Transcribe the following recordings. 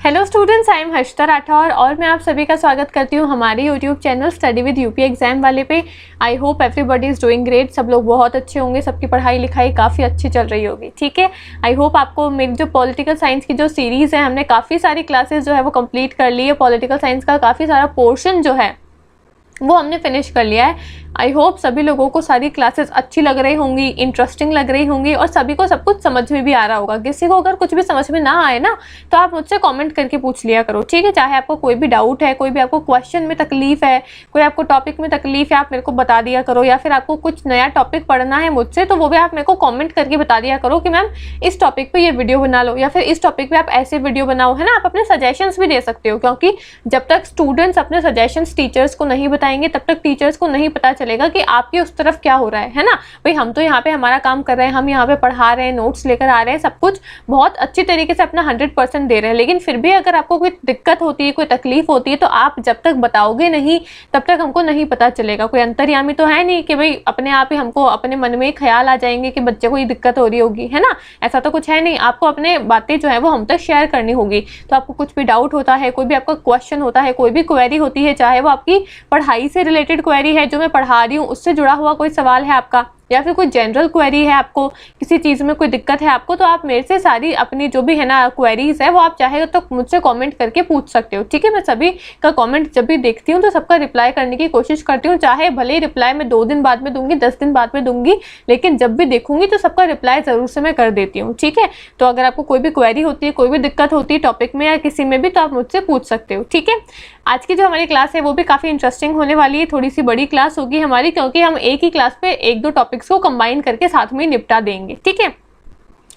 Hello students, I am Harshita Rathore और मैं आप सभी का स्वागत करती हूँ हमारे YouTube channel study with UP exam वाले पे। I hope everybody is doing great. सब लोग बहुत अच्छे होंगे, सबकी पढ़ाई लिखाई काफ़ी अच्छी चल रही होगी। ठीक है, आई होप आपको मेरी जो पॉलिटिकल साइंस की जो सीरीज़ है, हमने काफ़ी सारी क्लासेस जो है वो कंप्लीट कर ली है। पॉलिटिकल साइंस का काफ़ी सारा पोर्शन जो है वो हमने फिनिश कर लिया है। आई होप सभी लोगों को सारी क्लासेस अच्छी लग रही होंगी, इंटरेस्टिंग लग रही होंगी और सभी को सब कुछ समझ में भी आ रहा होगा। किसी को अगर कुछ भी समझ में ना आए ना तो आप मुझसे कमेंट करके पूछ लिया करो। ठीक है, चाहे आपको कोई भी डाउट है, कोई भी आपको क्वेश्चन में तकलीफ है, कोई आपको टॉपिक में तकलीफ है, आप मेरे को बता दिया करो। या फिर आपको कुछ नया टॉपिक पढ़ना है मुझसे तो वो भी आप मेरे को कॉमेंट करके बता दिया करो कि मैम इस टॉपिक पर ये वीडियो बना लो या फिर इस टॉपिक पर आप ऐसे वीडियो बनाओ, है ना। आप अपने सजेशंस भी दे सकते हो, क्योंकि जब तक स्टूडेंट्स अपने सजेशंस टीचर्स को नहीं बताएंगे तब तक टीचर्स को नहीं पता चलेगा कि आपकी उस तरफ क्या हो रहा है ना। भाई हम तो यहाँ पे हमारा काम कर रहे हैं, हम यहाँ पे पढ़ा रहे हैं, नोट्स लेकर आ रहे हैं, सब कुछ बहुत अच्छी तरीके से अपना 100% दे रहे हैं। लेकिन फिर भी अगर आपको कोई दिक्कत होती है, कोई तकलीफ होती है तो आप जब तक बताओगे नहीं तब तक हमको नहीं पता चलेगा। कोई अंतर्यामी तो है नहीं कि भाई अपने आप ही हमको अपने मन में ख्याल आ जाएंगे कि बच्चे को ये दिक्कत हो रही होगी, है ना। ऐसा तो कुछ है नहीं। आपको अपने बातें जो है वो हम तक शेयर करनी होगी। तो आपको कुछ भी डाउट होता है, कोई भी आपका क्वेश्चन होता है, कोई भी क्वेरी होती है, चाहे वो आपकी पढ़ाई से रिलेटेड क्वेरी है, जो मैं पढ़ा रही हूँ उससे जुड़ा हुआ कोई सवाल है आपका, या फिर कोई जनरल क्वेरी है, आपको किसी चीज़ में कोई दिक्कत है आपको, तो आप मेरे से सारी अपनी जो भी है ना क्वेरीज है वो आप चाहे तो मुझसे कमेंट करके पूछ सकते हो। ठीक है, मैं सभी का कमेंट जब भी देखती हूँ तो सबका रिप्लाई करने की कोशिश करती हूँ। चाहे भले ही रिप्लाई मैं 2 दिन बाद में दूंगी, 10 दिन बाद में दूंगी, लेकिन जब भी देखूंगी तो सबका रिप्लाई ज़रूर से मैं कर देती हूँ। ठीक है, तो अगर आपको कोई भी क्वेरी होती है, कोई भी दिक्कत होती है टॉपिक में या किसी में भी, तो आप मुझसे पूछ सकते हो। ठीक है, आज की जो हमारी क्लास है वो भी काफ़ी इंटरेस्टिंग होने वाली है। थोड़ी सी बड़ी क्लास होगी हमारी, क्योंकि हम एक ही क्लास पे 1-2 टॉपिक्स को कंबाइन करके साथ में निपटा देंगे। ठीक है,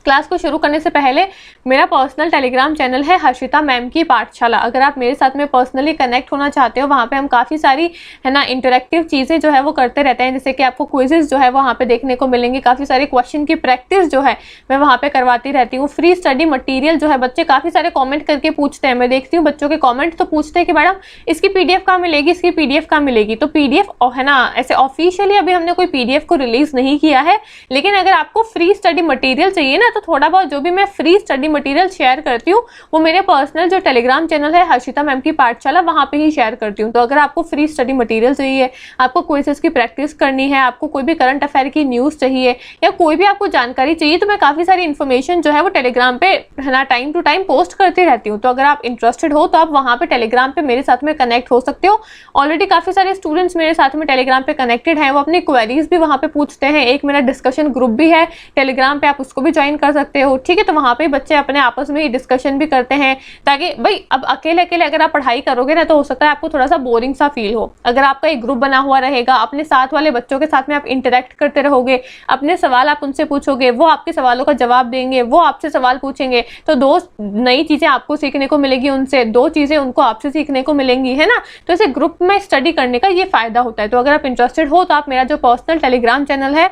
क्लास को शुरू करने से पहले मेरा पर्सनल टेलीग्राम चैनल है हर्षिता मैम की पाठशाला। अगर आप मेरे साथ में पर्सनली कनेक्ट होना चाहते हो, वहाँ पे हम काफ़ी सारी है ना इंटरेक्टिव चीज़ें जो है वो करते रहते हैं। जैसे कि आपको क्विजेज जो है वहाँ पे देखने को मिलेंगे, काफ़ी सारे क्वेश्चन की प्रैक्टिस जो है मैं वहाँ पे करवाती रहती हूँ। फ्री स्टडी मटीरियल जो है, बच्चे काफ़ी सारे कॉमेंट करके पूछते हैं, मैं देखती हूँ बच्चों के कॉमेंट तो पूछते हैं कि मैडम इसकी PDF कहाँ मिलेगी, इसकी PDF कहाँ मिलेगी। तो PDF है ना, ऐसे ऑफिशियली अभी हमने कोई PDF को रिलीज नहीं किया है, लेकिन अगर आपको फ्री स्टडी मटीरियल चाहिए ना तो थोड़ा बहुत जो भी मैं फ्री स्टडी मटेरियल शेयर करती हूँ वो मेरे पर्सनल जो टेलीग्राम चैनल है हर्षिता मैम की पाठशाला, वहाँ पे ही शेयर करती हूँ। तो अगर आपको फ्री स्टडी मटेरियल चाहिए, आपको क्विज़ेस की प्रैक्टिस करनी है, आपको कोई भी करंट अफेयर की न्यूज़ चाहिए या कोई भी आपको जानकारी चाहिए, तो मैं काफ़ी सारी इन्फॉर्मेशन जो है वो टेलीग्राम पे है ना टाइम टू टाइम पोस्ट करती रहती हूँ। तो अगर आप इंटरेस्टेड हो तो आप वहाँ पे टेलीग्राम पे मेरे साथ में कनेक्ट हो सकते हो। ऑलरेडी काफ़ी सारे स्टूडेंट्स मेरे साथ में टेलीग्राम पे कनेक्टेड हैं, वो अपनी क्वेरीज भी वहाँ पे पूछते हैं। एक मेरा डिस्कशन ग्रुप भी है टेलीग्राम पे, आप उसको भी ज्वाइन कर सकते हो। ठीक है, तो वहाँ पे बच्चे अपने आपस में ही डिस्कशन भी करते हैं, ताकि भाई अब अकेले अकेले अगर आप पढ़ाई करोगे ना तो हो सकता है आपको थोड़ा सा बोरिंग सा फील हो। अगर आपका एक ग्रुप बना हुआ रहेगा, अपने साथ वाले बच्चों के साथ में आप इंटरेक्ट करते रहोगे, अपने सवाल आप उनसे पूछोगे, वो आपके सवालों का जवाब देंगे, वो आपसे सवाल पूछेंगे, तो 2 नई चीज़ें आपको सीखने को मिलेगी उनसे, 2 चीज़ें उनको आपसे सीखने को मिलेंगी, है ना। तो ऐसे ग्रुप में स्टडी करने का ये फायदा होता है। तो अगर आप इंटरेस्टेड हो तो आप मेरा जो पर्सनल टेलीग्राम चैनल है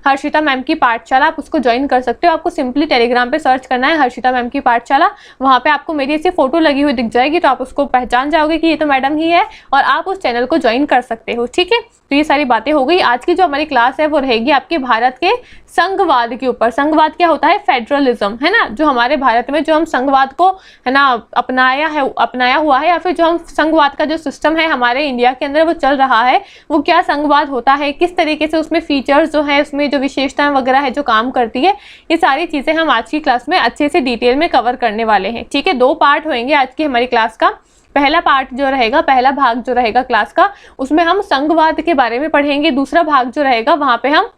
हर्षिता मैम की पाठशाला, आप उसको ज्वाइन कर सकते हो। आपको सिंपली टेलीग्राम पे सर्च करना है हर्षिता मैम की पाठशाला, वहाँ पे आपको मेरी ऐसी फोटो लगी हुई दिख जाएगी, तो आप उसको पहचान जाओगे कि ये तो मैडम ही है और आप उस चैनल को ज्वाइन कर सकते हो। ठीक है, तो ये सारी बातें हो गई। आज की जो हमारी क्लास है वो रहेगी आपके भारत के संघवाद के ऊपर। संघवाद क्या होता है? फेडरलिज्म, है ना। जो हमारे भारत में जो हम संघवाद को है ना अपनाया हुआ है, या फिर जो हम संघवाद का जो सिस्टम है हमारे इंडिया के अंदर वो चल रहा है, वो क्या संघवाद होता है, किस तरीके से उसमें फीचर्स जो है, उसमें जो विशेषताएं वगैरह है जो काम करती है, ये सारी चीजें हम आज की क्लास में अच्छे से डिटेल में कवर करने वाले हैं। ठीक है, 2 पार्ट होंगे आज की हमारी क्लास का। पहला पार्ट जो रहेगा, पहला भाग जो रहेगा क्लास का, उसमें हम संघवाद के बारे में पढ़ेंगे। दूसरा भाग जो रहेगा वहां पे हम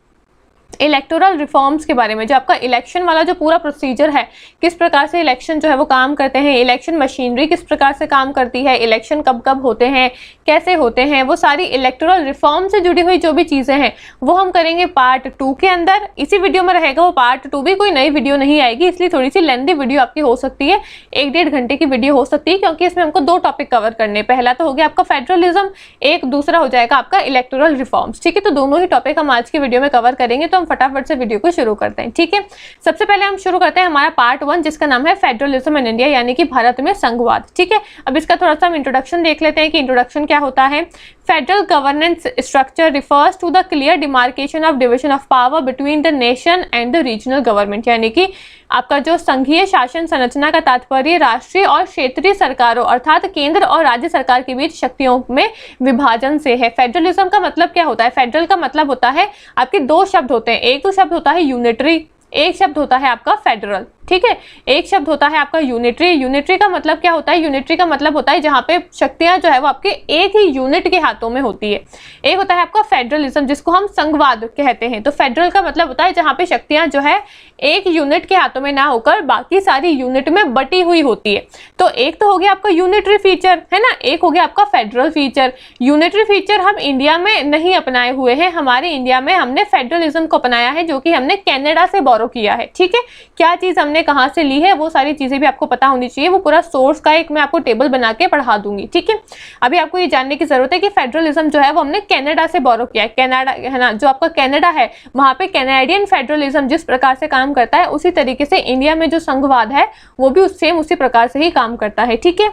इलेक्टोरल रिफॉर्म्स के बारे में, जो आपका इलेक्शन वाला जो पूरा प्रोसीजर है, किस प्रकार से इलेक्शन जो है वो काम करते हैं, इलेक्शन मशीनरी किस प्रकार से काम करती है, इलेक्शन कब कब होते हैं, कैसे होते हैं, वो सारी इलेक्टोरल रिफॉर्म से जुड़ी हुई जो भी चीज़ें हैं वो हम करेंगे पार्ट 2 के अंदर। इसी वीडियो में रहेगा वो पार्ट 2 भी, कोई नई वीडियो नहीं आएगी, इसलिए थोड़ी सी लेंथी वीडियो आपकी हो सकती है, 1-1.5 घंटे की वीडियो हो सकती है, क्योंकि इसमें हमको 2 टॉपिक कवर करने। पहला तो हो गया आपका फेडरलिज्म, एक दूसरा हो जाएगा आपका इलेक्टोरल रिफॉर्म्स। ठीक है, तो दोनों ही टॉपिक हम आज की वीडियो में कवर करेंगे। तो हम फटाफट से वीडियो को शुरू करते हैं। ठीक है, सबसे पहले हम शुरू करते हैं हमारा पार्ट 1, जिसका नाम है फेडरलिज्म इन इंडिया, यानी कि भारत में संघवाद। ठीक है, अब इसका थोड़ा सा हम इंट्रोडक्शन देख लेते हैं कि इंट्रोडक्शन क्या होता है। Federal governance structure refers to the clear demarcation of division of power between the nation and the regional government, यानी कि आपका जो संघीय शासन संरचना का तात्पर्य राष्ट्रीय और क्षेत्रीय सरकारों अर्थात केंद्र और राज्य सरकार के बीच शक्तियों में विभाजन से है। फेडरलिज्म का मतलब क्या होता है? फेडरल का मतलब होता है, आपके दो शब्द होते हैं, एक तो शब्द होता है यूनिटरी, एक शब्द होता है आपका फेडरल, ठीक है। एक शब्द होता है आपका यूनिटरी। यूनिटरी का मतलब क्या होता है? यूनिटरी का मतलब होता है जहां पे शक्तियां जो है वो आपके एक ही यूनिट के हाथों में होती है। एक होता है आपका फेडरलिज्म जिसको हम संघवाद कहते हैं। तो फेडरल का मतलब होता है जहां पे शक्तियां जो है एक यूनिट के हाथों में ना होकर बाकी सारी यूनिट में बटी हुई होती है। तो एक तो हो गया आपका यूनिटरी फीचर, है ना, एक हो गया आपका फेडरल फीचर। यूनिटरी फीचर हम इंडिया में नहीं अपनाए हुए हैं, हमारे इंडिया में हमने फेडरलिज्म को अपनाया है जो कि हमने कनाडा से बोरो किया है, ठीक है। क्या चीज हमने कहां से ली है वो सारी चीजें भी आपको पता होनी चाहिए, वो पूरा सोर्स का एक मैं आपको टेबल बना के पढ़ा दूंगी, ठीक है। अभी आपको ये जानने की जरूरत है कि फेडरलिज्म जो है वो हमने कनाडा से बोरो किया है। कनाडा है ना, जो आपका कनाडा है वहां पे कैनेडियन फेडरलिज्म जिस प्रकार से काम करता है उसी तरीके से इंडिया में जो संघवाद है वो भी सेम उसी प्रकार से ही काम करता है, ठीक है।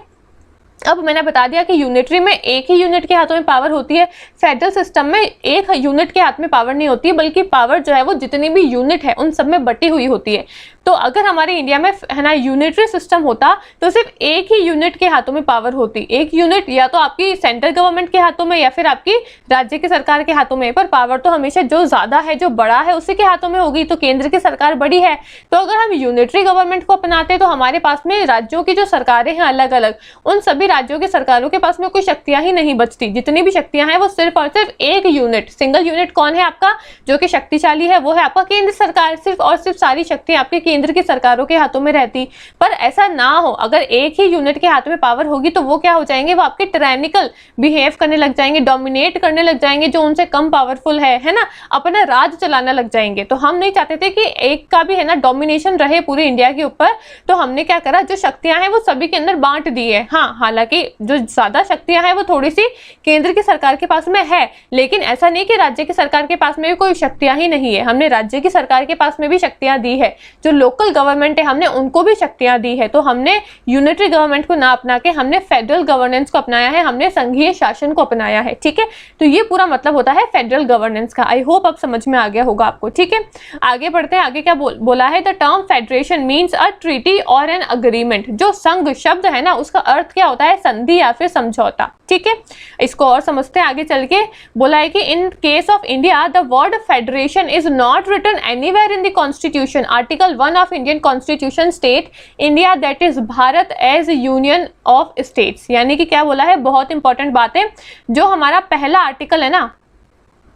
अब मैंने बता दिया कि यूनिटरी में एक ही यूनिट के हाथों में पावर होती है, फेडरल सिस्टम में एक यूनिट के हाथ में पावर नहीं होती है, बल्कि पावर जो है वो जितनी भी यूनिट है उन सब में बटी हुई होती है। तो अगर हमारे इंडिया में है ना यूनिटरी सिस्टम होता तो सिर्फ एक ही यूनिट के हाथों में पावर होती, एक यूनिट या तो आपकी सेंट्रल गवर्नमेंट के हाथों में या फिर आपकी राज्य की सरकार के हाथों में, पर पावर तो हमेशा जो ज्यादा है जो बड़ा है उसी के हाथों में होगी। तो केंद्र की सरकार बड़ी है, तो अगर हम यूनिटरी गवर्नमेंट को अपनाते तो हमारे पास में राज्यों की जो सरकारें हैं अलग अलग, उन सभी राज्यों की सरकारों के पास में कोई शक्तियां ही नहीं बचती। जितनी भी शक्तियां हैं वो सिर्फ और सिर्फ एक यूनिट, सिंगल यूनिट कौन है आपका जो कि शक्तिशाली है, वो है आपका केंद्र सरकार। सिर्फ और सिर्फ सारी शक्तियां आपके केंद्र की सरकारों के हाथों में रहती। पर ऐसा ना हो, अगर एक ही यूनिट के हाथ में पावर होगी तो वो क्या हो जाएंगे, वो आपके टायरेनिकल बिहेव करने लग जाएंगे, डोमिनेट करने लग जाएंगे जो उनसे कम पावरफुल है ना, अपना राज चलाना लग जाएंगे। तो हम नहीं चाहते थे कि एक का भी है ना डोमिनेशन रहे पूरे इंडिया के ऊपर। तो हमने क्या करा, जो शक्तियां हैं वो सभी के अंदर बांट दी है। हाँ, हालांकि जो ज्यादा शक्तियां हैं वो थोड़ी सी केंद्र की सरकार के पास में है, लेकिन ऐसा नहीं कि राज्य की सरकार के पास में भी कोई शक्तियां ही नहीं है। हमने राज्य की सरकार के पास में भी शक्तियां दी है, जो लोकल गवर्नमेंट है हमने उनको भी शक्तियां दी है। तो हमने यूनिटरी गवर्नमेंट को ना अपना के हमने फेडरल गवर्नेंस को अपनाया है, हमने संघीय शासन को अपनाया है, ठीक है। तो ये पूरा मतलब होता है फेडरल गवर्नेंस का। आई होप अब समझ में आ गया होगा आपको, ठीक है। आगे बढ़ते हैं, आगे क्या बोला है, the term federation means a treaty और एन अग्रीमेंट। जो संघ शब्द है ना उसका अर्थ क्या होता है, संधि या फिर समझौता, ठीक है। इसको और समझते हैं आगे चल के। बोला है कि in case of India the word federation is not written anywhere in the constitution. Article 1 of Indian constitution state India that is Bharat as union of states. यानी कि क्या बोला है, बहुत इंपॉर्टेंट बात है, जो हमारा पहला आर्टिकल है ना,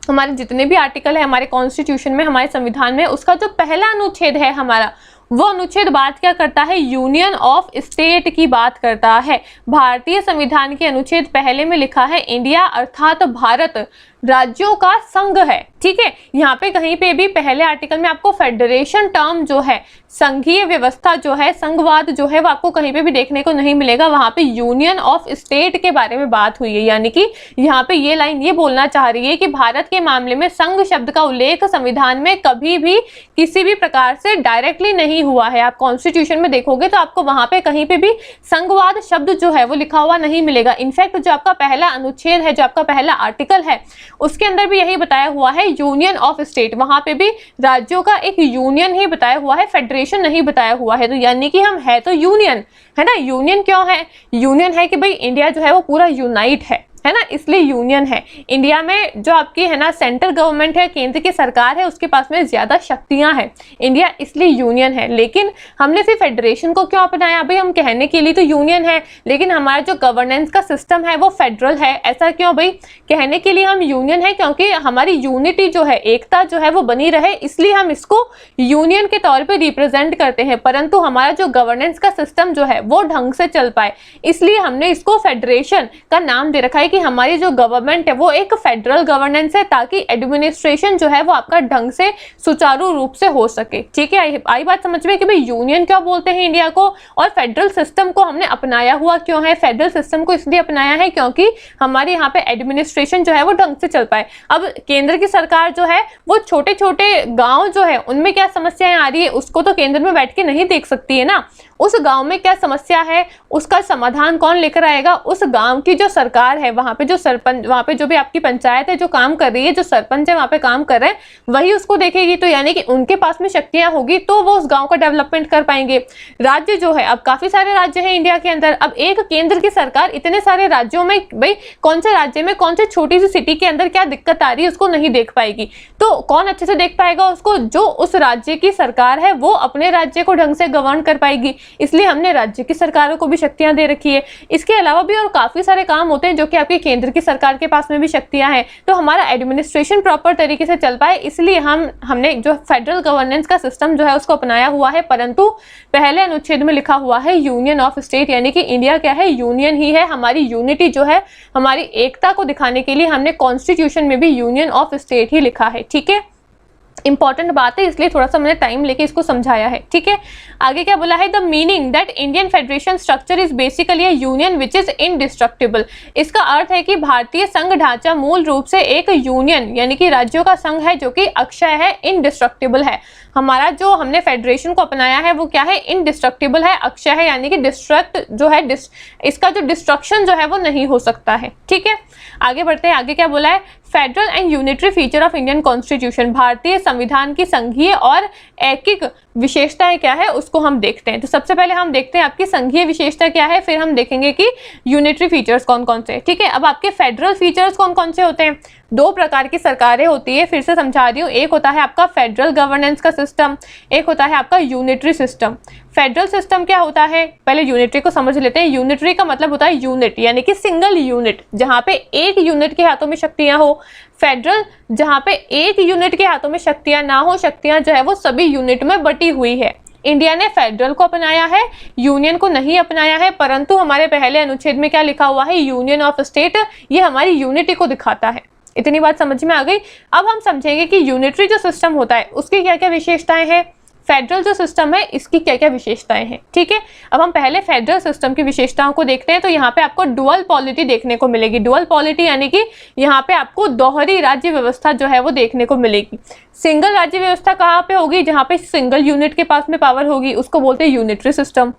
हमारे जितने भी आर्टिकल है हमारे कॉन्स्टिट्यूशन में, हमारे संविधान में, उसका जो पहला अनुच्छेद है हमारा, वो अनुच्छेद बात क्या करता है, यूनियन ऑफ स्टेट की बात करता है। भारतीय संविधान के अनुच्छेद पहले में लिखा है इंडिया अर्थात भारत राज्यों का संघ है, ठीक है। यहाँ पे कहीं पे भी पहले आर्टिकल में आपको फेडरेशन टर्म जो है, संघीय व्यवस्था जो है, संघवाद जो है, वो आपको कहीं पे भी देखने को नहीं मिलेगा। वहां पे यूनियन ऑफ स्टेट के बारे में बात हुई है, यानी कि यहाँ पे ये लाइन ये बोलना चाह रही है कि भारत के मामले में संघ शब्द का उल्लेख संविधान में कभी भी किसी भी प्रकार से डायरेक्टली नहीं हुआ है। आप कॉन्स्टिट्यूशन में देखोगे तो आपको वहां पे कहीं पे भी संघवाद शब्द जो है वो लिखा हुआ नहीं मिलेगा। इनफैक्ट जो आपका पहला अनुच्छेद है, जो आपका पहला आर्टिकल है, उसके अंदर भी यही बताया हुआ है यूनियन ऑफ स्टेट। वहां पे भी राज्यों का एक यूनियन ही बताया हुआ है, फेडरेशन नहीं बताया हुआ है। तो यानी कि हम है तो यूनियन है ना। यूनियन क्यों है, यूनियन है कि भाई इंडिया जो है वो पूरा यूनाइट है ना, इसलिए यूनियन है। इंडिया में जो आपकी है ना सेंट्रल गवर्नमेंट है, केंद्र की सरकार है, उसके पास में ज्यादा शक्तियां हैं, इंडिया इसलिए यूनियन है। लेकिन हमने फिर फेडरेशन को क्यों अपनाया, भाई हम कहने के लिए तो यूनियन है, लेकिन हमारा जो गवर्नेंस का सिस्टम है वो फेडरल है। ऐसा क्यों भाई, कहने के लिए हम यूनियन है क्योंकि हमारी यूनिटी जो है, एकता जो है वो बनी रहे, इसलिए हम इसको यूनियन के तौर पर रिप्रेजेंट करते हैं। परंतु हमारा जो गवर्नेंस का सिस्टम जो है वो ढंग से चल पाए, इसलिए हमने इसको फेडरेशन का नाम दे रखा है कि हमारी जो गवर्नमेंट है वो एक फेडरल गवर्नेंस है, ताकि एडमिनिस्ट्रेशन जो है वो आपका ढंग से सुचारू रूप से हो सके, ठीक है। आई बात समझ में कि भाई यूनियन क्यों बोलते हैं इंडिया को, और फेडरल सिस्टम को हमने अपनाया हुआ क्यों है। फेडरल सिस्टम को इसलिए अपनाया है क्योंकि हमारे यहाँ पे एडमिनिस्ट्रेशन जो है वो ढंग से चल पाए। अब केंद्र की सरकार जो है वो छोटे छोटे गाँव जो है उनमें क्या समस्याएं आ रही है उसको तो केंद्र में बैठ के नहीं देख सकती है ना। उस गांव में क्या समस्या है उसका समाधान कौन लेकर आएगा, उस गांव की जो सरकार है वहाँ पे जो सरपंच, वहाँ पे जो भी आपकी पंचायत है जो काम कर रही है, जो सरपंच है वहाँ पे काम कर रहे हैं, वही उसको देखेगी। तो यानी कि उनके पास में शक्तियां होगी तो वो उस गांव का डेवलपमेंट कर पाएंगे। राज्य जो है, अब काफी सारे राज्य हैं इंडिया के अंदर, अब एक केंद्र की सरकार इतने सारे राज्यों में भाई कौन से राज्य में कौन से छोटी सी सिटी के अंदर क्या दिक्कत आ रही है उसको नहीं देख पाएगी। तो कौन अच्छे से देख पाएगा उसको? जो उस राज्य की सरकार है वो अपने राज्य को ढंग से गवर्न कर पाएगी। इसलिए हमने राज्य की सरकारों को भी शक्तियां दे रखी है। इसके अलावा भी और काफी सारे काम होते हैं जो कि आपके केंद्र की सरकार के पास में भी शक्तियां हैं। तो हमारा एडमिनिस्ट्रेशन प्रॉपर तरीके से चल पाए इसलिए हमने जो फेडरल गवर्नेंस का सिस्टम जो है उसको अपनाया हुआ है। परंतु पहले अनुच्छेद में लिखा हुआ है यूनियन ऑफ स्टेट, यानी कि इंडिया क्या है? यूनियन ही है। हमारी यूनिटी जो है, हमारी एकता को दिखाने के लिए हमने कॉन्स्टिट्यूशन में भी यूनियन ऑफ स्टेट ही लिखा है। ठीक है, इंपॉर्टेंट बात है इसलिए थोड़ा सा मैंने टाइम लेके इसको समझाया है। ठीक है, आगे क्या बोला है? The meaning that Indian federation structure is basically a union which is indestructible. इसका अर्थ है कि भारतीय संघ ढांचा मूल रूप से एक यूनियन यानी कि राज्यों का संघ है जो कि अक्षय है, इनडिस्ट्रक्टिबल है। हमारा जो हमने फेडरेशन को अपनाया है वो क्या है? इनडिस्ट्रक्टिबल है, अक्षय है, यानी कि डिस्ट्रक्ट जो है इसका जो डिस्ट्रक्शन जो है वो नहीं हो सकता है। ठीक है, आगे बढ़ते हैं। आगे क्या बोला है? Federal and unitary feature of Indian constitution, भारतीय संविधान की संघीय और ऐकिक विशेषताएं क्या है उसको हम देखते हैं। तो सबसे पहले हम देखते हैं आपकी संघीय विशेषता क्या है, फिर हम देखेंगे कि यूनिटरी फीचर्स कौन कौन से। ठीक है, अब आपके फेडरल फीचर्स कौन कौन से होते हैं? दो प्रकार की सरकारें होती है, फिर से समझा रही हूँ। एक होता है आपका फेडरल गवर्नेंस का सिस्टम, एक होता है आपका यूनिटरी सिस्टम। फेडरल सिस्टम क्या होता है? पहले यूनिटरी को समझ लेते हैं। यूनिटरी का मतलब होता है यूनिट, यानी कि सिंगल यूनिट, जहां पे एक यूनिट के हाथों में शक्तियां हो। फेडरल जहां पे एक यूनिट के हाथों में शक्तियां ना हो, शक्तियां जो है वो सभी यूनिट में बटी हुई है। इंडिया ने फेडरल को अपनाया है, यूनियन को नहीं अपनाया है। परंतु हमारे पहले अनुच्छेद में क्या लिखा हुआ है? Union of state. ये हमारी यूनिटी को दिखाता है। इतनी बात समझ में आ गई। अब हम समझेंगे कि यूनिटरी जो सिस्टम होता है उसकी क्या क्या विशेषताएं हैं, फेडरल जो सिस्टम है इसकी क्या क्या विशेषताएं हैं। ठीक है, अब हम पहले फेडरल सिस्टम की विशेषताओं को देखते हैं। तो यहाँ पे आपको डुअल पॉलिटी देखने को मिलेगी। डुअल पॉलिटी यानी कि यहाँ पे आपको दोहरी राज्य व्यवस्था जो है वो देखने को मिलेगी। सिंगल राज्य व्यवस्था कहाँ पे होगी? जहाँ पे सिंगल यूनिट के पास में पावर होगी उसको बोलते हैं यूनिटरी सिस्टम।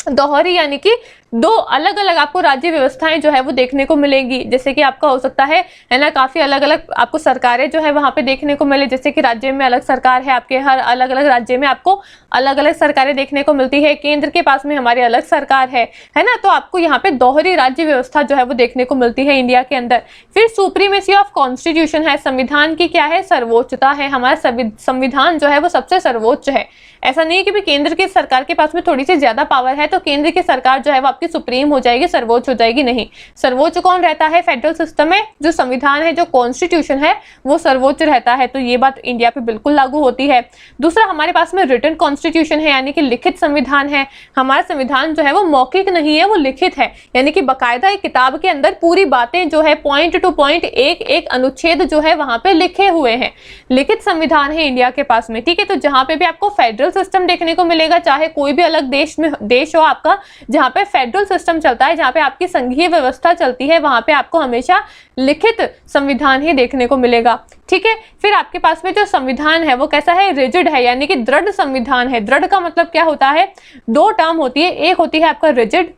दोहरी यानी कि दो अलग अलग आपको राज्य व्यवस्थाएं जो है वो देखने को मिलेगी। जैसे कि आपका हो सकता है ना, काफी अलग अलग आपको सरकारें जो है वहां पे देखने को मिले। जैसे कि राज्य में अलग सरकार है, आपके हर अलग अलग राज्य में आपको अलग अलग सरकारें देखने को मिलती है। केंद्र के पास में हमारी अलग सरकार है ना। तो आपको यहाँ पे दोहरी राज्य व्यवस्था जो है वो देखने को मिलती है इंडिया के अंदर। फिर सुप्रीमेसी ऑफ कॉन्स्टिट्यूशन है, संविधान की क्या है? सर्वोच्चता है। हमारा संविधान जो है वो सबसे सर्वोच्च है। ऐसा नहीं है कि भी केंद्र की सरकार के पास में थोड़ी सी ज्यादा पावर है तो केंद्र की सरकार जो है वो आपकी सुप्रीम हो जाएगी, सर्वोच्च हो जाएगी, नहीं। सर्वोच्च कौन रहता है फेडरल सिस्टम में? जो संविधान है, जो कॉन्स्टिट्यूशन है वो सर्वोच्च रहता है। तो ये बात इंडिया पे बिल्कुल लागू होती है। दूसरा, हमारे पास में रिटन कॉन्स्टिट्यूशन है, यानी कि लिखित संविधान है। हमारा संविधान जो है वो मौखिक नहीं है, वो लिखित है, यानी कि बाकायदा एक किताब के अंदर पूरी बातें जो है पॉइंट टू पॉइंट एक एक अनुच्छेद जो है वहां पे लिखे हुए हैं। लिखित संविधान है इंडिया के पास में। ठीक है, तो जहां पे भी आपको फेडरल सिस्टम देखने को मिलेगा, चाहे कोई भी अलग देश हो आपका, जहां पे फेडरल सिस्टम चलता है, जहां पे आपकी संघीय व्यवस्था चलती है, वहां पे आपको हमेशा लिखित संविधान ही देखने को मिलेगा। ठीक है, फिर आपके पास में जो संविधान है वो कैसा है? रिजिड है, यानी कि दृढ़ संविधान है। दृढ़ का मतलब क्या होता है? दो टर्म होती है, एक होती है आपका रिजिड,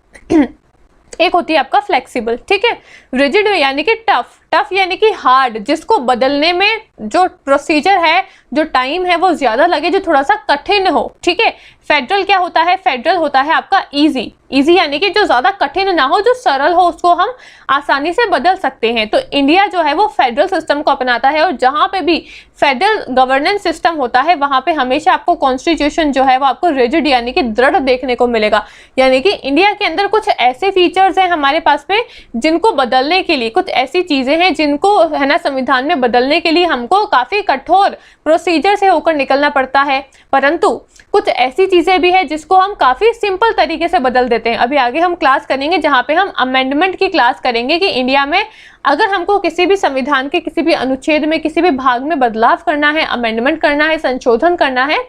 एक होती है आपका फ्लेक्सिबल। ठीक है, रिजिड यानी कि टफ, टफ यानी कि हार्ड, जिसको बदलने में जो प्रोसीजर है, जो टाइम है वो ज्यादा लगे, जो थोड़ा सा कठिन हो। ठीक है, फेडरल क्या होता है? फेडरल होता है आपका इजी, इजी यानी कि जो ज्यादा कठिन ना हो, जो सरल हो, उसको हम आसानी से बदल सकते हैं। तो इंडिया जो है वो फेडरल सिस्टम को अपनाता है और जहां पे भी फेडरल गवर्नेंस सिस्टम होता है वहां पे हमेशा आपको कॉन्स्टिट्यूशन जो है वो आपको रिजिड यानी कि दृढ़ देखने को मिलेगा। यानी कि इंडिया के अंदर कुछ ऐसे फीचर्स हैं हमारे पास में जिनको बदलने के लिए, कुछ ऐसी चीजें हैं जिनको है ना संविधान में बदलने के लिए हमको काफी कठोर प्रोसीजर से होकर निकलना पड़ता है। परंतु कुछ ऐसी चीजें भी है जिसको हम काफी सिंपल तरीके से बदल देते हैं। अभी आगे हम क्लास करेंगे जहां पे हम अमेंडमेंट की क्लास करेंगे कि इंडिया में अगर हमको किसी भी संविधान के किसी भी अनुच्छेद में किसी भी भाग में बदलाव करना है, अमेंडमेंट करना है, संशोधन करना है,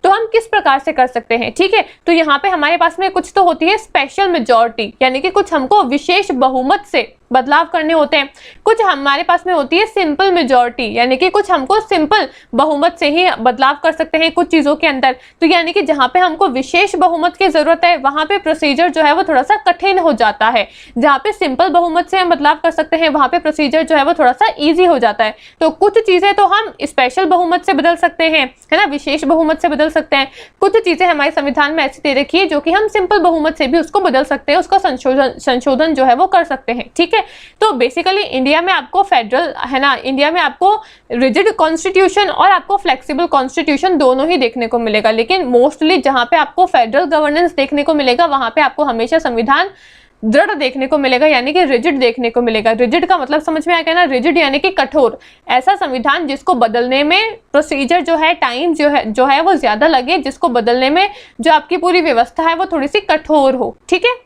तो हम किस प्रकार से कर सकते हैं। ठीक है, तो यहाँ पे हमारे पास में कुछ तो होती है स्पेशल मेजॉरिटी, यानी कि कुछ हमको विशेष बहुमत से बदलाव करने होते हैं। कुछ हमारे पास में होती है सिंपल मेजॉरिटी, यानी कि कुछ हमको सिंपल बहुमत से ही बदलाव कर सकते हैं कुछ चीजों के अंदर। तो यानी कि जहाँ पे हमको विशेष बहुमत की जरूरत है वहां पे प्रोसीजर जो है वो थोड़ा सा कठिन हो जाता है। जहाँ पे सिंपल बहुमत से हम बदलाव कर सकते हैं वहां पे प्रोसीजर जो है वो थोड़ा सा ईजी हो जाता है। तो कुछ चीजें तो हम स्पेशल बहुमत से बदल सकते हैं, है ना, विशेष बहुमत से बदल सकते हैं। कुछ चीजें हमारे संविधान में ऐसी दे रखी है जो कि हम सिंपल बहुमत से भी उसको बदल सकते हैं, उसका संशोधन जो है वो कर सकते हैं। ठीक है, तो बेसिकली इंडिया में आपको फेडरल, है ना, इंडिया में आपको रिजिड कॉन्स्टिट्यूशन और आपको फ्लेक्सिबल कॉन्स्टिट्यूशन दोनों ही देखने को मिलेगा। लेकिन मोस्टली जहां पे आपको फेडरल गवर्नेंस देखने को मिलेगा वहां पे आपको हमेशा संविधान दृढ़ देखने को मिलेगा, यानी कि रिजिड देखने को मिलेगा। रिजिड का मतलब समझ में आ गया ना, रिजिड यानी कि कठोर, ऐसा संविधान जिसको बदलने में प्रोसीजर जो है, टाइम जो है वो ज्यादा लगे, जिसको बदलने में जो आपकी पूरी व्यवस्था है वो थोड़ी सी कठोर हो। ठीक है,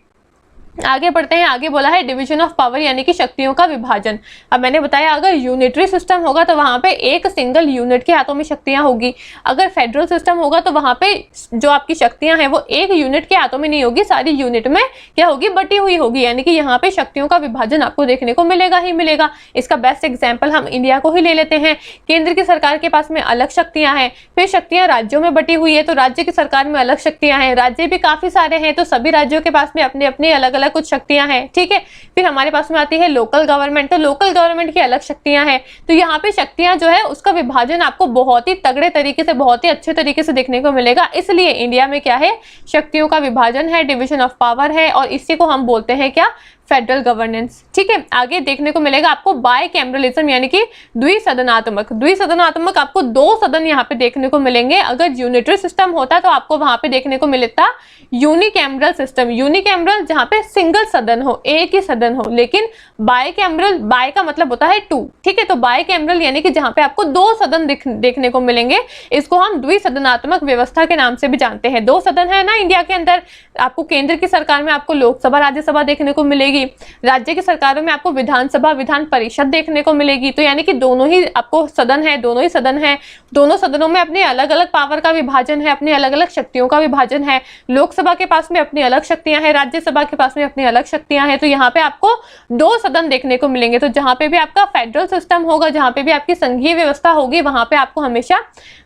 आगे बढ़ते हैं। आगे बोला है डिवीजन ऑफ पावर, यानी कि शक्तियों का विभाजन। अब मैंने बताया अगर यूनिटरी सिस्टम होगा तो वहां पे एक सिंगल यूनिट के हाथों में शक्तियां होगी। अगर फेडरल सिस्टम होगा तो वहां पे जो आपकी शक्तियां हैं वो एक यूनिट के हाथों में नहीं होगी, सारी यूनिट में क्या होगी, बटी हुई होगी। यानी कि यहाँ पे शक्तियों का विभाजन आपको देखने को मिलेगा ही मिलेगा। इसका बेस्ट एग्जाम्पल हम इंडिया को ही ले लेते हैं। केंद्र की सरकार के पास में अलग शक्तियां हैं, फिर शक्तियां राज्यों में बटी हुई है, तो राज्य की सरकार में अलग शक्तियां हैं, राज्य भी काफी सारे हैं, तो सभी राज्यों के पास में अपनी अपनी अलग कुछ शक्तियां हैं। ठीक है, फिर हमारे पास में आती है लोकल गवर्नमेंट, तो लोकल गवर्नमेंट की अलग शक्तियां हैं। तो यहाँ पे शक्तियां जो है उसका विभाजन आपको बहुत ही तगड़े तरीके से, बहुत ही अच्छे तरीके से देखने को मिलेगा। इसलिए इंडिया में क्या है, शक्तियों का विभाजन है, डिवीजन ऑफ पावर है, और इसी को हम बोलते हैं क्या, फेडरल गवर्नेंस। ठीक है, आगे देखने को मिलेगा आपको बाय कैमरलिज्म, यानी कि द्विसदनात्मक आपको दो सदन यहाँ पे देखने को मिलेंगे। अगर यूनिटरी सिस्टम होता तो आपको वहां पे देखने को मिलता यूनिकैमरल सिस्टम, यूनिकैमरल जहाँ पे सिंगल सदन हो, एक ही सदन हो। लेकिन बायकैमरल, बाय का मतलब होता है टू। ठीक है, तो बायकैमरल यानी कि जहाँ पे आपको दो सदन देखने को मिलेंगे, इसको हम द्विसदनात्मक व्यवस्था के नाम से भी जानते हैं। दो सदन है ना इंडिया के अंदर, आपको केंद्र की सरकार में आपको लोकसभा राज्यसभा देखने को मिलेगी, राज्य की सरकारों में आपको विधानसभा विधान परिषद देखने को मिलेगी। तो यानी कि दोनों ही आपको सदन है, दोनों ही सदन है, दोनों सदनों में अपने अलग अलग पावर का विभाजन है, अपनी अलग अलग शक्तियों का विभाजन है। लोकसभा के पास में अपनी अलग शक्तियां हैं, राज्यसभा के पास में अपनी अलग शक्तियां हैं। तो यहाँ पे आपको दो सदन देखने को मिलेंगे। तो जहां पे भी आपका फेडरल सिस्टम होगा, जहां पे भी आपकी संघीय व्यवस्था होगी, वहां पे आपको हमेशा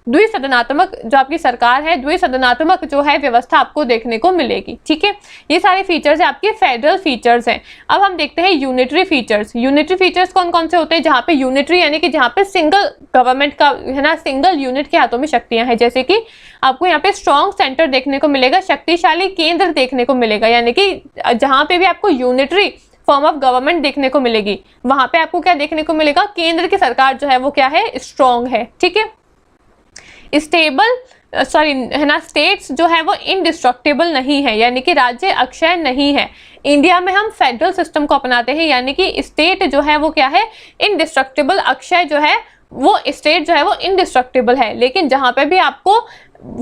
द्विसदनात्मक जो आपकी सरकार है, द्विसदनात्मक जो है व्यवस्था आपको देखने को मिलेगी। ठीक है, ये सारे फीचर्स है आपके फेडरल फीचर्स हैं। अब हम देखते हैं यूनिटरी फीचर्स। यूनिटरी फीचर्स कौन कौन से होते हैं, जहाँ पे यूनिटरी यानी कि जहाँ पे सिंगल गवर्नमेंट का, है ना, सिंगल यूनिट के हाथों में शक्तियां हैं। जैसे कि आपको यहाँ पे स्ट्रॉन्ग सेंटर देखने को मिलेगा, शक्तिशाली केंद्र देखने को मिलेगा, यानी कि जहाँ पे भी आपको यूनिटरी फॉर्म ऑफ गवर्नमेंट देखने को मिलेगी, वहां पे आपको क्या देखने को मिलेगा, केंद्र की सरकार जो है वो क्या है, स्ट्रॉन्ग है। ठीक है, स्टेबल है ना, स्टेट्स जो है वो इनडिस्ट्रक्टेबल नहीं है, यानी कि राज्य अक्षय नहीं है। इंडिया में हम फेडरल सिस्टम को अपनाते हैं, यानी कि स्टेट जो है वो क्या है, इनडिस्ट्रक्टेबल, अक्षय जो है वो स्टेट जो है वो इनडिस्ट्रक्टेबल है। लेकिन जहां पे भी आपको,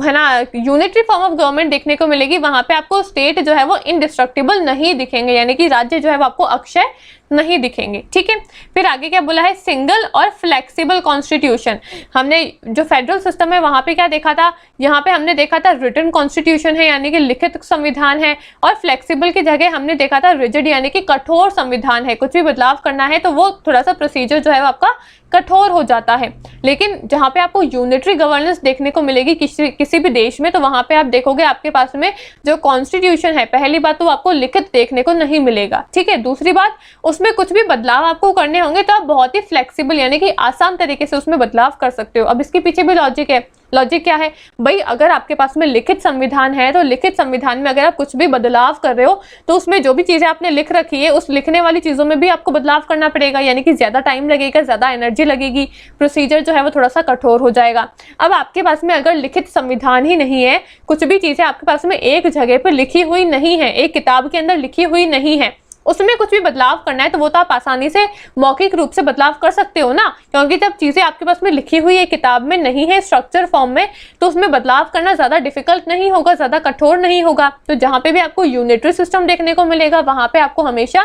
है ना, यूनिटरी फॉर्म ऑफ गवर्नमेंट देखने को मिलेगी, वहां पे आपको स्टेट जो है वो इनडिस्ट्रक्टेबल नहीं दिखेंगे, यानी कि राज्य जो है वो आपको अक्षय नहीं दिखेंगे। ठीक है, फिर आगे क्या बोला है, सिंगल और फ्लेक्सिबल कॉन्स्टिट्यूशन। हमने जो फेडरल सिस्टम है वहां पे क्या देखा था, यहाँ पे हमने देखा था रिटन कॉन्स्टिट्यूशन है, यानी कि लिखित संविधान है, और फ्लेक्सिबल की जगह हमने देखा था रिजिड, यानी कि कठोर संविधान है। कुछ भी बदलाव करना है तो वो थोड़ा सा प्रोसीजर जो है वो आपका कठोर हो जाता है। लेकिन जहाँ पे आपको यूनिटरी गवर्नेंस देखने को मिलेगी किसी भी देश में, तो वहां पे आप देखोगे आपके पास में जो कॉन्स्टिट्यूशन है, पहली बात तो आपको लिखित देखने को नहीं मिलेगा। ठीक है, दूसरी बात उसमें कुछ भी बदलाव आपको करने होंगे तो आप बहुत ही फ्लेक्सिबल, यानी कि आसान तरीके से उसमें बदलाव कर सकते हो। अब इसके पीछे भी लॉजिक है। लॉजिक क्या है भाई, अगर आपके पास में लिखित संविधान है तो लिखित संविधान में अगर आप कुछ भी बदलाव कर रहे हो तो उसमें जो भी चीजें आपने लिख रखी है उस लिखने वाली चीजों में भी आपको बदलाव करना पड़ेगा, यानी कि ज्यादा टाइम लगेगा, ज्यादा एनर्जी लगेगी, प्रोसीजर जो है वो थोड़ा सा कठोर हो जाएगा। अब आपके पास में अगर लिखित संविधान ही नहीं है, कुछ भी चीजें आपके पास में एक जगह पर लिखी हुई नहीं है, एक किताब के अंदर लिखी हुई नहीं है, उसमें कुछ भी बदलाव करना है तो वो तो आप आसानी से मौखिक रूप से बदलाव कर सकते हो ना, क्योंकि जब चीजें आपके पास में लिखी हुई है, किताब में नहीं है, स्ट्रक्चर फॉर्म में, तो उसमें बदलाव करना ज्यादा डिफिकल्ट नहीं होगा, ज्यादा कठोर नहीं होगा। तो जहां पे भी आपको यूनिटरी सिस्टम देखने को मिलेगा वहां पे आपको हमेशा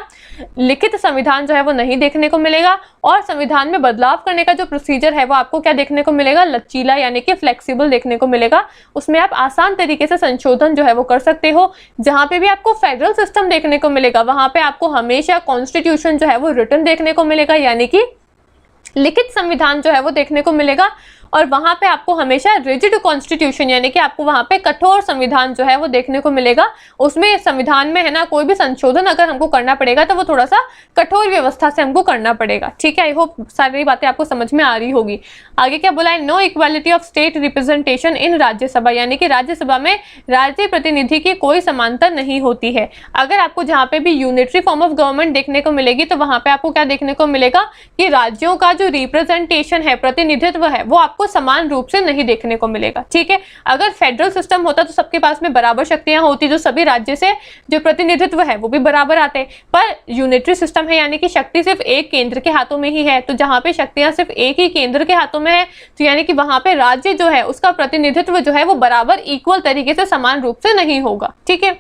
लिखित संविधान जो है वो नहीं देखने को मिलेगा, और संविधान में बदलाव करने का जो प्रोसीजर है वो आपको क्या देखने को मिलेगा, लचीला यानी कि फ्लेक्सिबल देखने को मिलेगा। उसमें आप आसान तरीके से संशोधन जो है वो कर सकते हो। जहां पे भी आपको फेडरल सिस्टम देखने को मिलेगा वहां पे आपको हमेशा कॉन्स्टिट्यूशन जो है वो रिटन देखने को मिलेगा, यानी कि लिखित संविधान जो है वो देखने को मिलेगा। और वहां पे आपको हमेशा रिजिड कॉन्स्टिट्यूशन यानी कि आपको वहां पे कठोर संविधान जो है वो देखने को मिलेगा। उसमें संविधान में है ना कोई भी संशोधन अगर हमको करना पड़ेगा तो वो थोड़ा सा कठोर व्यवस्था से हमको करना पड़ेगा। ठीक है, आई होप सारी बातें आपको समझ में आ रही होगी। आगे क्या बोला है, no equality of state representation in Rajya Sabha, यानी कि राज्यसभा में राज्य प्रतिनिधि की कोई समानता नहीं होती है। अगर आपको जहाँ पे भी यूनिटरी फॉर्म ऑफ गवर्नमेंट देखने को मिलेगी तो वहां पे आपको क्या देखने को मिलेगा कि राज्यों का जो रिप्रेजेंटेशन है, प्रतिनिधित्व है, वो आपको समान रूप से नहीं देखने को मिलेगा। ठीक है, अगर फेडरल सिस्टम होता तो सबके पास में बराबर शक्तियां होती, जो सभी राज्य से जो प्रतिनिधित्व है वो भी बराबर आते। पर यूनिटरी सिस्टम है यानी कि शक्ति सिर्फ एक केंद्र के हाथों में ही है, तो जहां पे शक्तियां सिर्फ एक ही केंद्र के हाथों में है तो यानी कि वहां पे राज्य जो है उसका प्रतिनिधित्व जो है वो बराबर इक्वल तरीके से समान रूप से नहीं होगा। ठीक है,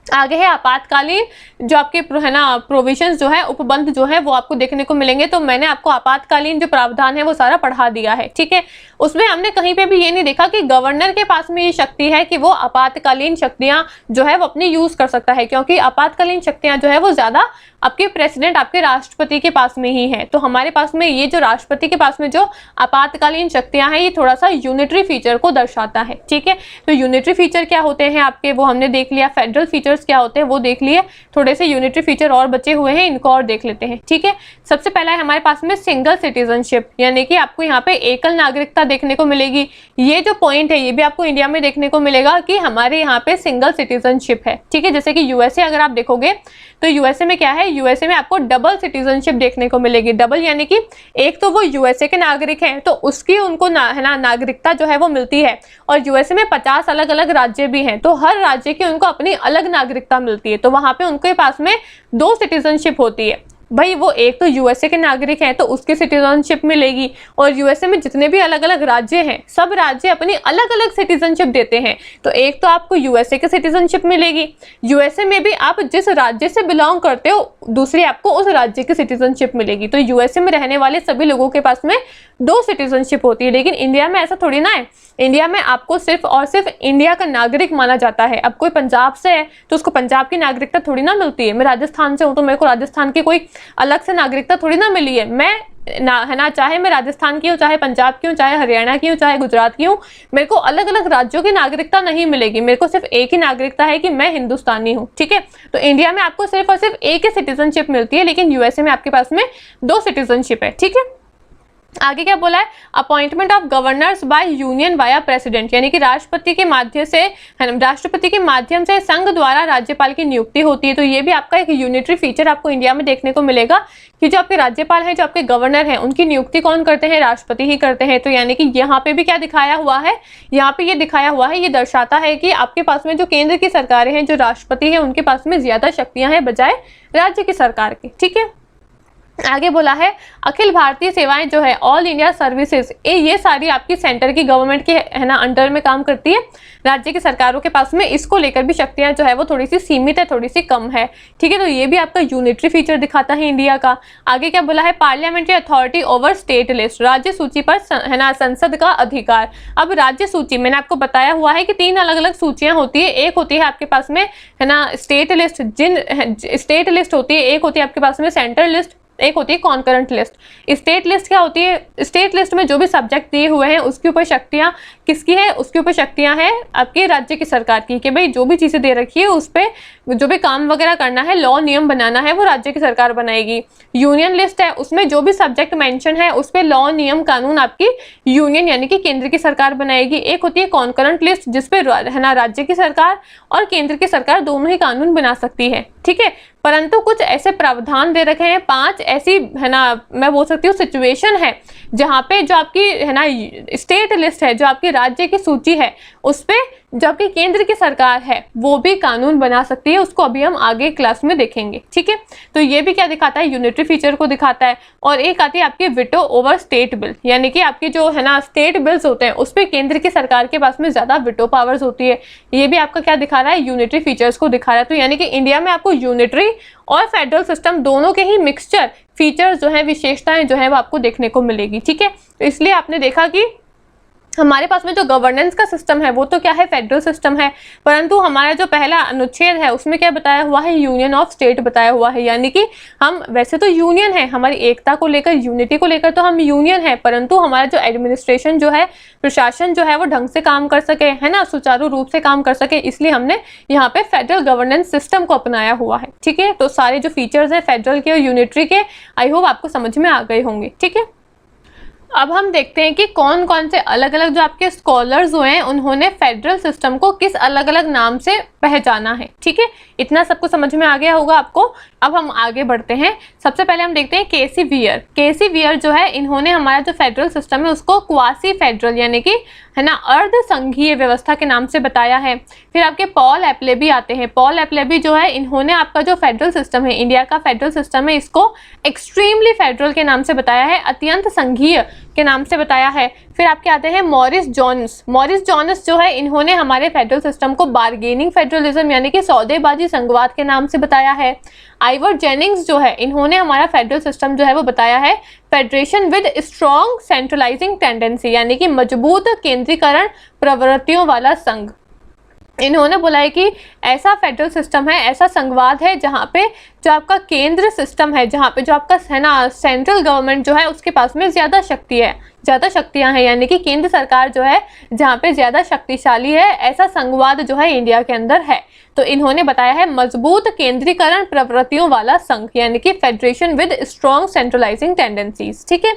आगे है आपातकालीन जो आपके है ना प्रोविजंस जो है, उपबंध जो है वो आपको देखने को मिलेंगे। तो मैंने आपको आपातकालीन जो प्रावधान है वो सारा पढ़ा दिया है। ठीक है, उसमें हमने कहीं पे भी ये नहीं देखा कि गवर्नर के पास में ये शक्ति है कि वो आपातकालीन शक्तियां जो है वो अपनी यूज कर सकता है, क्योंकि आपातकालीन शक्तियां जो है वो ज्यादा आपके प्रेसिडेंट, आपके राष्ट्रपति के पास में ही है। तो हमारे पास में ये जो राष्ट्रपति के पास में जो आपातकालीन शक्तियां हैं ये थोड़ा सा यूनिटरी फीचर को दर्शाता है। ठीक है, तो यूनिटरी फीचर क्या होते हैं आपके वो हमने देख लिया, फेडरल फीचर्स क्या होते हैं वो देख लिए, थोड़े से यूनिटरी फीचर और बचे हुए हैं, इनको और देख लेते हैं। ठीक है, सबसे पहला है हमारे पास में सिंगल सिटीजनशिप, यानी कि आपको यहाँ पे एकल नागरिकता देखने को मिलेगी। ये जो पॉइंट है ये भी आपको इंडिया में देखने को मिलेगा कि हमारे यहाँ पे सिंगल सिटीजनशिप है। ठीक है, जैसे कि यूएसए अगर आप देखोगे तो यूएसए में क्या है, यूएसए में आपको डबल सिटीजनशिप देखने को मिलेगी। डबल यानी कि एक तो वो यूएसए के नागरिक हैं तो उसकी उनको है ना नागरिकता जो है वो मिलती है, और यूएसए में 50 अलग अलग राज्य भी हैं तो हर राज्य की उनको अपनी अलग नागरिकता मिलती है। तो वहां पे उनके पास में 2 सिटीजनशिप होती है। भाई वो एक तो यूएसए के नागरिक हैं तो उसकी सिटीजनशिप मिलेगी, और यूएसए में जितने भी अलग अलग राज्य हैं सब राज्य अपनी अलग अलग सिटीजनशिप देते हैं। तो एक तो आपको यूएसए की सिटीजनशिप मिलेगी, यूएसए में भी आप जिस राज्य से बिलोंग करते हो दूसरी आपको उस राज्य की सिटीजनशिप मिलेगी। तो यूएसए में रहने वाले सभी लोगों के पास में 2 सिटीजनशिप होती है। लेकिन इंडिया में ऐसा थोड़ी ना है, इंडिया में आपको सिर्फ और सिर्फ इंडिया का नागरिक माना जाता है। अब कोई पंजाब से है तो उसको पंजाब की नागरिकता थोड़ी ना मिलती है, मैं राजस्थान से हूँ तो मेरे को राजस्थान की कोई अलग से नागरिकता थोड़ी ना मिली है। मैं है ना चाहे मैं राजस्थान की हूँ, चाहे पंजाब की हूँ, चाहे हरियाणा की हूँ, चाहे गुजरात की हूँ, मेरे को अलग अलग राज्यों की नागरिकता नहीं मिलेगी। मेरे को सिर्फ एक ही नागरिकता है कि मैं हिंदुस्तानी हूँ। ठीक है, तो इंडिया में आपको सिर्फ और सिर्फ एक ही सिटीजनशिप मिलती है, लेकिन यूएसए में आपके पास में 2 सिटीजनशिप है। ठीक है, आगे क्या बोला है, appointment of governors by union via president, यानी कि राष्ट्रपति के माध्यम से संघ द्वारा राज्यपाल की नियुक्ति होती है। तो ये भी आपका एक यूनिटरी फीचर आपको इंडिया में देखने को मिलेगा कि जो आपके राज्यपाल हैं, जो आपके गवर्नर हैं, उनकी नियुक्ति कौन करते हैं, राष्ट्रपति ही करते हैं। तो यानी कि यहाँ पे भी क्या दिखाया हुआ है, यहाँ पे ये दिखाया हुआ है, ये दर्शाता है कि आपके पास में जो केंद्र की सरकारें हैं, जो राष्ट्रपति है, उनके पास में ज्यादा शक्तियां हैं बजाय राज्य की सरकार के। ठीक है, आगे बोला है अखिल भारतीय सेवाएं जो है ऑल इंडिया सर्विसेज, ये सारी आपकी सेंटर की गवर्नमेंट के है ना अंडर में काम करती है। राज्य की सरकारों के पास में इसको लेकर भी शक्तियां जो है वो थोड़ी सी सीमित है, थोड़ी सी कम है। ठीक है, तो ये भी आपका यूनिटरी फीचर दिखाता है इंडिया का। आगे क्या बोला है, parliamentary authority over state list, राज्य सूची पर है ना संसद का अधिकार। अब राज्य सूची मैंने आपको बताया हुआ है कि 3 अलग अलग सूचियां होती है। एक होती है आपके पास में है ना स्टेट लिस्ट, स्टेट लिस्ट होती है, एक होती है आपके पास में सेंट्रल लिस्ट, एक होती है कॉन्करेंट लिस्ट। स्टेट लिस्ट क्या होती है, स्टेट लिस्ट में जो भी सब्जेक्ट दिए हुए हैं उसके ऊपर शक्तियां किसकी है, उसके ऊपर शक्तियां हैं आपके राज्य की सरकार की, कि भाई जो भी चीजें दे रखी है उस पर जो भी काम वगैरह करना है, लॉ नियम बनाना है, वो राज्य की सरकार बनाएगी। यूनियन लिस्ट है, उसमें जो भी सब्जेक्ट मेंशन है उस पर लॉ नियम कानून आपकी यूनियन यानी कि केंद्र की सरकार बनाएगी। एक होती है कॉन्करेंट लिस्ट जिसपे है ना राज्य की सरकार और केंद्र की सरकार दोनों ही कानून बना सकती है। ठीक है, परंतु कुछ ऐसे प्रावधान दे रखे हैं, 5 ऐसी है ना मैं बोल सकती हूँ सिचुएशन है जहाँ पे जो आपकी है ना स्टेट लिस्ट है, जो आपकी राज्य की सूची है, उस पे जो आपकी केंद्र की सरकार है वो भी कानून बना सकती है, उसको अभी हम आगे क्लास में देखेंगे, ठीक है। तो ये भी क्या दिखाता है, यूनिटरी फीचर को दिखाता है। और एक आती है आपकी विटो ओवर स्टेट बिल, यानी कि आपकी जो है ना स्टेट बिल्स होते हैं उस पर केंद्र की सरकार के पास में ज्यादा विटो पावर्स होती है। ये भी आपका क्या दिखा रहा है, यूनिटरी फीचर्स को दिखा रहा है। तो यानी कि इंडिया में आपको यूनिटरी और फेडरल सिस्टम दोनों के ही मिक्सचर फीचर्स जो है, विशेषताएं जो है वो आपको देखने को मिलेगी, ठीक है। तो इसलिए आपने देखा कि हमारे पास में जो गवर्नेंस का सिस्टम है वो तो क्या है, फेडरल सिस्टम है, परंतु हमारा जो पहला अनुच्छेद है उसमें क्या बताया हुआ है, यूनियन ऑफ स्टेट बताया हुआ है। यानी कि हम वैसे तो यूनियन है, हमारी एकता को लेकर, यूनिटी को लेकर तो हम यूनियन है, परंतु हमारा जो एडमिनिस्ट्रेशन जो है, प्रशासन जो है वो ढंग से काम कर सके, है ना, सुचारू रूप से काम कर सके, इसलिए हमने यहाँ पे फेडरल गवर्नेंस सिस्टम को अपनाया हुआ है, ठीक है। तो सारे जो फीचर्स हैं फेडरल के और यूनिटरी के, आई होप आपको समझ में आ गए होंगे, ठीक है। अब हम देखते हैं कि कौन कौन से अलग अलग जो आपके स्कॉलर्स हुए हैं उन्होंने फेडरल सिस्टम को किस अलग अलग नाम से पहचाना है, ठीक है। इतना सबको समझ में आ गया होगा आपको। अब हम आगे बढ़ते हैं। सबसे पहले हम देखते हैं केसी वियर। केसी वियर जो है, इन्होंने हमारा जो फेडरल सिस्टम है उसको क्वासी फेडरल यानी कि है ना अर्ध संघीय व्यवस्था के नाम से बताया है। फिर आपके पॉल एप्लेबी आते हैं। पॉल एप्लेबी जो है, इन्होंने आपका जो फेडरल सिस्टम है, इंडिया का फेडरल सिस्टम है, इसको एक्सट्रीमली फेडरल के नाम से बताया है, अत्यंत संघीय के नाम से बताया है। फिर आपके आते हैं मॉरिस जॉन्स। मॉरिस जॉन्स जो है, इन्होंने हमारे फेडरल सिस्टम को बार्गेनिंग फेडरलिज्म यानी कि सौदेबाजी संघवाद के नाम से बताया है। आइवर जेनिंग्स जो है, इन्होंने हमारा फेडरल सिस्टम जो है वो बताया है federation with strong centralising tendency यानी कि मजबूत केंद्रीकरण प्रवृत्तियों वाला संघ। इन्होंने बोला है कि ऐसा फेडरल सिस्टम है, ऐसा संघवाद है जहाँ पे जो आपका केंद्र सिस्टम है, जहाँ पे जो आपका है ना सेंट्रल गवर्नमेंट जो है उसके पास में ज़्यादा शक्ति है, ज़्यादा शक्तियाँ हैं, यानी कि केंद्र सरकार जो है जहाँ पे ज़्यादा शक्तिशाली है, ऐसा संघवाद जो है इंडिया के अंदर है। तो इन्होंने बताया है मजबूत केंद्रीकरण प्रवृत्तियों वाला संघ यानी कि federation with strong centralising tendencies, ठीक है।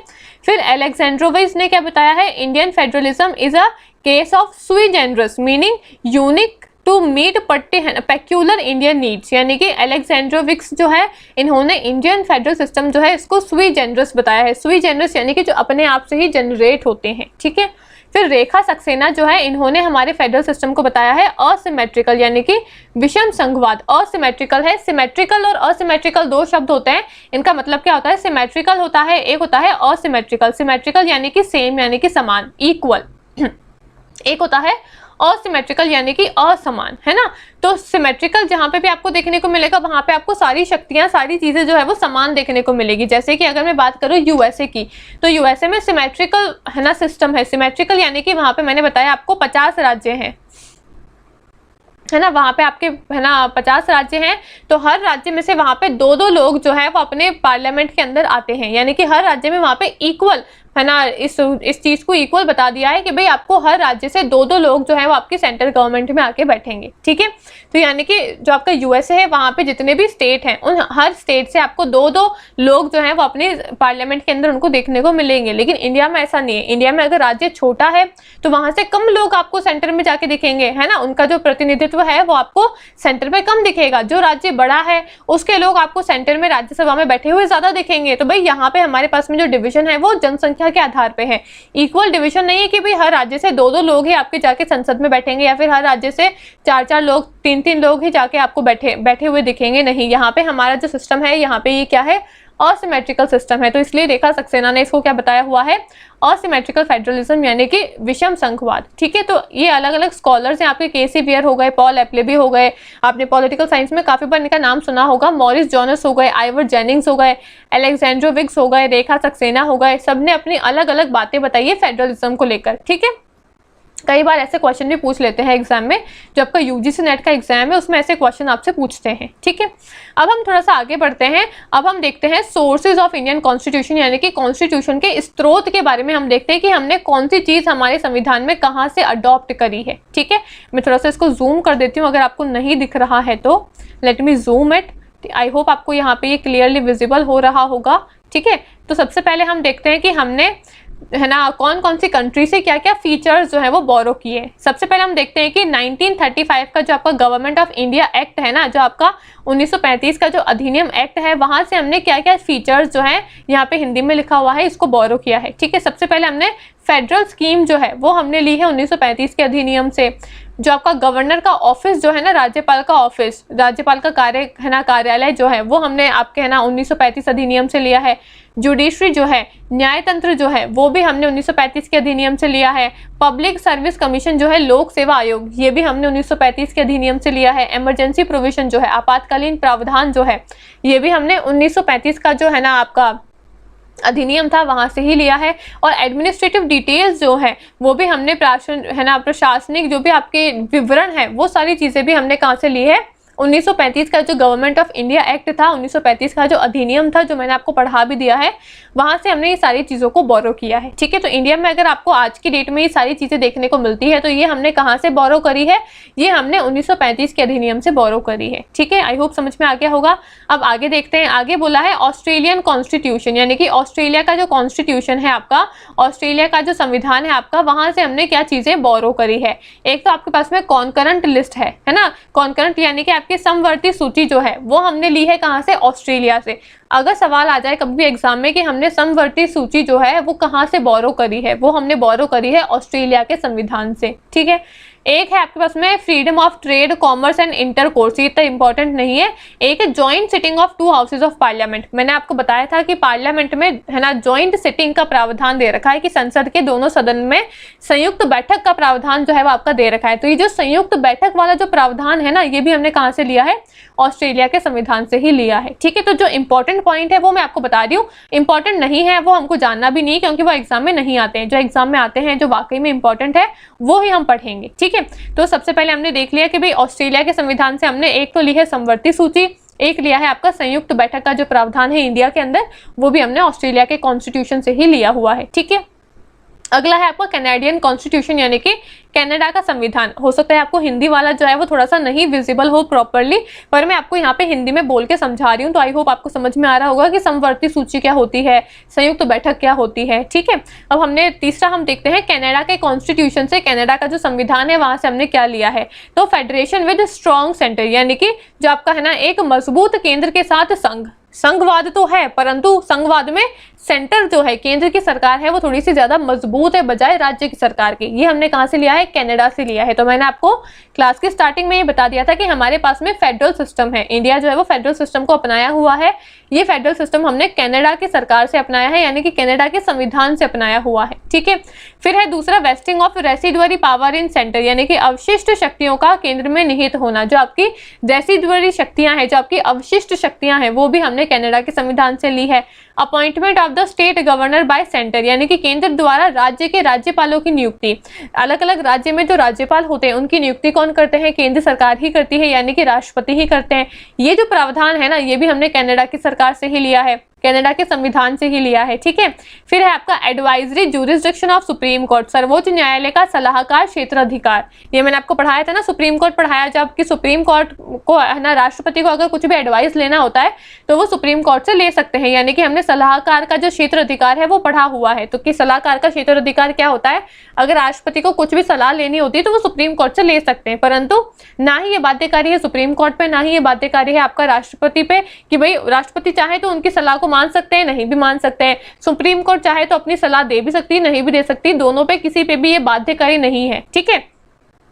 फिर अलेक्जेंड्रोविच ने क्या बताया है, Indian federalism is a case of sui generis meaning unique to meet peculiar Indian needs यानी कि अलेक्जेंड्रोविक्स जो है, इन्होंने इंडियन फेडरल सिस्टम जो है इसको सुई जेनरस बताया है। सुई जेनरस यानी कि जो अपने आप से ही जनरेट होते हैं, ठीक है। फिर रेखा सक्सेना जो है, इन्होंने हमारे फेडरल सिस्टम को बताया है असिमेट्रिकल यानी कि विषम संघवाद। असिमेट्रिकल है, सिमेट्रिकल और असिमेट्रिकल दो शब्द होते हैं। इनका मतलब क्या होता है, सिमेट्रिकल होता है, एक होता है असिमेट्रिकल। सिमेट्रिकल यानी कि सेम यानी कि समान, इक्वल, एक होता है असिमेट्रिकल यानी कि असमान, है ना। तो सिमेट्रिकल जहाँ पे भी आपको देखने को मिलेगा वहाँ पे आपको सारी शक्तियाँ, सारी चीज़ें जो है वो समान देखने को मिलेगी। जैसे कि अगर मैं बात करूँ यूएसए की, तो यूएसए में सिमेट्रिकल है ना सिस्टम है। सिमेट्रिकल यानी कि वहाँ पे मैंने बताया आपको 50 राज्य हैं, है ना, वहाँ पे आपके है ना 50 राज्य हैं, तो हर राज्य में से वहाँ पे 2-2 लोग जो है वो अपने पार्लियामेंट के अंदर आते हैं, यानी कि हर राज्य में वहाँ पे इक्वल है ना इस चीज़ को इक्वल बता दिया है कि भाई आपको हर राज्य से 2-2 लोग जो है वो आपकी सेंट्रल गवर्नमेंट में आके बैठेंगे, ठीक है। तो यानी कि जो आपका यूएसए है वहाँ पे जितने भी स्टेट हैं उन हर स्टेट से आपको 2-2 लोग जो हैं वो अपने पार्लियामेंट के अंदर उनको देखने को मिलेंगे। लेकिन इंडिया में ऐसा नहीं है। इंडिया में अगर राज्य छोटा है तो वहाँ से कम लोग आपको सेंटर में जाके दिखेंगे, है ना, उनका जो प्रतिनिधित्व है वो आपको सेंटर में कम दिखेगा। जो राज्य बड़ा है उसके लोग आपको सेंटर में राज्यसभा में बैठे हुए ज्यादा दिखेंगे। तो भाई यहाँ पे हमारे पास में जो डिविजन है वो जनसंख्या के आधार पे है, इक्वल डिवीजन नहीं है कि भाई हर राज्य से 2-2 लोग ही आपके जाके संसद में बैठेंगे या फिर हर राज्य से 4-4 लोग, 3-3 लोग ही जाके आपको बैठे हुए दिखेंगे। नहीं, यहाँ पे हमारा जो सिस्टम है यहाँ पे ये क्या है, असिमेट्रिकल सिस्टम है। तो इसलिए रेखा सक्सेना ने इसको क्या बताया हुआ है, असिमेट्रिकल फेडरलिज्म यानी कि विषम संघवाद, ठीक है। तो ये अलग अलग स्कॉलर्स हैं आपके, केसी वियर हो गए, पॉल एप्लेबी हो गए, आपने पॉलिटिकल साइंस में काफी बार इनका नाम सुना होगा, मॉरिस जॉनस हो गए, आइवर जेनिंग्स हो गए, अलेक्जेंड्रोविक्स हो गए, रेखा सक्सेना हो गए, सबने अपनी अलग अलग बातें बताई है फेडरलिज्म को लेकर, ठीक है। कई बार ऐसे क्वेश्चन भी पूछ लेते हैं एग्जाम में, जो आपका यूजीसी नेट का एग्जाम है उसमें ऐसे क्वेश्चन आपसे पूछते हैं, ठीक है। अब हम थोड़ा सा आगे बढ़ते हैं। अब हम देखते हैं सोर्सेज ऑफ इंडियन कॉन्स्टिट्यूशन यानी कि कॉन्स्टिट्यूशन के स्रोत के बारे में हम देखते हैं कि हमने कौन सी चीज़ हमारे संविधान में कहाँ से अडॉप्ट करी है, ठीक है। मैं थोड़ा सा इसको जूम कर देती हूँ, अगर आपको नहीं दिख रहा है तो let me zoom it. I hope आपको यहाँ पे ये क्लियरली विजिबल हो रहा होगा, ठीक है। तो सबसे पहले हम देखते हैं कि हमने है ना कौन कौन सी कंट्री से क्या क्या फीचर्स जो है वो बोरो किए। सबसे पहले हम देखते हैं कि 1935 का जो आपका गवर्नमेंट ऑफ इंडिया एक्ट है ना, जो आपका 1935 का जो अधिनियम एक्ट है, वहां से हमने क्या क्या फीचर्स जो है यहाँ पे हिंदी में लिखा हुआ है इसको बोरो किया है, ठीक है। सबसे पहले हमने फेडरल स्कीम जो है वो हमने ली है 1935 के अधिनियम से। जो आपका गवर्नर का ऑफिस जो है ना, राज्यपाल का ऑफिस, राज्यपाल का कार्य है ना, कार्यालय जो है वो हमने आपके है ना 1935 अधिनियम से लिया है। जुडिशरी जो है, न्यायतंत्र जो है वो भी हमने 1935 के अधिनियम से लिया है। पब्लिक सर्विस कमीशन जो है, लोक सेवा आयोग, ये भी हमने 1935 के अधिनियम से लिया है। इमरजेंसी प्रोविजन जो है, आपातकालीन प्रावधान जो है, ये भी हमने 1935 का जो है ना आपका अधिनियम था वहां से ही लिया है। और एडमिनिस्ट्रेटिव डिटेल्स जो है वो भी हमने प्रशासनिक जो भी आपके विवरण है वो सारी चीजें भी हमने कहाँ से ली है, 1935 का जो गवर्नमेंट ऑफ इंडिया एक्ट था, 1935 का जो अधिनियम था, जो मैंने आपको पढ़ा भी दिया है, वहां से हमने ये सारी चीजों को बोरो किया है। ठीक है, तो इंडिया में अगर आपको आज की डेट में ये सारी चीजें देखने को मिलती है तो ये हमने कहाँ से बोरो करी है, ये हमने 1935 के अधिनियम से बोरो करी है। ठीक है, आई होप समझ में आ गया होगा। अब आगे देखते हैं, आगे बोला है ऑस्ट्रेलियन कॉन्स्टिट्यूशन, यानी कि ऑस्ट्रेलिया का जो कॉन्स्टिट्यूशन है आपका, ऑस्ट्रेलिया का जो संविधान है आपका, वहां से हमने क्या चीजें बोरो करी है। एक तो आपके पास में कॉन्करेंट लिस्ट है ना, कॉन्करेंट यानी कि आपकी समवर्ती सूची जो है वो हमने ली है कहाँ से, ऑस्ट्रेलिया से। अगर सवाल आ जाए कभी भी एग्जाम में कि हमने समवर्ती सूची जो है वो कहाँ से बोरो करी है, वो हमने बोरो करी है ऑस्ट्रेलिया के संविधान से। ठीक है, एक है आपके पास में freedom of trade, commerce and intercourse, ये इतना इंपॉर्टेंट नहीं है। एक है joint sitting of 2 houses of parliament. मैंने आपको बताया था कि पार्लियामेंट में है ना जॉइंट सिटिंग का प्रावधान दे रखा है कि संसद के दोनों सदन में संयुक्त बैठक का प्रावधान जो है वो आपका दे रखा है। तो ये जो संयुक्त बैठक वाला जो प्रावधान है ना, ये भी हमने कहाँ से लिया है, ऑस्ट्रेलिया के संविधान से ही लिया है। ठीक है, तो जो इंपॉर्टेंट पॉइंट है वो मैं आपको बता रही हूँ, इंपॉर्टेंट नहीं है वो हमको जानना भी नहीं, क्योंकि वो एग्जाम में नहीं आते हैं। जो एग्जाम में आते हैं, जो वाकई में इंपॉर्टेंट है, वो ही हम पढ़ेंगे। ठीक है, तो सबसे पहले हमने देख लिया कि भाई ऑस्ट्रेलिया के संविधान से हमने एक तो ली है समवर्ती सूची, एक लिया है आपका संयुक्त बैठक का जो प्रावधान है इंडिया के अंदर, वो भी हमने ऑस्ट्रेलिया के कॉन्स्टिट्यूशन से ही लिया हुआ है। ठीक है, अगला है आपका कैनेडियन कॉन्स्टिट्यूशन, यानी कि कनाडा का संविधान। हो सकता है आपको हिंदी वाला जो है वो थोड़ा सा नहीं विजिबल हो प्रॉपर्ली, पर मैं आपको यहाँ पे हिंदी में बोल के समझा रही हूँ, तो आई होप आपको समझ में आ रहा होगा कि समवर्ती सूची क्या होती है, संयुक्त बैठक क्या होती है। ठीक है, अब हमने तीसरा हम देखते हैं कनाडा के कॉन्स्टिट्यूशन से, कनाडा का जो संविधान है वहां से हमने क्या लिया है, तो फेडरेशन विद स्ट्रॉन्ग सेंटर, यानी कि जो आपका है ना एक मजबूत केंद्र के साथ संघ, संघवाद तो है परंतु संघवाद में सेंटर जो है, केंद्र की सरकार है, वो थोड़ी सी ज्यादा मजबूत है बजाय राज्य की सरकार की। ये हमने कहां से लिया है, कनाडा से लिया है। तो मैंने आपको क्लास की स्टार्टिंग में ये बता दिया था कि हमारे पास में फेडरल सिस्टम है, इंडिया जो है वो फेडरल सिस्टम को अपनाया हुआ है। ये फेडरल सिस्टम हमने कनाडा की सरकार से अपनाया है, यानी कि कनाडा के संविधान से अपनाया हुआ है। ठीक है, फिर है दूसरा wasting of residuary power in centre, यानी कि अवशिष्ट शक्तियों का केंद्र में निहित होना। जो आपकी रेसिडुअरी शक्तियां हैं, जो आपकी अवशिष्ट शक्तियां हैं, वो भी हमने कनाडा के संविधान से ली है। Appointment of the state governor bye centre, यानी कि केंद्र द्वारा राज्य के राज्यपालों की नियुक्ति। अलग अलग राज्य में जो राज्यपाल होते हैं उनकी नियुक्ति कौन करते हैं, केंद्र सरकार ही करती है, यानी कि राष्ट्रपति ही करते हैं। ये जो प्रावधान है ना, ये भी हमने कनाडा की सरकार से ही लिया है, कनाडा के संविधान से ही लिया है। ठीक है, फिर है आपका advisory jurisdiction of supreme court, सर्वोच्च न्यायालय का सलाहकार क्षेत्र अधिकार। ये मैंने आपको पढ़ाया था ना, सुप्रीम कोर्ट पढ़ाया, जब कि सुप्रीम कोर्ट को है ना, राष्ट्रपति को अगर कुछ भी एडवाइस लेना होता है तो वो सुप्रीम कोर्ट से ले सकते हैं। यानी कि हमने सलाहकार का जो क्षेत्र अधिकार है वो पढ़ा हुआ है। तो कि सलाहकार का क्षेत्र अधिकार क्या होता है, अगर राष्ट्रपति को कुछ भी सलाह लेनी होती है तो वो सुप्रीम कोर्ट से ले सकते हैं, परंतु ना ही ये बाध्यकारी है सुप्रीम कोर्ट पे, ना ही ये बाध्यकारी है आपका राष्ट्रपति पे, कि भाई राष्ट्रपति चाहे तो उनकी सलाह को मान सकते हैं, नहीं भी मान सकते हैं। सुप्रीम कोर्ट चाहे तो अपनी सलाह दे भी सकती है, नहीं भी दे सकती, दोनों पे किसी पे भी ये बाध्यकारी नहीं है। ठीक है,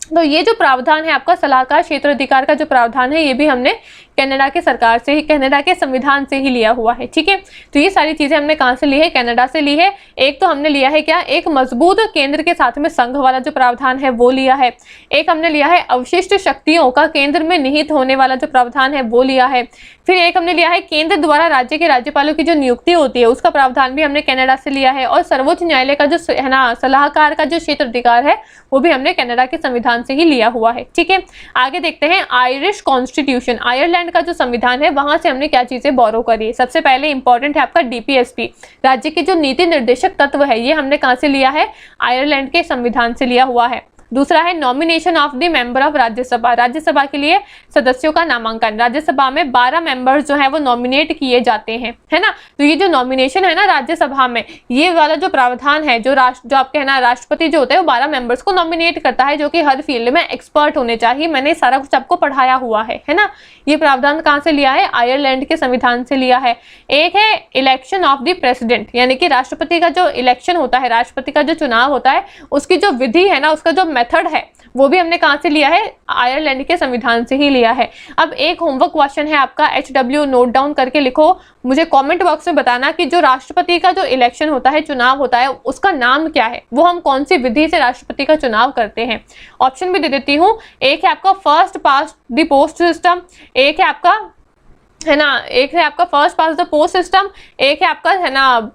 तो ये जो प्रावधान है आपका सलाहकार क्षेत्र अधिकार का जो प्रावधान है, ये भी हमने कनाडा के सरकार से ही, कनाडा के संविधान से ही लिया हुआ है। ठीक है, तो ये सारी चीजें हमने कहां से ली है, कनाडा से ली है। एक तो हमने लिया है क्या, एक मजबूत केंद्र के साथ में संघ वाला जो प्रावधान है वो लिया है। एक हमने लिया है अवशिष्ट शक्तियों का केंद्र में निहित होने वाला जो प्रावधान है वो लिया है। फिर एक हमने लिया है केंद्र द्वारा राज्य के राज्यपालों की जो नियुक्ति होती है उसका प्रावधान भी हमने कनाडा से लिया है। और सर्वोच्च न्यायालय का जो है ना सलाहकार का जो क्षेत्र अधिकार है वो भी हमने कनाडा के संविधान से ही लिया हुआ है। ठीक है, आगे देखते हैं आयरिश कॉन्स्टिट्यूशन, आयरलैंड का जो संविधान है वहां से हमने क्या चीजें बोरो करी है। सबसे पहले इंपॉर्टेंट है आपका डीपीएसपी, राज्य के जो नीति निर्देशक तत्व है, ये हमने कहां से लिया है, आयरलैंड के संविधान से लिया हुआ है। दूसरा है nomination of the member of Rajya Sabha, Rajya Sabha के लिए सदस्यों का नामांकन। राज्यसभा में 12 मेंबर्स जो है वो नॉमिनेट किए जाते हैं, है ना। तो ये जो नॉमिनेशन है ना राज्यसभा में, ये वाला जो प्रावधान है, जो आपके है ना राष्ट्रपति जो होता है वो 12 मेंबर्स को नॉमिनेट करता है, जो कि हर फील्ड में एक्सपर्ट होने चाहिए। मैंने सारा कुछ आपको पढ़ाया हुआ है ना। ये प्रावधान कहाँ से लिया है, आयरलैंड के संविधान से लिया है। एक है इलेक्शन ऑफ द प्रेसिडेंट, यानी कि राष्ट्रपति का जो इलेक्शन होता है, राष्ट्रपति का जो चुनाव होता है, उसकी जो विधि है ना, उसका जो मेथड है वो भी हमने कहाँ से लिया है, आयरलैंड के संविधान से ही लिया है। अब एक होमवर्क क्वेश्चन है आपका, HW नोट डाउन करके लिखो, मुझे कमेंट बॉक्स में बताना कि जो राष्ट्रपति का जो इलेक्शन होता है, चुनाव होता है, उसका नाम क्या है, वो हम कौन सी विधि से राष्ट्रपति का चुनाव करते हैं। ऑप्शन भी दे देती हूँ, एक है आपका first past the post system, एक है आपका है ना, एक है आपका first pass the post system, एक है आपका है ना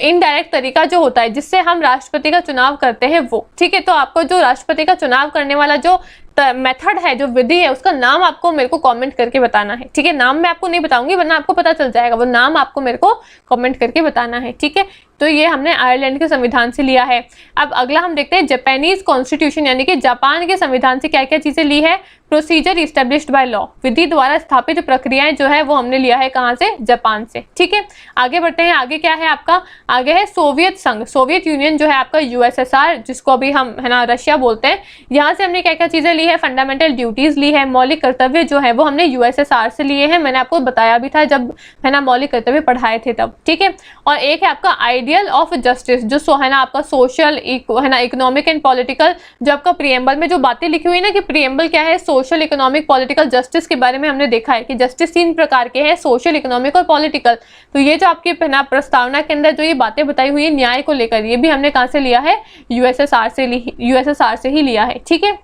इनडायरेक्ट तरीका जो होता है जिससे हम राष्ट्रपति का चुनाव करते हैं वो। ठीक है, तो आपको जो राष्ट्रपति का चुनाव करने वाला जो मेथड है, जो विधि है, उसका नाम आपको मेरे को कमेंट करके बताना है। ठीक है, नाम मैं आपको नहीं बताऊंगी वरना आपको पता चल जाएगा, वो नाम आपको मेरे को कमेंट करके बताना है। ठीक है, तो ये हमने आयरलैंड के संविधान से लिया है। अब अगला हम देखते हैं जापानीज कॉन्स्टिट्यूशन, यानी कि जापान के संविधान से क्या क्या चीजें ली है। प्रोसीजर इस्टेब्लिश्ड बाय लॉ, विधि द्वारा स्थापित प्रक्रियाएं जो है वो हमने लिया है कहाँ से, जापान से। ठीक है, आगे बढ़ते हैं। आगे क्या है आपका, आगे है सोवियत संघ, सोवियत यूनियन जो है आपका USSR, जिसको अभी हम है ना रशिया बोलते हैं। यहाँ से हमने क्या क्या चीजें ली है, फंडामेंटल ड्यूटीज ली है, मौलिक कर्तव्य जो है वो हमने USSR से लिए हैं, मैंने आपको बताया भी था जब है ना मौलिक कर्तव्य पढ़ाए थे तब। ठीक है, और एक है आपका आइडियल ऑफ जस्टिस, जो है ना आपका सोशल है ना इकोनॉमिक एंड पॉलिटिकल, जो आपका प्रियम्बल में जो बातें लिखी हुई ना कि प्रियम्बल क्या है, सोशल इकोनॉमिक पॉलिटिकल जस्टिस के बारे में हमने देखा है कि जस्टिस 3 प्रकार के हैं, सोशल इकोनॉमिक और पॉलिटिकल। तो ये जो आपकी प्रस्तावना के अंदर जो ये बातें बताई हुई है न्याय को लेकर, ये भी हमने कहाँ से लिया है, USSR से ही लिया है। ठीक है,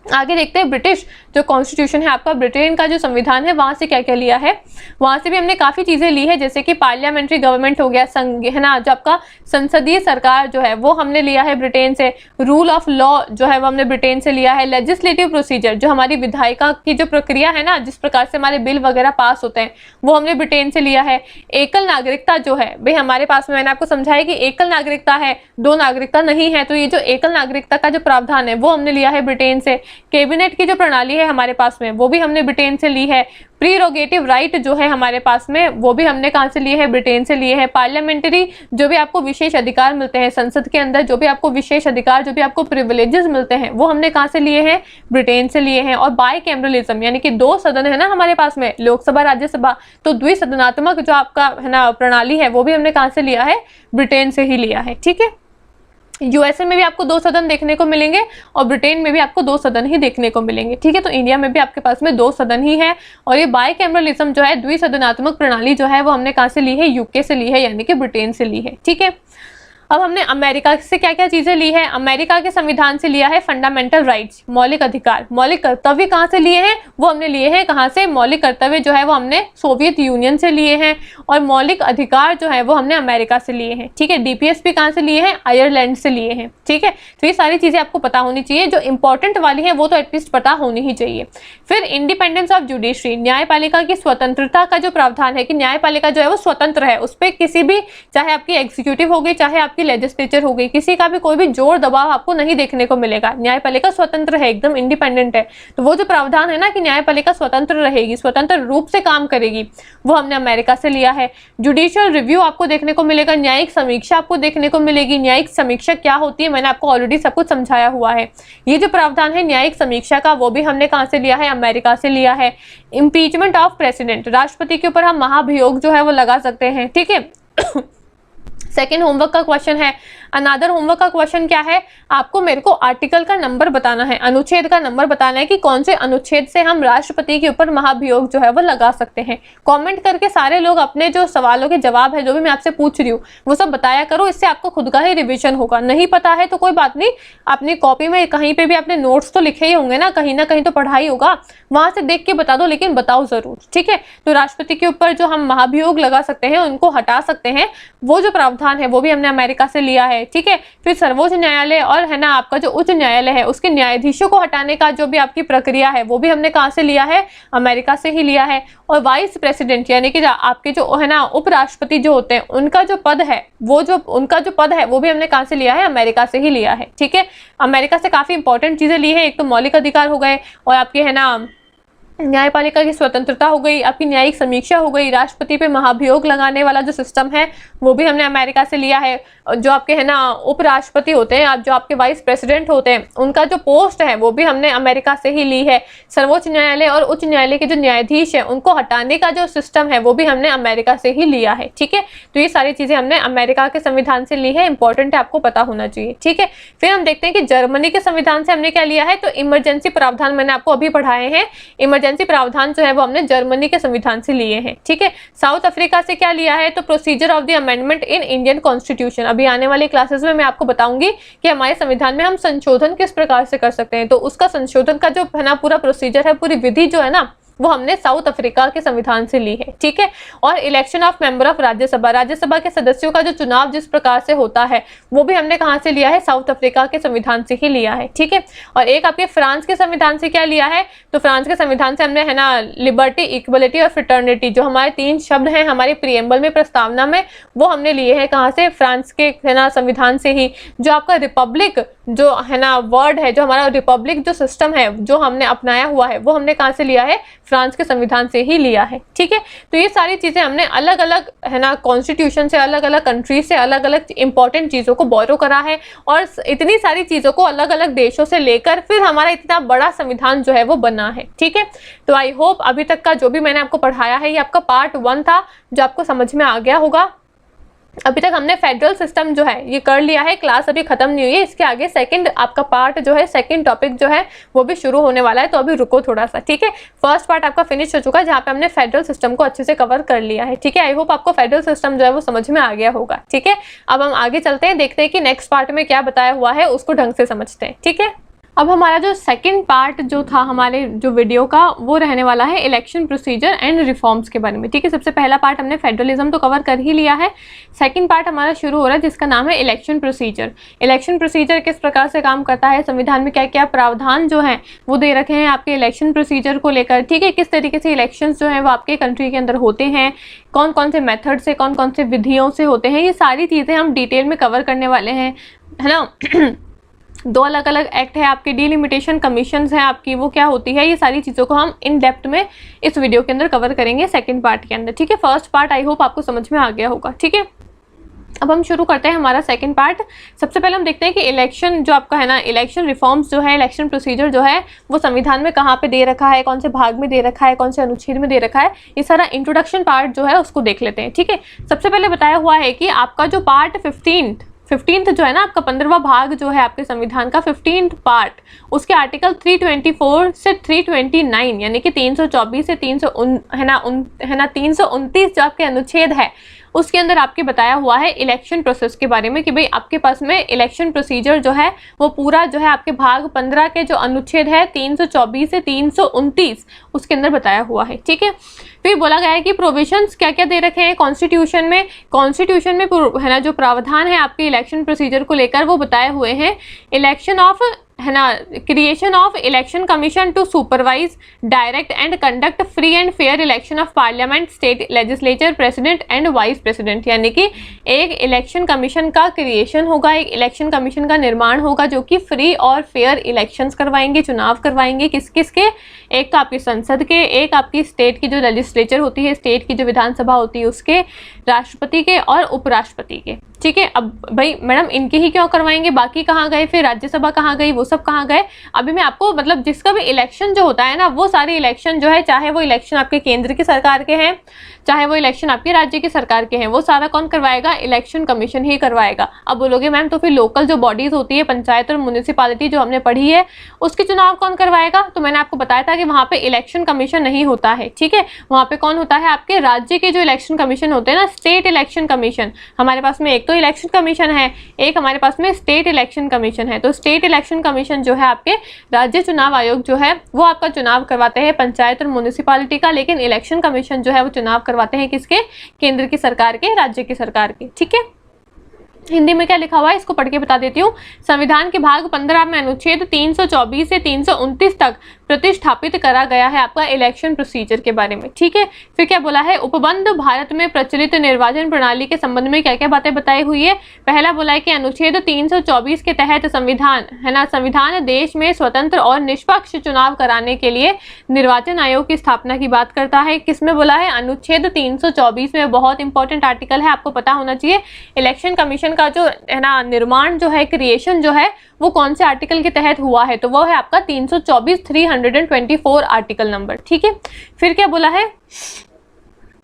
आगे देखते हैं ब्रिटिश जो कॉन्स्टिट्यूशन है आपका, ब्रिटेन का जो संविधान है वहां से क्या क्या लिया है। वहां से भी हमने काफी चीजें ली है, जैसे कि पार्लियामेंट्री गवर्नमेंट हो गया, संघ है ना, जो आपका संसदीय सरकार जो है वो हमने लिया है ब्रिटेन से। रूल ऑफ लॉ जो है वो हमने ब्रिटेन से लिया है। लेजिस्लेटिव प्रोसीजर, जो हमारी विधायिका की जो प्रक्रिया है ना, जिस प्रकार से हमारे बिल वगैरह पास होते हैं, वो हमने ब्रिटेन से लिया है। एकल नागरिकता जो है भाई हमारे पास में, मैंने आपको समझाया कि एकल नागरिकता है, 2 नागरिकता नहीं है, तो ये जो एकल नागरिकता का जो प्रावधान है वो हमने लिया है ब्रिटेन से। कैबिनेट की जो प्रणाली है हमारे पास में वो भी हमने ब्रिटेन से ली है। प्रीरोगेटिव राइट जो है हमारे पास में वो भी हमने कहाँ से लिए है, ब्रिटेन से लिए है। पार्लियामेंट्री जो भी आपको विशेष अधिकार मिलते हैं संसद के अंदर, जो भी आपको विशेष अधिकार, जो भी आपको प्रिविलेजेस मिलते हैं वो हमने कहाँ से लिए हैं, ब्रिटेन से लिए हैं। और बाइकैमरलिज्म, यानी कि 2 सदन है ना हमारे पास में, लोकसभा राज्यसभा, तो द्विसदनात्मक जो आपका है ना प्रणाली है वो भी हमने कहाँ से लिया है, ब्रिटेन से ही लिया है। ठीक है, USA में भी आपको 2 सदन देखने को मिलेंगे और ब्रिटेन में भी आपको 2 सदन ही देखने को मिलेंगे। ठीक है, तो इंडिया में भी आपके पास में 2 सदन ही है। और ये बाइकैमरलिज्म जो है, द्विसदनात्मक प्रणाली जो है वो हमने कहाँ से ली है, UK से ली है, यानी कि ब्रिटेन से ली है। ठीक है, अब हमने अमेरिका से क्या क्या चीजें ली है। अमेरिका के संविधान से लिया है फंडामेंटल राइट्स, मौलिक अधिकार। मौलिक कर्तव्य कहाँ से लिए हैं, वो हमने लिए हैं कहाँ से, मौलिक कर्तव्य जो है वो हमने सोवियत यूनियन से लिए हैं। और मौलिक अधिकार जो है वो हमने अमेरिका से लिए हैं। ठीक है, DPSP कहाँ से लिए हैं, आयरलैंड से लिए हैं। ठीक है, तो ये सारी चीजें आपको पता होनी चाहिए, जो इंपॉर्टेंट वाली है वो तो एटलीस्ट पता होनी ही चाहिए। फिर इंडिपेंडेंस ऑफ जुडिशरी, न्यायपालिका की स्वतंत्रता का जो प्रावधान है कि न्यायपालिका जो है वो स्वतंत्र है, उस पर किसी भी, चाहे आपकी एग्जीक्यूटिव हो गई, चाहे आपकी लेजिस्लेचर हो गई, किसी का भी कोई भी जोर दबाव आपको नहीं देखने को मिलेगा। न्यायपालिका स्वतंत्र है, एकदम इंडिपेंडेंट है। तो वो जो प्रावधान है ना कि न्यायपालिका स्वतंत्र रहेगी, स्वतंत्र रूप से काम करेगी, वो हमने अमेरिका से लिया है। जुडिशियल रिव्यू आपको देखने को मिलेगा, न्यायिक समीक्षा आपको देखने को मिलेगी। न्यायिक समीक्षा क्या होती है, मैंने आपको ऑलरेडी सब कुछ समझाया हुआ है। ये जो प्रावधान है न्यायिक समीक्षा का, वो भी हमने कहाँ से लिया है, अमेरिका से लिया है। इम्पीचमेंट ऑफ प्रेसिडेंट, राष्ट्रपति के ऊपर हम महाभियोग जो है वो लगा सकते हैं। ठीक है, सेकेंड होमवर्क का क्वेश्चन है। अनादर होमवर्क का क्वेश्चन क्या है, आपको मेरे को आर्टिकल का नंबर बताना है, अनुच्छेद का नंबर बताना है कि कौन से अनुच्छेद से हम राष्ट्रपति के ऊपर महाभियोग जो है वो लगा सकते हैं। कमेंट करके सारे लोग अपने जो सवालों के जवाब है, जो भी मैं आपसे पूछ रही हूँ, वो सब बताया करो, इससे आपको खुद का ही रिविजन होगा। नहीं पता है तो कोई बात नहीं, अपनी कॉपी में कहीं पे भी अपने नोट्स तो लिखे ही होंगे ना, कहीं ना कहीं तो पढ़ा ही होगा, वहां से देख के बता दो, लेकिन बताओ जरूर। ठीक है, तो राष्ट्रपति के ऊपर जो हम महाभियोग लगा सकते हैं, उनको हटा सकते हैं, वो जो प्रावधान है वो भी हमने अमेरिका से लिया है। ठीक है, फिर सर्वोच्च न्यायालय और है ना आपका जो उच्च न्यायालय है, उसके न्यायाधीशों को हटाने का जो भी आपकी प्रक्रिया है वो भी हमने कहाँ से लिया है, अमेरिका से ही लिया है। और वाइस प्रेसिडेंट, यानी कि आपके जो है ना उपराष्ट्रपति जो होते हैं, उनका जो पद है, वो जो उनका जो पद है वो भी हमने कहाँ से लिया है, अमेरिका से ही लिया है। ठीक है, अमेरिका से काफी इंपॉर्टेंट चीजें ली है, एक तो मौलिक अधिकार हो गए और आपके है ना न्यायपालिका की स्वतंत्रता हो गई, आपकी न्यायिक समीक्षा हो गई, राष्ट्रपति पे महाभियोग लगाने वाला जो सिस्टम है वो भी हमने अमेरिका से लिया है। जो आपके है ना उपराष्ट्रपति होते हैं, आप जो आपके वाइस प्रेसिडेंट होते हैं, उनका जो पोस्ट है वो भी हमने अमेरिका से ही ली है। सर्वोच्च न्यायालय और उच्च न्यायालय के जो न्यायाधीश है उनको हटाने का जो सिस्टम है वो भी हमने अमेरिका से ही लिया है। ठीक है, तो ये सारी चीजें हमने अमेरिका के संविधान से ली है, इंपॉर्टेंट है, आपको पता होना चाहिए। ठीक है, फिर हम देखते हैं कि जर्मनी के संविधान से हमने क्या लिया है, तो इमरजेंसी प्रावधान मैंने आपको अभी पढ़ाए हैं। इमरजेंसी प्रावधान जो है वो हमने जर्मनी के संविधान से लिए हैं। ठीक है, साउथ अफ्रीका से क्या लिया है, तो procedure of the amendment in Indian constitution. अभी आने वाली क्लासेस में मैं आपको बताऊंगी कि हमारे संविधान में हम संशोधन किस प्रकार से कर सकते हैं। तो उसका संशोधन का जो है ना पूरा प्रोसीजर है, पूरी विधि जो है ना, वो हमने साउथ अफ्रीका के संविधान से ली है। ठीक है, और election of member of Rajya Sabha, Rajya Sabha के सदस्यों का जो चुनाव जिस प्रकार से होता है वो भी हमने कहाँ से लिया है, साउथ अफ्रीका के संविधान से ही लिया है। ठीक है, और एक आपके फ्रांस के संविधान से क्या लिया है, तो फ्रांस के संविधान से हमने है ना लिबर्टी, इक्वलिटी और फ्रेटर्निटी, जो हमारे 3 शब्द हैं हमारे प्रिएम्बल में, प्रस्तावना में, वो हमने लिए हैं कहाँ से, फ्रांस के है ना संविधान से ही। जो आपका रिपब्लिक जो है ना वर्ड है, जो हमारा रिपब्लिक जो सिस्टम है जो हमने अपनाया हुआ है, वो हमने कहाँ से लिया है, फ्रांस के संविधान से ही लिया है। ठीक है, तो ये सारी चीजें हमने अलग अलग है ना कॉन्स्टिट्यूशन से, अलग अलग कंट्री से अलग अलग इंपॉर्टेंट चीजों को बोरो करा है, और इतनी सारी चीजों को अलग अलग देशों से लेकर फिर हमारा इतना बड़ा संविधान जो है वो बना है। ठीक है, तो आई होप अभी तक का जो भी मैंने आपको पढ़ाया है ये आपका पार्ट 1 था, जो आपको समझ में आ गया होगा। अभी तक हमने फेडरल सिस्टम जो है ये कर लिया है, क्लास अभी खत्म नहीं हुई है, इसके आगे सेकंड आपका पार्ट जो है, सेकंड टॉपिक जो है वो भी शुरू होने वाला है, तो अभी रुको थोड़ा सा। ठीक है, फर्स्ट पार्ट आपका फिनिश हो चुका है जहाँ पे हमने फेडरल सिस्टम को अच्छे से कवर कर लिया है। ठीक है, आई होप आपको फेडरल सिस्टम जो है वो समझ में आ गया होगा। ठीक है, अब हम आगे चलते हैं, देखते हैं कि नेक्स्ट पार्ट में क्या बताया हुआ है, उसको ढंग से समझते हैं। ठीक है, अब हमारा जो सेकंड पार्ट जो था हमारे जो वीडियो का, वो रहने वाला है इलेक्शन प्रोसीजर एंड रिफॉर्म्स के बारे में। ठीक है, सबसे पहला पार्ट हमने फेडरलिज्म तो कवर कर ही लिया है, सेकंड पार्ट हमारा शुरू हो रहा है जिसका नाम है इलेक्शन प्रोसीजर। इलेक्शन प्रोसीजर किस प्रकार से काम करता है, संविधान में क्या क्या प्रावधान जो हैं वो दे रखे हैं आपके इलेक्शन प्रोसीजर को लेकर। ठीक है, किस तरीके से इलेक्शन जो है वो आपके कंट्री के अंदर होते हैं, कौन कौन से मेथड से, कौन कौन से विधियों से होते हैं, ये सारी चीज़ें हम डिटेल में कवर करने वाले हैं, है ना। 2 अलग अलग एक्ट है आपकी, डिलिमिटेशन कमीशंस हैं आपकी, वो क्या होती है, ये सारी चीज़ों को हम इन डेप्थ में इस वीडियो के अंदर कवर करेंगे सेकंड पार्ट के अंदर। ठीक है, फर्स्ट पार्ट आई होप आपको समझ में आ गया होगा। ठीक है, अब हम शुरू करते हैं हमारा सेकंड पार्ट। सबसे पहले हम देखते हैं कि इलेक्शन जो आपका है ना, इलेक्शन रिफॉर्म्स जो है, इलेक्शन प्रोसीजर जो है वो संविधान में कहाँ पे दे रखा है, कौन से भाग में दे रखा है, कौन से अनुच्छेद में दे रखा है, ये सारा इंट्रोडक्शन पार्ट जो है उसको देख लेते हैं। ठीक है, सबसे पहले बताया हुआ है कि आपका जो पार्ट 15th जो है ना, आपका 15वां भाग जो है आपके संविधान का 15th पार्ट, उसके आर्टिकल 324 से 329 यानी कि 324 से 329 जो आपके अनुच्छेद है उसके अंदर आपके बताया हुआ है इलेक्शन प्रोसेस के बारे में, कि भाई आपके पास में इलेक्शन प्रोसीजर जो है वो पूरा जो है आपके भाग 15 के जो अनुच्छेद है 324 से 329 उसके अंदर बताया हुआ है। ठीक है, फिर बोला गया है कि प्रोविजंस क्या क्या दे रखे हैं कॉन्स्टिट्यूशन में है ना जो प्रावधान है आपके इलेक्शन प्रोसीजर को लेकर वो बताए हुए हैं। इलेक्शन ऑफ है ना, creation of election commission to supervise, direct and conduct free and fair election of parliament, state legislature, president and vice president, यानी कि एक इलेक्शन कमीशन का क्रिएशन होगा, एक इलेक्शन कमीशन का निर्माण होगा जो कि फ्री और फेयर इलेक्शंस करवाएंगे, चुनाव करवाएंगे। किस किस के, एक तो आपकी संसद के, एक आपकी स्टेट की जो लेजिस्लेचर होती है, स्टेट की जो विधानसभा होती है उसके, राष्ट्रपति के और उपराष्ट्रपति के। ठीक है, अब भाई मैडम इनके ही क्यों करवाएंगे, बाकी कहाँ गए, फिर राज्यसभा कहाँ गई, वो सब कहाँ गए। अभी मैं आपको मतलब जिसका भी इलेक्शन जो होता है ना, वो सारे इलेक्शन जो है, चाहे वो इलेक्शन आपके केंद्र की सरकार के हैं, चाहे वो इलेक्शन आपके राज्य की सरकार के हैं, वो सारा कौन करवाएगा, इलेक्शन कमीशन ही करवाएगा। अब बोलोगे मैम तो फिर लोकल जो बॉडीज होती है, पंचायत और म्यूनिसिपैलिटी जो हमने पढ़ी है, उसके चुनाव कौन करवाएगा। तो मैंने आपको बताया था कि वहाँ पे इलेक्शन कमीशन नहीं होता है। ठीक है, वहाँ पे कौन होता है, आपके राज्य के जो इलेक्शन कमीशन होते हैं ना, स्टेट इलेक्शन कमीशन। हमारे पास में एक तो इलेक्शन कमीशन है, एक हमारे पास में स्टेट इलेक्शन कमीशन है। तो स्टेट इलेक्शन कमीशन जो है आपके राज्य चुनाव आयोग जो है वो आपका चुनाव करवाते हैं पंचायत और म्यूनिसिपैलिटी का, लेकिन इलेक्शन कमीशन जो है वो चुनाव करवाते हैं किसके, केंद्र की सरकार के, राज्य की सरकार के। ठीक है, हिंदी में क्या लिखा हुआ है इसको पढ़ के बता देती हूँ। संविधान के भाग 15 में अनुच्छेद 324 से 329 तक प्रतिष्ठापित करा गया है आपका इलेक्शन प्रोसीजर के बारे में। ठीक है, फिर क्या बोला है, उपबंध भारत में प्रचलित निर्वाचन प्रणाली के संबंध में क्या क्या बातें बताई हुई है। पहला बोला है कि अनुच्छेद 324 के तहत संविधान है ना, संविधान देश में स्वतंत्र और निष्पक्ष चुनाव कराने के लिए निर्वाचन आयोग की स्थापना की बात करता है। किसमें बोला है, अनुच्छेद 324 में, बहुत इंपॉर्टेंट आर्टिकल है, आपको पता होना चाहिए। इलेक्शन कमीशन का जो है ना निर्माण जो है, क्रिएशन जो है, वो कौन से आर्टिकल के तहत हुआ है, तो वो है आपका 324 आर्टिकल नंबर। ठीक है, फिर क्या बोला है,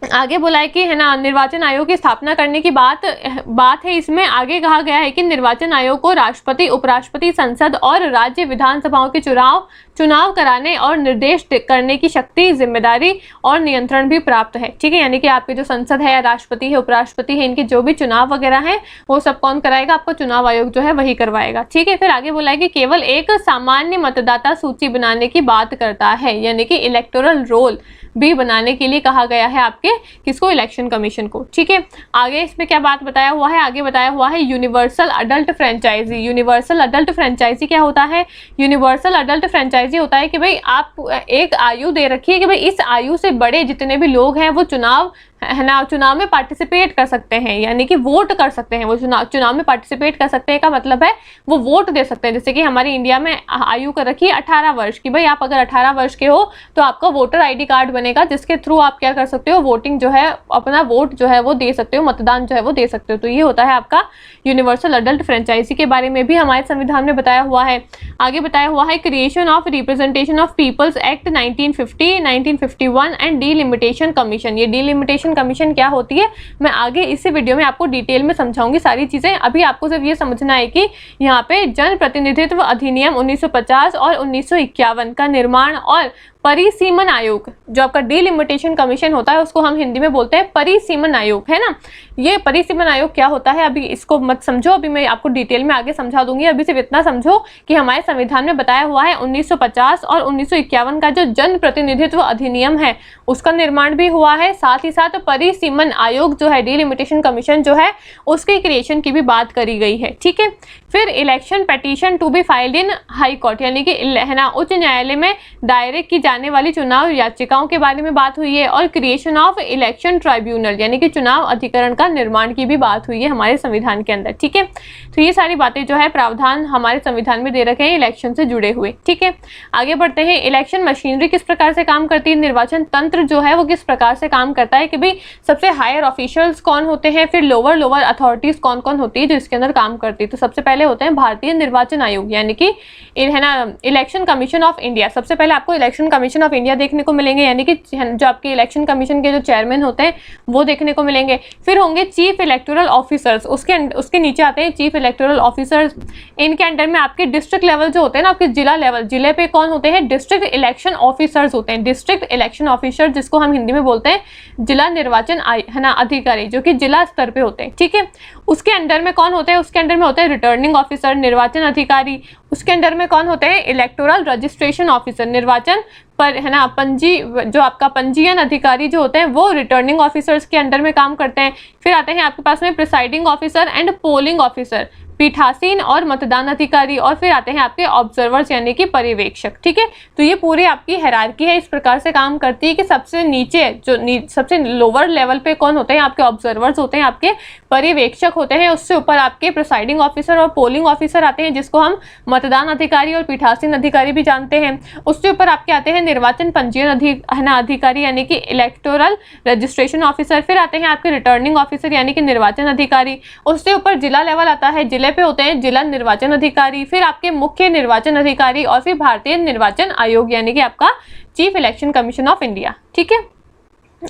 आगे बोला है कि है ना निर्वाचन आयोग की स्थापना करने की बात है। इसमें आगे कहा गया है कि निर्वाचन आयोग को राष्ट्रपति, उपराष्ट्रपति, संसद और राज्य विधानसभाओं के चुनाव कराने और निर्देश करने की शक्ति, जिम्मेदारी और नियंत्रण भी प्राप्त है। ठीक है, यानी कि आपके जो संसद है या राष्ट्रपति है, उपराष्ट्रपति है, इनके जो भी चुनाव वगैरह हैं वो सब कौन कराएगा, आपको चुनाव आयोग जो है वही करवाएगा। ठीक है, फिर आगे बोला है कि केवल एक सामान्य मतदाता सूची बनाने की बात करता है, यानी कि इलेक्टोरल रोल भी बनाने के लिए कहा गया है आपके किसको, इलेक्शन कमीशन को। ठीक है, आगे इसमें क्या बात बताया हुआ है, आगे बताया हुआ है universal adult franchise. Universal adult franchise क्या होता है, यूनिवर्सल अडल्ट फ्रेंचाइजी होता है कि भाई आप एक आयु दे रखी है कि भाई इस आयु से बड़े जितने भी लोग हैं वो चुनाव है ना, चुनाव में पार्टिसिपेट कर सकते हैं, यानी कि वोट कर सकते हैं। वो चुनाव में पार्टिसिपेट कर सकते हैं का मतलब है वो वोट दे सकते हैं। जैसे कि हमारी इंडिया में आयु कर रखी है 18 वर्ष की, भाई आप अगर 18 वर्ष के हो तो आपका वोटर आईडी कार्ड बनेगा, जिसके थ्रू आप क्या कर सकते हो, वोटिंग जो है, अपना वोट जो है वो दे सकते हो, मतदान जो है वो दे सकते हो। तो ये होता है आपका यूनिवर्सल अडल्ट फ्रेंचाइजी के बारे में भी हमारे संविधान में बताया हुआ है। आगे बताया हुआ है creation of representation of peoples act 1950, 1951 and delimitation commission. ये डीलिमिटेशन कमीशन क्या होती है, मैं आगे इसी वीडियो में आपको डिटेल में समझाऊंगी सारी चीजें। अभी आपको सिर्फ ये समझना है कि यहाँ पे जन प्रतिनिधित्व अधिनियम 1950 और 1951 का निर्माण और परिसीमन आयोग, जो आपका डीलिमिटेशन कमीशन होता है उसको हम हिंदी में बोलते हैं परिसीमन आयोग, है ना। ये परिसीमन आयोग क्या होता है, अभी इसको मत समझो, अभी मैं आपको डिटेल में आगे समझा दूंगी। अभी सिर्फ इतना समझो कि हमारे संविधान में बताया हुआ है 1950 और 1951 का जो जन प्रतिनिधित्व अधिनियम है उसका निर्माण भी हुआ है, साथ ही साथ परिसीमन आयोग जो है, डीलिमिटेशन कमीशन जो है, उसके क्रिएशन की भी बात करी गई है। ठीक है, फिर election petition to be filed in high court, यानी कि है ना उच्च न्यायालय में दायर की जाने वाली चुनाव याचिकाओं के बारे में बात हुई है, और क्रिएशन ऑफ इलेक्शन ट्राइब्यूनल, यानी कि चुनाव अधिकरण का निर्माण की भी बात हुई है हमारे संविधान के अंदर। ठीक है, तो ये सारी बातें जो है प्रावधान हमारे संविधान में दे रखे हैं इलेक्शन से जुड़े हुए। ठीक है, आगे बढ़ते हैं। इलेक्शन मशीनरी किस प्रकार से काम करती है, निर्वाचन तंत्र जो है वो किस प्रकार से काम करता है, कि भाई सबसे हायर ऑफिशियल्स कौन होते हैं, फिर लोअर अथॉरिटीज कौन कौन होती है जो इसके अंदर काम करती है। तो सबसे पहले होते हैं भारतीय निर्वाचन आयोग, यानी कि है ना इलेक्शन कमीशन ऑफ इंडिया। सबसे पहले आपको इलेक्शन कमीशन ऑफ इंडिया देखने को मिलेंगे, यानी कि जो आपके इलेक्शन कमीशन के जो चेयरमैन होते हैं वो देखने को मिलेंगे। फिर होंगे चीफ इलेक्टोरल ऑफिसर्स, उसके नीचे आते हैं चीफ इलेक्टोरल ऑफिसर्स। इनके अंडर में आपके डिस्ट्रिक्ट लेवल जो होते हैं ना, आपके जिला लेवल, जिले पे कौन होते हैं, डिस्ट्रिक्ट इलेक्शन ऑफिसर्स होते हैं। डिस्ट्रिक्ट इलेक्शन ऑफिसर जिसको हम हिंदी में बोलते हैं जिला निर्वाचन है ना अधिकारी, जो कि जिला स्तर पे होते हैं। ठीक है, उसके अंडर में कौन होते हैं, उसके अंडर में होते हैं रिटर्निंग ऑफिसर, निर्वाचन अधिकारी। उसके अंडर में कौन होते हैं, इलेक्टोरल रजिस्ट्रेशन ऑफिसर, निर्वाचन पर है ना जो आपका पंजीयन अधिकारी जो होते हैं वो रिटर्निंग ऑफिसर्स के अंडर में काम करते हैं। फिर आते हैं आपके पास में presiding officer and polling officer, पीठासीन और मतदान अधिकारी, और फिर आते हैं आपके ऑब्जर्वर्स यानी कि पर्यवेक्षक। ठीक है, तो ये पूरी आपकी हायरार्की है, इस प्रकार से काम करती है कि सबसे नीचे सबसे लोअर लेवल पे कौन होते हैं, आपके ऑब्जर्वर्स होते हैं, आपके पर्यवेक्षक होते हैं, उससे ऊपर आपके प्रिसाइडिंग ऑफिसर और पोलिंग ऑफिसर आते हैं जिसको हम मतदान अधिकारी और पीठासीन अधिकारी भी जानते हैं। उससे ऊपर आपके आते हैं निर्वाचन पंजीयन अधिकारी यानी कि इलेक्टोरल रजिस्ट्रेशन ऑफिसर। फिर आते हैं आपके रिटर्निंग ऑफिसर यानी कि निर्वाचन अधिकारी। उससे ऊपर जिला लेवल आता है, जिले पे होते हैं जिला निर्वाचन अधिकारी, फिर आपके मुख्य निर्वाचन अधिकारी, और फिर भारतीय निर्वाचन आयोग यानी कि आपका chief election commission of India. ठीक है,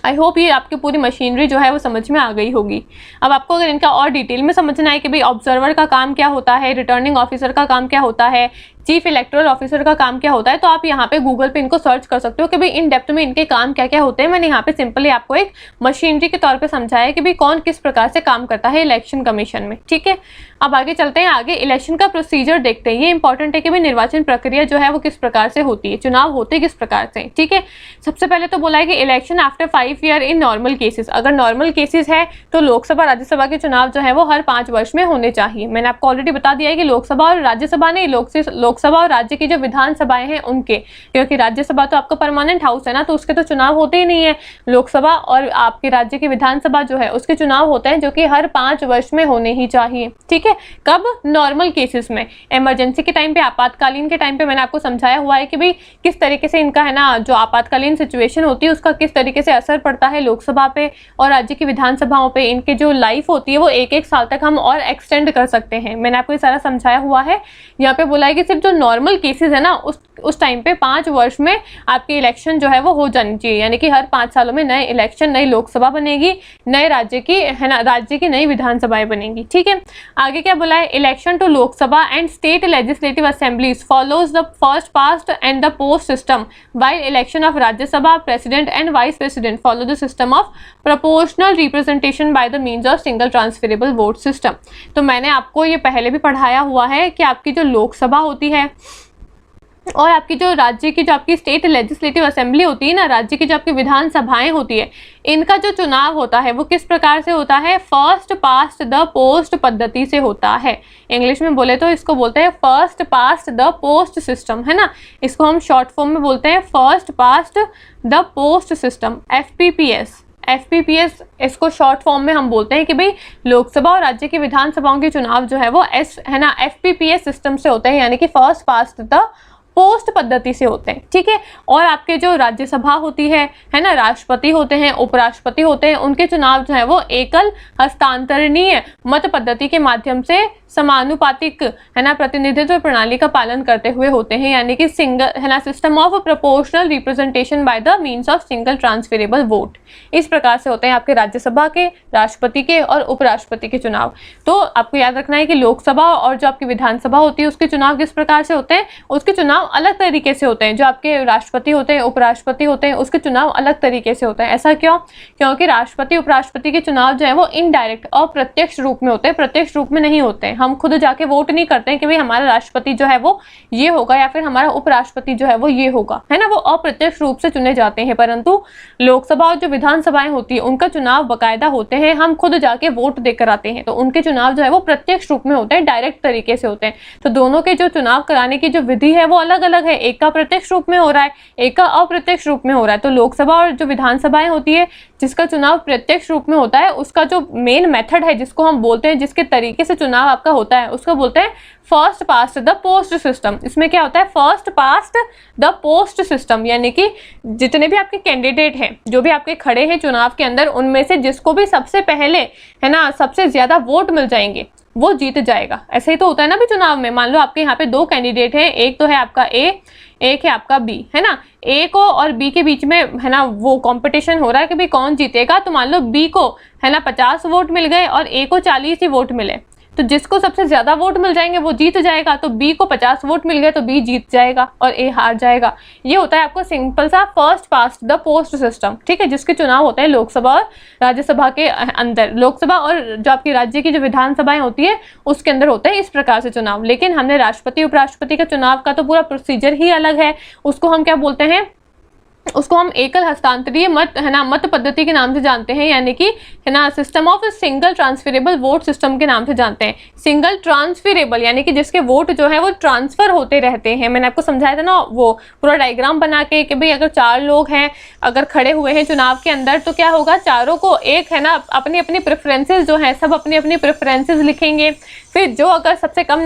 आई होप ये आपकी पूरी मशीनरी जो है वो समझ में आ गई होगी। अब आपको अगर इनका और डिटेल में समझना है कि भाई ऑब्जर्वर का काम क्या होता है, रिटर्निंग ऑफिसर का काम क्या होता है, चीफ इलेक्टोरल ऑफिसर का काम क्या होता है, तो आप यहाँ पे गूगल पे इनको सर्च कर सकते हो कि भाई इन डेप्थ में इनके काम क्या क्या होते हैं। मैंने यहाँ पे सिंपली आपको एक मशीनरी के तौर पे समझाया कि भाई कौन किस प्रकार से काम करता है इलेक्शन कमीशन में। ठीक है, अब आगे चलते हैं, आगे इलेक्शन का प्रोसीजर देखते हैं। ये इंपॉर्टेंट है कि भाई निर्वाचन प्रक्रिया जो है वो किस प्रकार से होती है, चुनाव होते किस प्रकार से। ठीक है, सबसे पहले तो बोला है कि election after 5 year in normal cases. अगर नॉर्मल केसेस है तो लोकसभा राज्यसभा के चुनाव जो है वो हर 5 वर्ष में होने चाहिए। मैंने आपको ऑलरेडी बता दिया है कि लोकसभा और राज्यसभा नहीं, लोकसभा लोकसभा और राज्य की जो विधानसभाएं हैं उनके, क्योंकि राज्यसभा तो आपका परमानेंट हाउस है ना, तो उसके तो चुनाव होते ही नहीं है। लोकसभा और आपके राज्य की विधानसभा जो है उसके चुनाव होते हैं, जो कि हर 5 वर्ष में होने ही चाहिए। ठीक है, कब? नॉर्मल केसेस में, इमरजेंसी के टाइम पे, आपातकालीन के टाइम पे मैंने आपको समझाया हुआ है कि भाई किस तरीके से इनका है ना, जो आपातकालीन सिचुएशन होती है उसका किस तरीके से असर पड़ता है लोकसभा पे और राज्य की विधानसभाओं पे। इनके जो लाइफ होती है वो 1-1 साल तक हम और एक्सटेंड कर सकते हैं। मैंने आपको ये सारा समझाया हुआ है। यहाँ पे बोला है कि सिर्फ जो नॉर्मल केसेस है ना उस टाइम पे 5 वर्ष में आपकी इलेक्शन जो है वो हो जानी चाहिए, यानी कि हर 5 सालों में नए इलेक्शन, नई लोकसभा बनेगी, नए राज्य की है ना, राज्य की नई विधानसभाएं बनेंगी। ठीक है, आगे क्या बोला है? Election to Lok Sabha and state legislative assemblies follows the first past and the post system, while election of Rajya Sabha president and vice president follow the system of proportional representation by the means of single transferable vote system. तो मैंने आपको ये पहले भी पढ़ाया हुआ है कि आपकी जो लोकसभा होती है और आपकी जो राज्य की, जो आपकी स्टेट लेजिस्लेटिव असेंबली होती है ना, राज्य की जो आपकी विधानसभाएं होती है, इनका जो चुनाव होता है वो किस प्रकार से होता है? फर्स्ट पास्ट द पोस्ट पद्धति से होता है। इंग्लिश में बोले तो इसको बोलते हैं first past the post system, है ना। इसको हम शॉर्ट फॉर्म में बोलते हैं first past the post system, FPPS। इसको शॉर्ट फॉर्म में हम बोलते हैं कि भाई लोकसभा और राज्य की विधानसभाओं के चुनाव जो है वो है ना FPPS सिस्टम से होते हैं, यानी कि फर्स्ट पास्ट द पोस्ट पद्धति से होते हैं। ठीक है, और आपके जो राज्यसभा होती है ना, राष्ट्रपति होते हैं, उपराष्ट्रपति होते हैं, उनके चुनाव जो है वो एकल हस्तांतरणीय मत पद्धति के माध्यम से समानुपातिक है ना प्रतिनिधित्व प्रणाली का पालन करते हुए होते हैं, यानी कि सिंगल है ना system of proportional representation by the means of single transferable vote. इस प्रकार से होते हैं आपके राज्यसभा के, राष्ट्रपति के और उपराष्ट्रपति के चुनाव। तो आपको याद रखना है कि लोकसभा और जो आपकी विधानसभा होती है उसके चुनाव किस प्रकार से होते हैं, उसके चुनाव अलग तरीके से होते हैं। जो आपके राष्ट्रपति होते हैं, उपराष्ट्रपति होते हैं, उसके चुनाव अलग तरीके से होते हैं। ऐसा क्यों? क्योंकि राष्ट्रपति उपराष्ट्रपति के चुनाव जो है वो इनडायरेक्ट और प्रत्यक्ष रूप में होते हैं, प्रत्यक्ष रूप में नहीं होते हैं। हम खुद जाके वोट नहीं करते हैं कि भाई हमारा राष्ट्रपति जो है वो ये होगा या फिर हमारा उपराष्ट्रपति जो है वो ये होगा, है ना। वो अप्रत्यक्ष रूप से चुने जाते हैं। परंतु लोकसभा और जो विधानसभाएं होती है उनका चुनाव बाकायदा होते हैं, हम खुद जाके वोट देकर आते हैं। तो उनके चुनाव जो है वो प्रत्यक्ष रूप में होते हैं, डायरेक्ट तरीके से होते हैं। तो दोनों के जो चुनाव कराने की जो विधि है वो अलग अलग है, एक का प्रत्यक्ष रूप में हो रहा है, एक का अप्रत्यक्ष रूप में हो रहा है। तो लोकसभा और जो विधानसभाएं होती है जिसका चुनाव प्रत्यक्ष रूप में होता है, उसका जो मेन मेथड है, जिसको हम बोलते हैं, जिसके तरीके से चुनाव आपका होता है, उसको बोलते हैं first past the post system. इसमें क्या होता है? First past the post system, यानी कि जितने भी आपके कैंडिडेट हैं, जो भी आपके खड़े हैं चुनाव के अंदर, उनमें से जिसको भी सबसे पहले है ना सबसे ज्यादा वोट मिल जाएंगे वो जीत जाएगा। ऐसे ही तो होता है ना भी चुनाव में। मान लो आपके यहाँ पे 2 कैंडिडेट हैं, एक तो है आपका ए, एक है आपका बी, है ना। ए को और बी के बीच में है ना वो कंपटीशन हो रहा है कि भाई कौन जीतेगा। तो मान लो बी को है ना 50 वोट मिल गए और ए को 40 ही वोट मिले, तो जिसको सबसे ज्यादा वोट मिल जाएंगे वो जीत जाएगा। तो बी को 50 वोट मिल गए तो बी जीत जाएगा और ए हार जाएगा। ये होता है आपको सिंपल सा first past the post system. ठीक है, जिसके चुनाव होते हैं लोकसभा और राज्यसभा के अंदर, लोकसभा और जो आपकी राज्य की जो विधानसभाएं होती है उसके अंदर होते हैं इस प्रकार से चुनाव। लेकिन हमने राष्ट्रपति उपराष्ट्रपति का चुनाव का तो पूरा प्रोसीजर ही अलग है। उसको हम क्या बोलते हैं? उसको हम एकल हस्तांतरीय मत पद्धति के नाम से जानते हैं, यानी कि है ना system of single transferable vote system के नाम से जानते हैं। सिंगल ट्रांसफरेबल यानी कि जिसके वोट जो है वो ट्रांसफर होते रहते हैं। मैंने आपको समझाया था ना वो पूरा डायग्राम बना के कि भाई अगर 4 लोग हैं, अगर खड़े हुए हैं चुनाव के अंदर, तो क्या होगा, चारों को एक है ना अपनी अपनी प्रेफरेंसेस जो है, सब अपनी अपनी प्रेफरेंसेस लिखेंगे। फिर जो अगर सबसे कम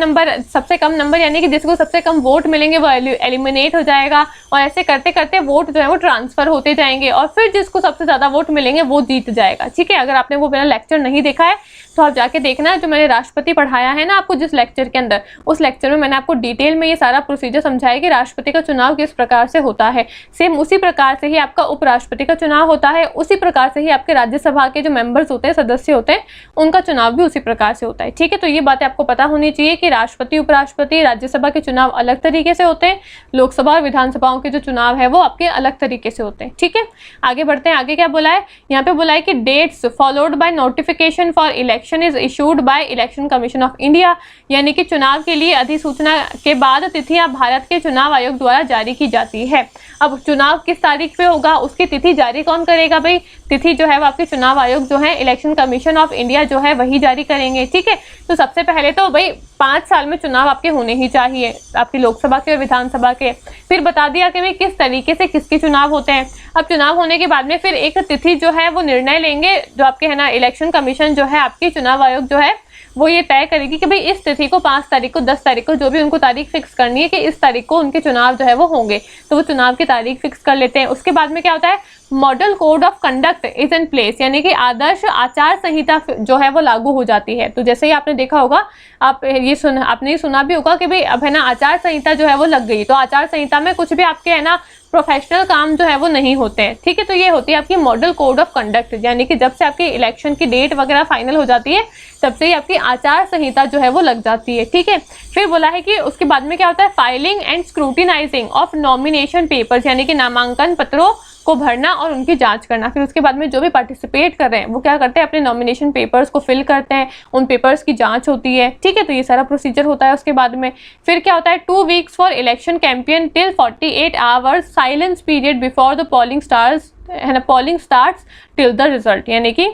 नंबर यानी कि जिसको सबसे कम वोट मिलेंगे वो एलिमिनेट हो जाएगा, और ऐसे करते करते वोट जो है वो ट्रांसफर होते जाएंगे, और फिर जिसको सबसे ज्यादा वोट मिलेंगे वो जीत जाएगा। ठीक है, अगर आपने वो मेरा लेक्चर नहीं देखा है तो आप जाके देखना, जो मैंने राष्ट्रपति पढ़ाया है ना आपको जिस लेक्चर के अंदर, उस लेक्चर में मैंने आपको डिटेल में ये सारा प्रोसीजर समझाया कि राष्ट्रपति का चुनाव किस प्रकार से होता है। सेम उसी प्रकार से ही आपका उपराष्ट्रपति का चुनाव होता है, उसी प्रकार से ही आपके राज्यसभा के जो मेंबर्स होते हैं, सदस्य होते हैं, उनका चुनाव भी उसी प्रकार से होता है। ठीक है, तो ये बातें आपको पता होनी चाहिए कि राष्ट्रपति उपराष्ट्रपति राज्यसभा के चुनाव अलग तरीके से होते हैं, लोकसभा और विधानसभाओं के जो चुनाव है वो आपके अलग तरीके से होते हैं। ठीक है, आगे बढ़ते हैं। आगे क्या बोला है, यहाँ पे बोला है कि dates followed by notification for election is issued by election commission of India, यानी कि चुनाव के लिए अधिसूचना के बाद तिथियां भारत के चुनाव आयोग द्वारा जारी की जाती है। अब चुनाव किस तारीख पे होगा, उसकी तिथि जारी कौन करेगा भाई, तिथि जो है वो आपके चुनाव आयोग जो है इलेक्शन कमीशन ऑफ इंडिया जो है वही जारी करेंगे। ठीक है, तो सबसे पहले तो भाई 5 साल में चुनाव आपके होने ही चाहिए, आपकी लोकसभा के और विधानसभा के। फिर बता दिया कि भाई किस तरीके से किसके चुनाव होते हैं। अब चुनाव होने के बाद में फिर एक तिथि जो है वो निर्णय लेंगे, जो आपके है ना इलेक्शन कमीशन जो है आपकी चुनाव आयोग जो है वो ये तय करेगी कि भाई इस तिथि को 5 तारीख को 10 तारीख को जो भी उनको तारीख फिक्स करनी है कि इस तारीख को उनके चुनाव जो है वो होंगे, तो वो चुनाव की तारीख फिक्स कर लेते हैं। उसके बाद में क्या होता है, model code of conduct is in place, यानी कि आदर्श आचार संहिता जो है वो लागू हो जाती है। तो जैसे ही आपने देखा होगा, आपने ये सुना भी होगा कि भाई अब है ना आचार संहिता जो है वो लग गई, तो आचार संहिता में कुछ भी आपके है ना प्रोफेशनल काम जो है वो नहीं होते हैं। ठीक है, तो ये होती है आपकी मॉडल कोड ऑफ कंडक्ट, यानी कि जब से आपकी इलेक्शन की डेट वगैरह फाइनल हो जाती है तब से ही आपकी आचार संहिता जो है वो लग जाती है। ठीक है, फिर बोला है कि उसके बाद में क्या होता है, filing and scrutinising of nomination papers, यानी कि नामांकन पत्रों को भरना और उनकी जांच करना। फिर उसके बाद में जो भी पार्टिसिपेट कर रहे हैं वो क्या करते हैं, अपने नॉमिनेशन पेपर्स को फिल करते हैं, उन पेपर्स की जांच होती है। ठीक है, तो ये सारा प्रोसीजर होता है। उसके बाद में फिर क्या होता है, 2 weeks for election campaign till 48 hours silence period before the polling starts till the result, यानी कि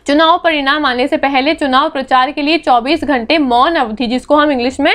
चुनाव परिणाम आने से पहले चुनाव प्रचार के लिए 24 घंटे मौन अवधि, जिसको हम इंग्लिश में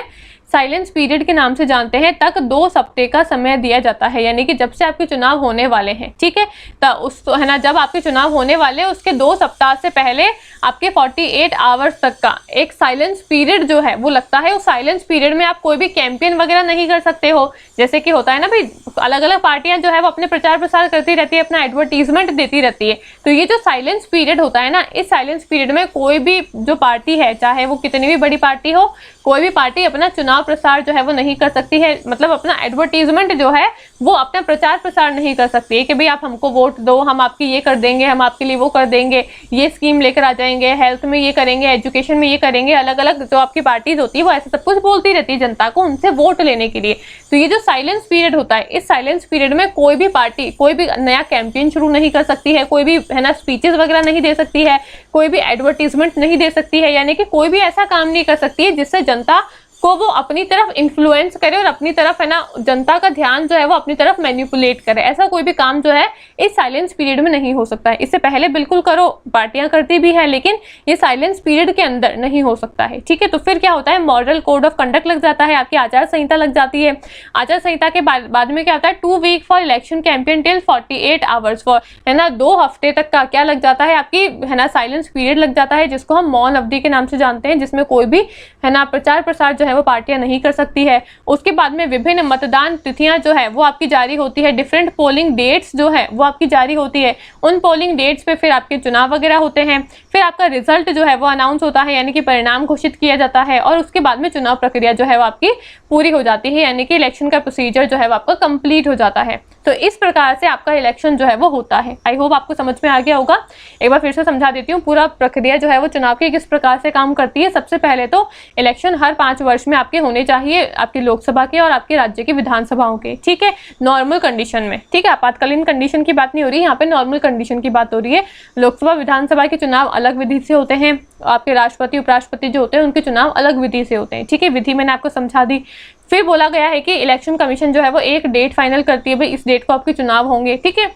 साइलेंस पीरियड के नाम से जानते हैं, तक 2 सप्ताह का समय दिया जाता है। यानी कि जब से आपके चुनाव होने वाले हैं, ठीक है, तो उस है ना जब आपके चुनाव होने वाले हैं उसके 2 सप्ताह से पहले आपके 48 आवर्स तक का एक साइलेंस पीरियड जो है वो लगता है। उस साइलेंस पीरियड में आप कोई भी कैंपेन वगैरह नहीं कर सकते हो। जैसे कि होता है ना भाई, अलग अलग पार्टियां जो है वो अपने प्रचार प्रसार करती रहती है, अपना एडवर्टीजमेंट देती रहती है। तो ये जो साइलेंस पीरियड होता है ना, इस साइलेंस पीरियड में कोई भी जो पार्टी है, चाहे वो कितनी भी बड़ी पार्टी हो, कोई भी पार्टी अपना चुनाव प्रसार जो है वो नहीं कर सकती है। मतलब अपना एडवर्टीजमेंट जो है वो अपना प्रचार प्रसार नहीं कर सकती है कि भाई आप हमको वोट दो, हम आपकी ये कर देंगे, हम आपके लिए वो कर देंगे, ये स्कीम लेकर आ जाएंगे, हेल्थ में ये करेंगे, एजुकेशन में ये करेंगे। अलग अलग जो आपकी पार्टीज होती है वो ऐसे सब कुछ बोलती रहती है जनता को उनसे वोट लेने के लिए। तो ये जो साइलेंस पीरियड होता है, इस साइलेंस पीरियड में कोई भी पार्टी कोई भी नया कैंपेन शुरू नहीं कर सकती है, कोई भी है ना स्पीचेस वगैरह नहीं दे सकती है, कोई भी एडवर्टीजमेंट नहीं दे सकती है, यानी कि कोई भी ऐसा काम नहीं कर सकती है जिससे जनता को वो अपनी तरफ इन्फ्लुएंस करे और अपनी तरफ है ना जनता का ध्यान जो है वो अपनी तरफ मैनिपुलेट करे। ऐसा कोई भी काम जो है इस साइलेंस पीरियड में नहीं हो सकता है। इससे पहले बिल्कुल करो, पार्टियां करती भी है, लेकिन ये साइलेंस पीरियड के अंदर नहीं हो सकता है। ठीक है, तो फिर क्या होता है, मॉडल कोड ऑफ कंडक्ट लग जाता है, आपकी आचार संहिता लग जाती है। आचार संहिता के बाद में क्या होता है, 2 week for election campaign till 48 hours for, है ना 2 हफ्ते तक का क्या लग जाता है, आपकी है ना साइलेंस पीरियड लग जाता है, जिसको हम मौन अवधि के नाम से जानते हैं, जिसमें कोई भी है ना प्रचार प्रसार जो है वो पार्टियां नहीं कर सकती है। उसके बाद में विभिन्न मतदान तिथियां जो है वो आपकी जारी होती है, डिफरेंट पोलिंग डेट्स जो है वो आपकी जारी होती है। उन पोलिंग डेट्स पे फिर आपके चुनाव वगैरह होते हैं, फिर आपका रिजल्ट जो है वो अनाउंस होता है, यानी कि परिणाम घोषित किया जाता है, और उसके बाद में चुनाव प्रक्रिया जो है वो आपकी पूरी हो जाती है, यानी कि इलेक्शन का प्रोसीजर जो है वो आपका कंप्लीट हो जाता है। तो इस प्रकार से आपका इलेक्शन जो है वो होता है। आई होप आपको समझ में आ गया होगा। एक बार फिर से समझा देती हूँ, पूरा प्रक्रिया जो है वो चुनाव की किस प्रकार से काम करती है। सबसे पहले तो इलेक्शन हर 5 वर्ष में आपके होने चाहिए, आपकी लोकसभा के और आपके राज्य की विधानसभाओं के। ठीक है, नॉर्मल कंडीशन में। ठीक है, आपातकालीन कंडीशन की बात नहीं हो रही, यहाँ पे नॉर्मल कंडीशन की बात हो रही है। लोकसभा विधानसभा के चुनाव अलग विधि से होते हैं, आपके राष्ट्रपति उपराष्ट्रपति जो होते हैं उनके चुनाव अलग विधि से होते हैं। ठीक है, विधि मैंने आपको समझा दी। फिर बोला गया है कि इलेक्शन कमीशन जो है वो एक डेट फाइनल करती है, भाई इस डेट को आपके चुनाव होंगे। ठीक है,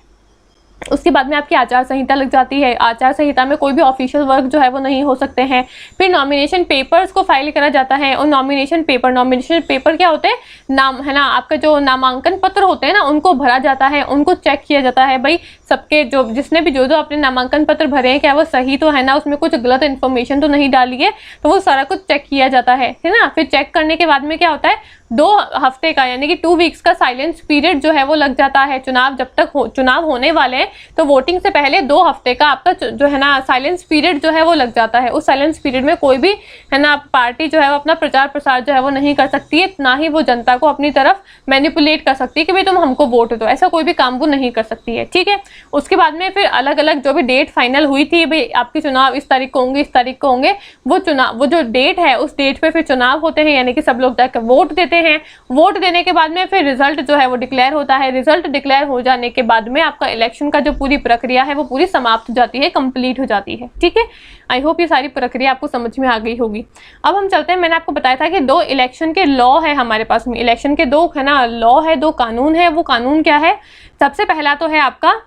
उसके बाद में आपकी आचार संहिता लग जाती है। आचार संहिता में कोई भी ऑफिशियल वर्क जो है वो नहीं हो सकते हैं। फिर नॉमिनेशन पेपर्स को फाइल करा जाता है, और नॉमिनेशन पेपर क्या होते हैं, नाम है ना आपका जो नामांकन पत्र होते हैं ना उनको भरा जाता है, उनको चेक किया जाता है, भाई सबके जो जिसने भी जो अपने नामांकन पत्र भरे हैं क्या वो सही तो है ना, उसमें कुछ गलत इन्फॉर्मेशन तो नहीं डाली है, तो वो सारा कुछ चेक किया जाता है ना। फिर चेक करने के बाद में क्या होता है, 2 हफ्ते का यानी कि 2 वीक्स का साइलेंस पीरियड जो है वो लग जाता है। चुनाव जब तक चुनाव होने वाले हैं तो वोटिंग से पहले 2 हफ्ते का आपका जो है ना साइलेंस पीरियड जो है वो लग जाता है। उस साइलेंस पीरियड में कोई भी है ना पार्टी जो है वो अपना प्रचार प्रसार जो है वो नहीं कर सकती है, ना ही वो जनता को अपनी तरफ मैनिपुलेट कर सकती है कि भाई तुम हमको वोट दो, ऐसा कोई भी काम वो नहीं कर सकती है, ठीक है। उसके बाद में फिर अलग अलग जो भी डेट फाइनल हुई थी, भाई आपके चुनाव इस तारीख को होंगे, इस तारीख को होंगे, वो जो डेट है उस डेट पे फिर चुनाव होते हैं, यानी कि सब लोग जाकर वोट देते हैं। वोट देने के बाद में फिर रिजल्ट जो है वो डिक्लेयर होता है। रिजल्ट डिक्लेयर हो जाने के बाद में आपका इलेक्शन का जो पूरी प्रक्रिया है वो पूरी समाप्त हो जाती है, कंप्लीट हो जाती है, ठीक है। आई होप ये सारी प्रक्रिया आपको समझ में आ गई होगी। अब हम चलते हैं, मैंने आपको बताया था कि 2 इलेक्शन के लॉ है हमारे पास में, इलेक्शन के 2 है ना लॉ है, 2 कानून है। वो कानून क्या है? सबसे पहला तो है आपका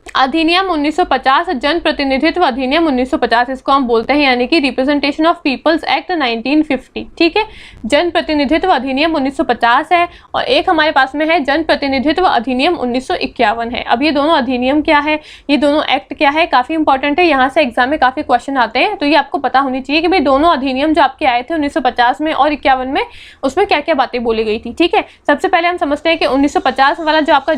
अधिनियम 1950, जन प्रतिनिधित्व अधिनियम 1950, इसको हम बोलते हैं, यानी कि रिप्रेजेंटेशन ऑफ पीपल्स एक्ट 1950, ठीक है। जन प्रतिनिधित्व अधिनियम 1950 है, और एक हमारे पास में है जन प्रतिनिधित्व अधिनियम 1951 है। अब ये दोनों अधिनियम क्या है, ये दोनों एक्ट क्या है, काफी इंपॉर्टेंट है, यहाँ से एग्जाम में काफी क्वेश्चन आते हैं, तो ये आपको पता होनी चाहिए कि भाई दोनों अधिनियम जो आपके आए थे 1950 में और 51 में, उसमें क्या क्या बातें बोली गई थी, ठीक है। सबसे पहले हम समझते हैं कि 1950 वाला जो आपका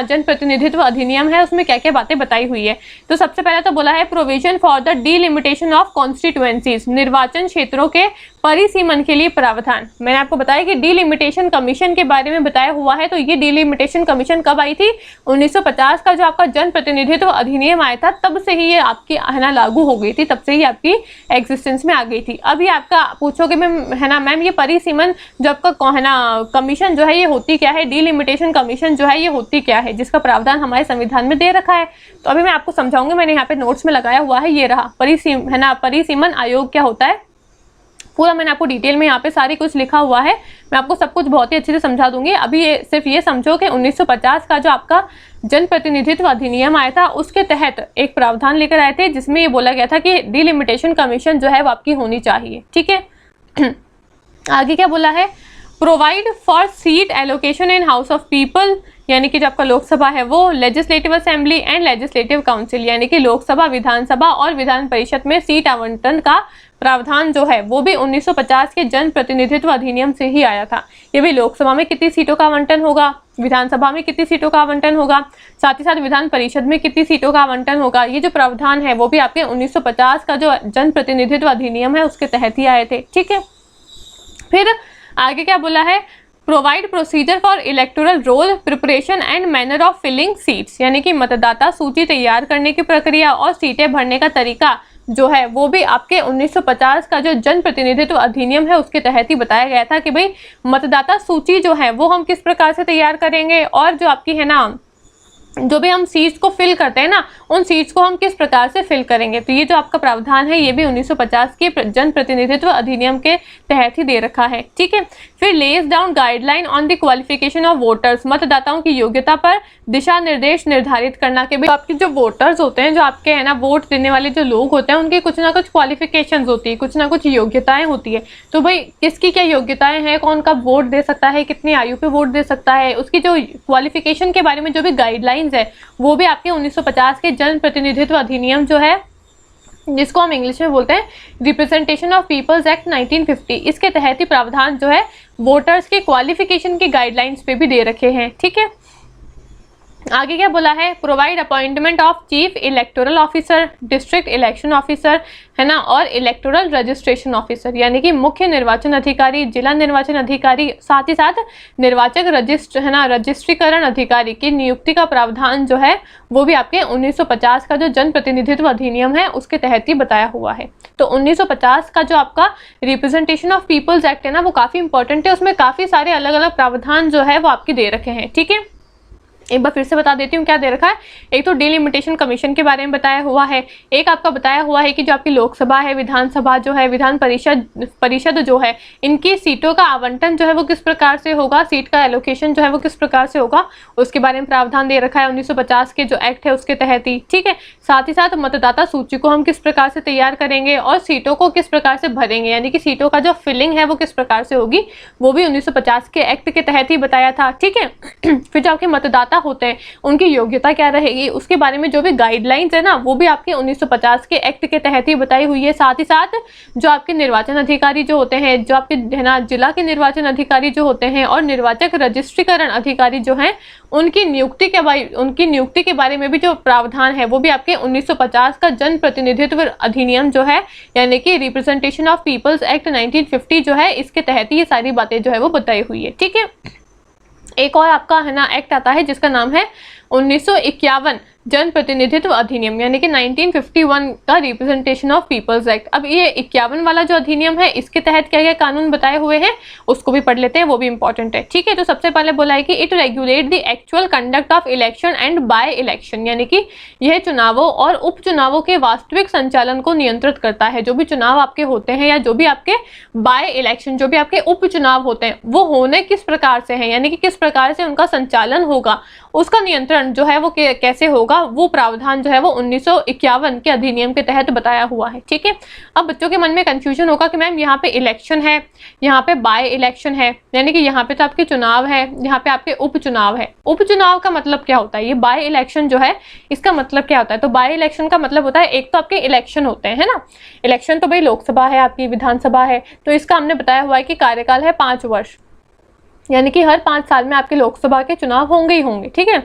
जन प्रतिनिधित्व अधिनियम है उसमें क्या क्या बातें बताई हुई है। तो सबसे पहले तो बोला है provision for the delimitation of constituencies, निर्वाचन क्षेत्रों के परिसीमन के लिए प्रावधान। मैंने आपको बताया कि डीलिमिटेशन कमीशन के बारे में बताया हुआ है। तो ये डीलिमिटेशन कमीशन कब आई थी? 1950 का जो आपका जन प्रतिनिधित्व अधिनियम आया था तब से ही ये आपकी है ना लागू हो गई थी, तब से ही आपकी एग्जिस्टेंस में आ गई थी। अभी आपका पूछोगे मैम है ना मैम ये परिसीमन जो आपका है ना कमीशन जो है ये होती क्या है, डीलिमिटेशन कमीशन जो है ये होती क्या है, जिसका प्रावधान हमारे संविधान में दे रखा है। तो अभी मैं आपको समझाऊंगी, मैंने यहाँ पे नोट्स में लगाया हुआ है, ये रहा परिसीमन आयोग क्या होता है, पूरा मैंने आपको डिटेल में यहाँ पे सारी कुछ लिखा हुआ है। मैं आपको सब कुछ बहुत ही अच्छे से समझा दूंगी। अभी ये सिर्फ ये समझो कि 1950 का जो आपका जन प्रतिनिधित्व अधिनियम आया था उसके तहत एक प्रावधान लेकर आए थे जिसमें ये बोला गया था कि डीलिमिटेशन कमीशन जो है वो आपकी होनी चाहिए, ठीक है। आगे क्या बोला है? Provide for seat allocation in house of people, यानी कि जो आपका लोकसभा है वो legislative assembly and legislative council, यानी कि लोकसभा, विधानसभा और विधान परिषद में सीट आवंटन का प्रावधान जो है वो भी 1950 के जन प्रतिनिधित्व अधिनियम से ही आया था। ये भी लोकसभा में कितनी सीटों का आवंटन होगा, विधानसभा में कितनी सीटों का आवंटन होगा, साथ ही साथ विधान परिषद में कितनी सीटों का आवंटन होगा, ये जो प्रावधान है वो भी आपके 1950 का जो जन प्रतिनिधित्व अधिनियम है उसके तहत ही आए थे, ठीक है। फिर आगे क्या बोला है? Provide procedure for electoral roll preparation and manner of filling seats, यानी कि मतदाता सूची तैयार करने की प्रक्रिया और सीटें भरने का तरीका जो है वो भी आपके 1950 का जो जन प्रतिनिधित्व अधिनियम है उसके तहत ही बताया गया था कि भाई मतदाता सूची जो है वो हम किस प्रकार से तैयार करेंगे, और जो आपकी है ना जो भी हम सीट्स को फिल करते हैं ना उन सीट्स को हम किस प्रकार से फिल करेंगे। तो ये जो आपका प्रावधान है ये भी 1950 के जन प्रतिनिधित्व अधिनियम के तहत ही दे रखा है, ठीक है। फिर lays down guideline on the qualification of voters, मतदाताओं की योग्यता पर दिशा निर्देश निर्धारित करना के भी आपके जो वोटर्स होते हैं, जो आपके है ना वोट देने वाले जो लोग होते हैं, उनकी कुछ ना कुछ क्वालिफिकेशंस होती है, कुछ ना कुछ योग्यताएं होती है। तो भाई किसकी क्या योग्यताएं हैं, कौन कब वोट दे सकता है, कितनी आयु पे वोट दे सकता है, उसकी जो क्वालिफिकेशन के बारे में जो भी गाइडलाइंस है वो भी आपके 1950 के जन प्रतिनिधित्व अधिनियम जो है जिसको हम इंग्लिश में बोलते हैं रिप्रेजेंटेशन ऑफ पीपल्स एक्ट 1950, इसके तहत ही प्रावधान जो है वोटर्स के क्वालिफिकेशन की गाइडलाइंस पे भी दे रखे हैं, ठीक है। आगे क्या बोला है? Provide appointment of chief electoral officer, district election officer है ना, और इलेक्टोरल रजिस्ट्रेशन ऑफिसर, यानी कि मुख्य निर्वाचन अधिकारी, जिला निर्वाचन अधिकारी, साथ ही साथ निर्वाचक रजिस्ट्रीकरण अधिकारी की नियुक्ति का प्रावधान जो है वो भी आपके 1950 का जो जन प्रतिनिधित्व अधिनियम है उसके तहत ही बताया हुआ है। तो 1950 का जो आपका रिप्रेजेंटेशन ऑफ पीपल्स एक्ट है ना वो काफी इंपॉर्टेंट है, उसमें काफी सारे अलग अलग प्रावधान जो है वो आपके दे रखे हैं, ठीक है। एक बार फिर से बता देती हूँ क्या दे रखा है। एक तो डीलिमिटेशन कमीशन के बारे में बताया हुआ है, एक आपका बताया हुआ है कि जो आपकी लोकसभा है, विधानसभा जो है, विधान परिषद जो है, इनकी सीटों का आवंटन जो है वो किस प्रकार से होगा, सीट का एलोकेशन जो है वो किस प्रकार से होगा, उसके बारे में प्रावधान दे रखा है 1950 के जो एक्ट है उसके तहत ही, ठीक है। साथ ही साथ मतदाता सूची को हम किस प्रकार से तैयार करेंगे और सीटों को किस प्रकार से भरेंगे, यानी कि सीटों का जो फिलिंग है वो किस प्रकार से होगी, वो भी 1950 के एक्ट के तहत ही बताया था। ठीक है। फिर जो आपके मतदाता होते हैं उनकी योग्यता क्या रहेगी, उसके बारे में जो भी गाइडलाइंस है ना, वो भी आपके 1950 के एक्ट के तहत ही बताई हुई है। साथ ही साथ जो आपके निर्वाचन अधिकारी जो होते हैं, जो आपके है ना जिला के निर्वाचन अधिकारी जो होते हैं और निर्वाचक रजिस्ट्रीकरण अधिकारी जो हैं, उनकी नियुक्ति के बारे में भी जो प्रावधान है वो भी आपके 1950 का जन प्रतिनिधित्व अधिनियम जो है, यानी कि रिप्रेजेंटेशन ऑफ पीपल्स एक्ट 1950 जो है, इसके तहत ही ये सारी बातें जो है वो बताई हुई है। ठीक है। एक और आपका है ना एक्ट आता है जिसका नाम है 1951 जन प्रतिनिधित्व अधिनियम, यानी कि 1951 का रिप्रेजेंटेशन ऑफ पीपल्स एक्ट। अब ये 51 वाला जो अधिनियम है, इसके तहत क्या क्या कानून बताए हुए हैं उसको भी पढ़ लेते हैं, वो भी इंपॉर्टेंट है। ठीक है। तो सबसे पहले बोला है कि it regulate the actual conduct of election and by election, यानी कि यह चुनावों और उपचुनावों के वास्तविक संचालन को नियंत्रित करता है। जो भी चुनाव आपके होते हैं या जो भी आपके बाय इलेक्शन, जो भी आपके उपचुनाव होते हैं, वो होने किस प्रकार से हैं, यानी कि किस प्रकार से उनका संचालन होगा, उसका नियंत्रण जो है वो कैसे होगा, वो प्रावधान जो है वो 1951 के अधिनियम के तहत बताया हुआ है। ठीक है। अब बच्चों के मन में कंफ्यूजन होगा कि मैम यहाँ पे इलेक्शन है, यहाँ पे बाय इलेक्शन है, यानी कि यहाँ पे तो आपके चुनाव है, यहाँ पे आपके उपचुनाव है। उपचुनाव का मतलब क्या होता है, ये बाय इलेक्शन जो है इसका मतलब क्या होता है? तो बाय इलेक्शन का मतलब होता है, एक तो आपके इलेक्शन होते हैं, है ना, इलेक्शन तो भाई लोकसभा है, आपकी विधानसभा है, तो इसका हमने बताया हुआ है कि कार्यकाल है 5 वर्ष, यानी कि हर 5 साल में आपके लोकसभा के चुनाव होंगे ही होंगे। ठीक है।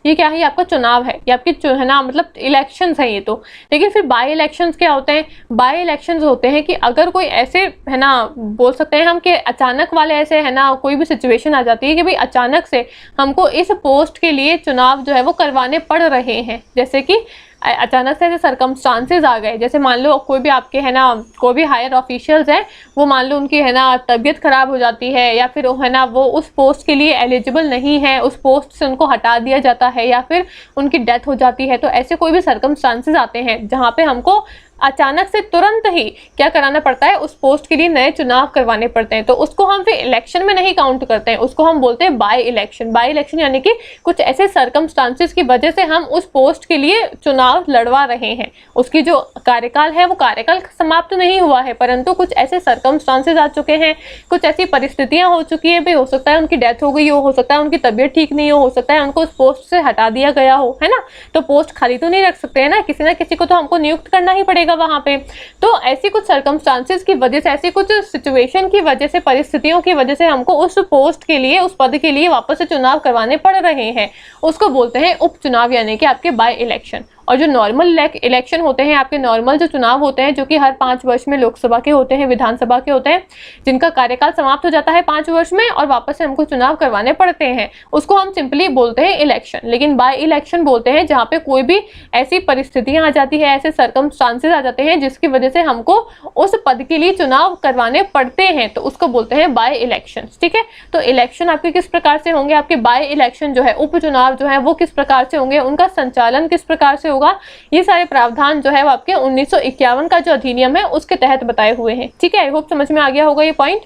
ये क्या है, ये आपका चुनाव है, ये आपकी है ना मतलब इलेक्शंस है ये तो। लेकिन फिर बाय इलेक्शंस क्या होते हैं? बाय इलेक्शंस होते हैं कि अगर कोई ऐसे है ना, बोल सकते हैं हम कि अचानक वाले ऐसे है ना, कोई भी सिचुएशन आ जाती है कि भाई अचानक से हमको इस पोस्ट के लिए चुनाव जो है वो करवाने पड़ रहे हैं। जैसे कि अचानक से ऐसे सर्कमस्टांसेस आ गए, जैसे मान लो कोई भी आपके है ना, कोई भी हायर ऑफिशियल्स हैं, वो मान लो उनकी है ना तबीयत खराब हो जाती है, या फिर है ना वो उस पोस्ट के लिए एलिजिबल नहीं है, उस पोस्ट से उनको हटा दिया जाता है, या फिर उनकी डेथ हो जाती है। तो ऐसे कोई भी सर्कमस्टांसेस आते हैं जहाँ पे हमको अचानक से तुरंत ही क्या कराना पड़ता है, उस पोस्ट के लिए नए चुनाव करवाने पड़ते हैं। तो उसको हम फिर इलेक्शन में नहीं काउंट करते हैं, उसको हम बोलते हैं बाय इलेक्शन। बाय इलेक्शन यानी कि कुछ ऐसे सर्कमस्टांसेस की वजह से हम उस पोस्ट के लिए चुनाव लड़वा रहे हैं, उसकी जो कार्यकाल है वो कार्यकाल समाप्त नहीं हुआ है, परंतु कुछ ऐसे सर्कमस्टांसेस आ चुके हैं, कुछ ऐसी परिस्थितियां हो चुकी है, भी हो सकता है उनकी डेथ हो गई हो सकता है उनकी तबीयत ठीक नहीं हो सकता है उनको उस पोस्ट से हटा दिया गया हो, है ना। तो पोस्ट खाली तो नहीं रख सकते हैं ना, किसी ना किसी को तो हमको नियुक्त करना ही पड़ेगा वहां पे। तो ऐसी कुछ सर्कमस्टांसेस की वजह से, ऐसी कुछ सिचुएशन की वजह से, परिस्थितियों की वजह से हमको उस पोस्ट के लिए, उस पद के लिए वापस से चुनाव करवाने पड़ रहे हैं, उसको बोलते हैं उपचुनाव, यानी कि आपके बाय इलेक्शन। और जो नॉर्मल इलेक्शन होते हैं, आपके नॉर्मल जो चुनाव होते हैं, जो कि हर 5 वर्ष में लोकसभा के होते हैं, विधानसभा के होते हैं, जिनका कार्यकाल समाप्त हो जाता है 5 वर्ष में और वापस से हमको चुनाव करवाने पड़ते हैं, उसको हम सिंपली बोलते हैं इलेक्शन। लेकिन बाय इलेक्शन बोलते हैं जहाँ पे कोई भी ऐसी परिस्थितियां आ जाती है, ऐसे सर्कमस्टांसेस आ जाते हैं जिसकी वजह से हमको उस पद के लिए चुनाव करवाने पड़ते हैं, तो उसको बोलते हैं बाय इलेक्शन। ठीक है। तो इलेक्शन आपके किस प्रकार से होंगे, आपके बाय इलेक्शन जो है, उपचुनाव जो है वो किस प्रकार से होंगे, उनका संचालन किस प्रकार से होगा, ये सारे प्रावधान जो है वो आपके 1951 का जो अधिनियम है उसके तहत बताए हुए हैं। ठीक है। आई होप समझ में आ गया होगा ये पॉइंट।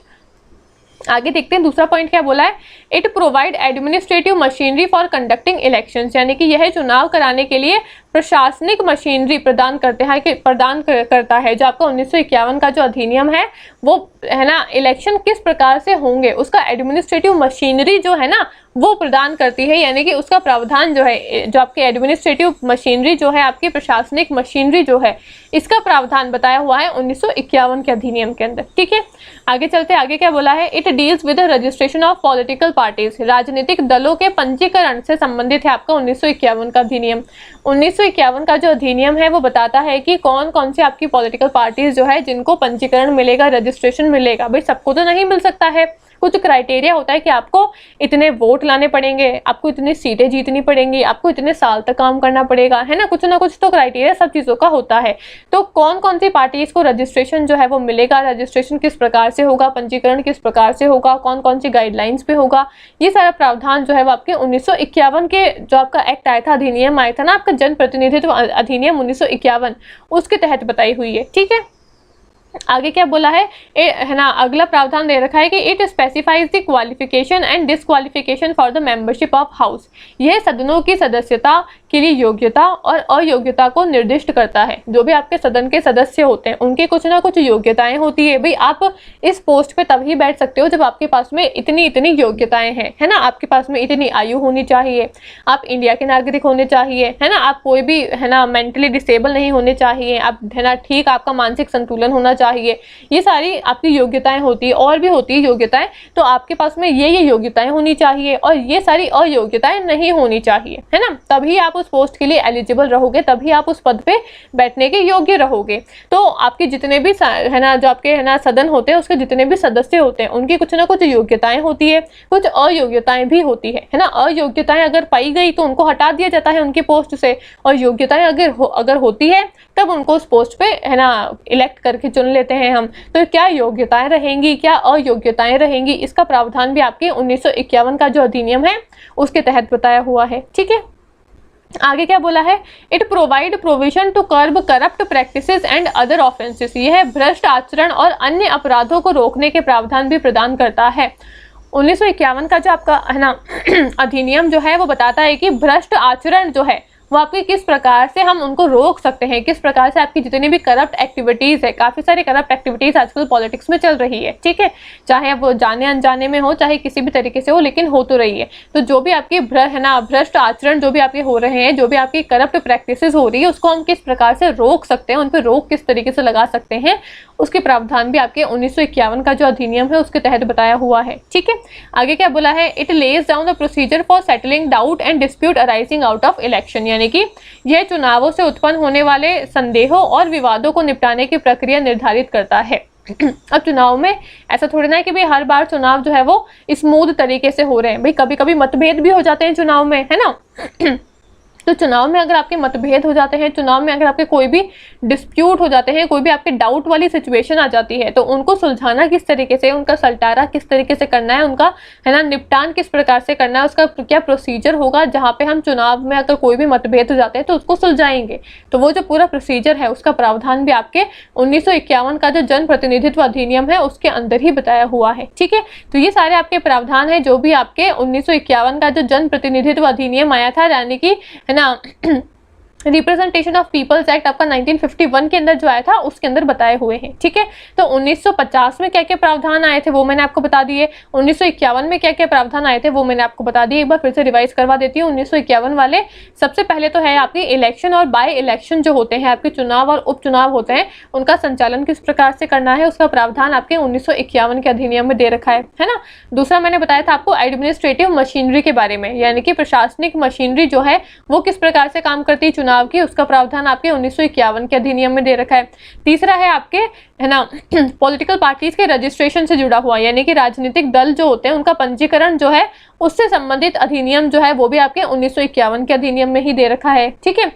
आगे देखते हैं दूसरा पॉइंट क्या बोला है। It provide administrative machinery for conducting elections, यानी कि यह चुनाव कराने के लिए प्रशासनिक मशीनरी प्रदान करता है। जो आपका 1951 का जो अधिनियम है वो है ना, इलेक्शन किस प्रकार से होंगे उसका एडमिनिस्ट्रेटिव मशीनरी जो है ना वो प्रदान करती है, यानी कि उसका प्रावधान जो है, जो आपकी एडमिनिस्ट्रेटिव मशीनरी जो है, आपकी प्रशासनिक मशीनरी जो है, इसका प्रावधान बताया हुआ है 1951 के अधिनियम के अंदर। ठीक है। आगे चलते, आगे क्या बोला है। It deals with registration of political parties, राजनीतिक दलों के पंजीकरण से संबंधित है आपका 1951 का अधिनियम। 1951 का जो अधिनियम है वो बताता है कि कौन कौन सी आपकी पॉलिटिकल पार्टीज जो है जिनको पंजीकरण मिलेगा, रजिस्ट्रेशन मिलेगा। भाई सबको तो नहीं मिल सकता है, कुछ क्राइटेरिया होता है कि आपको इतने वोट लाने पड़ेंगे, आपको इतनी सीटें जीतनी पड़ेंगी, आपको इतने साल तक काम करना पड़ेगा, है ना, कुछ ना कुछ तो क्राइटेरिया सब चीज़ों का होता है। तो कौन कौन सी पार्टीज को रजिस्ट्रेशन जो है वो मिलेगा, रजिस्ट्रेशन किस प्रकार से होगा, पंजीकरण किस प्रकार से होगा, कौन कौन सी गाइडलाइंस पे होगा, ये सारा प्रावधान जो है वो आपके 1951 के जो आपका एक्ट आया था, अधिनियम आया था ना, आपका जन प्रतिनिधित्व अधिनियम 1951, उसके तहत बताई हुई है। ठीक है। आगे क्या बोला है ना, अगला प्रावधान दे रखा है कि it specifies the qualification and disqualification for the membership of house. यह सदनों की सदस्यता के लिए योग्यता और अयोग्यता को निर्दिष्ट करता है। जो भी आपके सदन के सदस्य होते हैं उनकी कुछ ना कुछ योग्यताएं होती है। भाई आप इस पोस्ट पे तभी बैठ सकते हो जब आपके पास में इतनी इतनी योग्यताएं हैं, है ना। आपके पास में इतनी आयु होनी चाहिए, आप इंडिया के नागरिक होने चाहिए, है ना, आप कोई भी, है ना, मेंटली डिसेबल नहीं होने चाहिए, आप, है ना, ठीक आपका मानसिक संतुलन होना चाहिए। ये सारी आपकी योग्यताएं होती है। और भी होती है योग्यताएं, तो आपके पास में ये योग्यताएं होनी चाहिए और ये सारी अयोग्यताएं नहीं होनी चाहिए, है ना। तभी आप उस पोस्ट के लिए एलिजिबल रहोगे, तभी आप उस पद पे बैठने के योग्य रहोगे। तो आपके जितने भी, है ना, जो आपके, है ना, सदन होते हैं उसके जितने भी सदस्य होते हैं उनकी कुछ ना कुछ योग्यताएं होती है, कुछ अयोग्यताएं भी होती है ना। अयोग्यताएं अगर पाई गई तो उनको हटा दिया जाता है उनकी पोस्ट से, और योग्यताएं अगर होती है तब उनको उस पोस्ट पे, है ना, इलेक्ट करके चुन लेते हैं हम। तो क्या योग्यताएं रहेंगी, क्या अयोग्यताएं रहेंगी, इसका प्रावधान भी आपके 1951 का जो अधिनियम है उसके तहत बताया हुआ है। ठीक है, आगे क्या बोला है, it provide provision to curb corrupt practices and other offences. यह भ्रष्ट आचरण और अन्य अपराधों को रोकने के प्रावधान भी प्रदान करता है। 1951 का जो आपका, है ना, अधिनियम जो है वो बताता है कि भ्रष्ट आचरण जो है वो आपकी किस प्रकार से हम उनको रोक सकते हैं, किस प्रकार से आपकी जितनी भी करप्ट एक्टिविटीज़ है, काफ़ी सारी करप्ट एक्टिविटीज़ आजकल पॉलिटिक्स में चल रही है। ठीक है, चाहे वो जाने अनजाने में हो, चाहे किसी भी तरीके से हो, लेकिन हो तो रही है। तो जो भी आपकी, है ना, भ्रष्ट आचरण जो भी आपके हो रहे हैं, जो भी आपकी करप्ट प्रैक्टिसेस हो रही है, उसको हम किस प्रकार से रोक सकते हैं, उन पर रोक किस तरीके से लगा सकते हैं, उसके प्रावधान भी आपके 1951 का जो अधिनियम है उसके तहत बताया हुआ है। ठीक है, आगे क्या बोला है, it lays down the procedure for settling doubt and dispute arising out of election. यानी कि यह चुनावों से उत्पन्न होने वाले संदेहों और विवादों को निपटाने की प्रक्रिया निर्धारित करता है। अब चुनाव में ऐसा थोड़ी ना है कि भाई हर बार चुनाव जो है वो स्मूथ तरीके से हो रहे हैं। भाई कभी कभी मतभेद भी हो जाते हैं चुनाव में, है ना। तो चुनाव में अगर आपके मतभेद हो जाते हैं, चुनाव में अगर आपके कोई भी डिस्प्यूट हो जाते हैं, कोई भी आपके डाउट वाली सिचुएशन आ जाती है, तो उनको सुलझाना किस तरीके से, उनका सलटारा किस तरीके से करना है, उनका, है ना, निपटान किस प्रकार से करना है, उसका क्या प्रोसीजर होगा, जहाँ पे हम चुनाव में अगर कोई भी मतभेद हो जाते हैं तो उसको सुलझाएंगे। तो वो जो पूरा प्रोसीजर है उसका प्रावधान भी आपके 1951 का जो जन प्रतिनिधित्व अधिनियम है उसके अंदर ही बताया हुआ है। ठीक है, तो ये सारे आपके प्रावधान है जो भी आपके 1951 का जो जन प्रतिनिधित्व अधिनियम आया था, यानी कि, है ना, रिप्रेजेंटेशन ऑफ पीपल्स एक्ट आपका 1951 के अंदर जो आया था उसके अंदर बताए हुए हैं। ठीक है, तो 1950 में क्या क्या प्रावधान आए थे वो मैंने आपको बता दिए, 1951 में क्या क्या प्रावधान आए थे वो मैंने आपको बता दिए। एक बार फिर से रिवाइज करवा देती हूँ। 1951 वाले सबसे पहले तो है आपकी इलेक्शन और बाय इलेक्शन जो होते हैं, आपके चुनाव और उपचुनाव होते हैं, उनका संचालन किस प्रकार से करना है उसका प्रावधान आपके 1951 के अधिनियम में दे रखा है ना। दूसरा मैंने बताया था आपको एडमिनिस्ट्रेटिव मशीनरी के बारे में, यानी कि प्रशासनिक मशीनरी जो है वो किस प्रकार से काम करती है चुनाव की, उसका प्रावधान आपके 1951 के अधिनियम में दे रखा है। तीसरा है आपके, है ना, पॉलिटिकल पार्टीज के रजिस्ट्रेशन से जुड़ा हुआ, यानी कि राजनीतिक दल जो होते हैं उनका पंजीकरण जो है उससे संबंधित अधिनियम जो है वो भी आपके 1951 के अधिनियम में ही दे रखा है। ठीक है,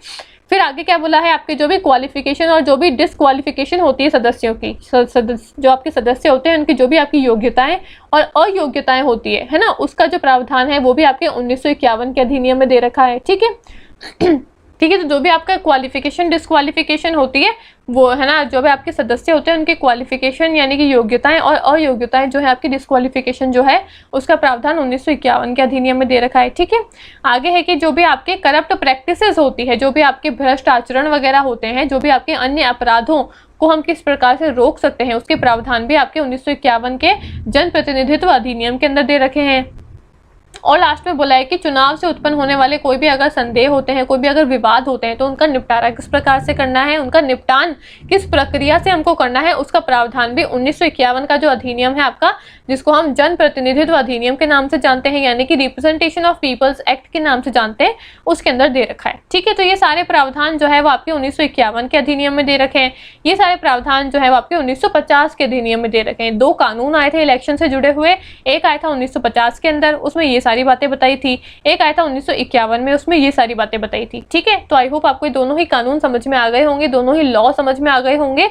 फिर आगे क्या बोला है, आपके जो भी क्वालिफिकेशन और जो भी डिसक्वालिफिकेशन होती है सदस्यों की, जो आपके सदस्य होते हैं उनकी जो भी आपकी योग्यताएं और अयोग्यताएं होती है ना, उसका जो प्रावधान है वो भी आपके 1951 के अधिनियम में दे रखा है। ठीक है, ठीक है, तो जो भी आपका क्वालिफिकेशन डिसक्वालिफिकेशन होती है वो, है ना, जो भी आपके सदस्य होते हैं उनके क्वालिफिकेशन यानी कि योग्यताएं और अयोग्यताएं जो है आपकी डिसक्वालिफिकेशन जो है उसका प्रावधान 1951 के अधिनियम में दे रखा है। ठीक है, आगे है कि जो भी आपके करप्ट प्रैक्टिसेस होती है, जो भी आपके भ्रष्ट आचरण वगैरह होते हैं, जो भी आपके अन्य अपराधों को हम किस प्रकार से रोक सकते हैं उसके प्रावधान भी आपके 1951 के जन प्रतिनिधित्व अधिनियम के अंदर दे रखे हैं। और लास्ट में बोला है कि चुनाव से उत्पन्न होने वाले कोई भी अगर संदेह होते हैं, कोई भी अगर विवाद होते हैं, तो उनका निपटारा किस प्रकार से करना है, उनका निपटान किस प्रक्रिया से हमको करना है, उसका प्रावधान भी 1951 का जो अधिनियम है आपका, जिसको हम जन प्रतिनिधित्व अधिनियम के नाम से जानते हैं, यानी कि रिप्रेजेंटेशन ऑफ पीपल्स एक्ट के नाम से जानते हैं, उसके अंदर दे रखा है। ठीक है, तो ये सारे प्रावधान जो है वो आपके 1951 के अधिनियम में दे रखे हैं। ये सारे प्रावधान जो है वो आपके 1950 के अधिनियम में दे रखे हैं। 2 कानून आए थे इलेक्शन से जुड़े हुए, एक आया था 1950 के अंदर, उसमें ये सारी बातें बताई थी, एक आया था 1951 में, उसमें ये सारी बातें बताई थी। ठीक है, तो आई होप आपको दोनों ही कानून समझ में आ गए होंगे, दोनों ही लॉ समझ में आ गए होंगे।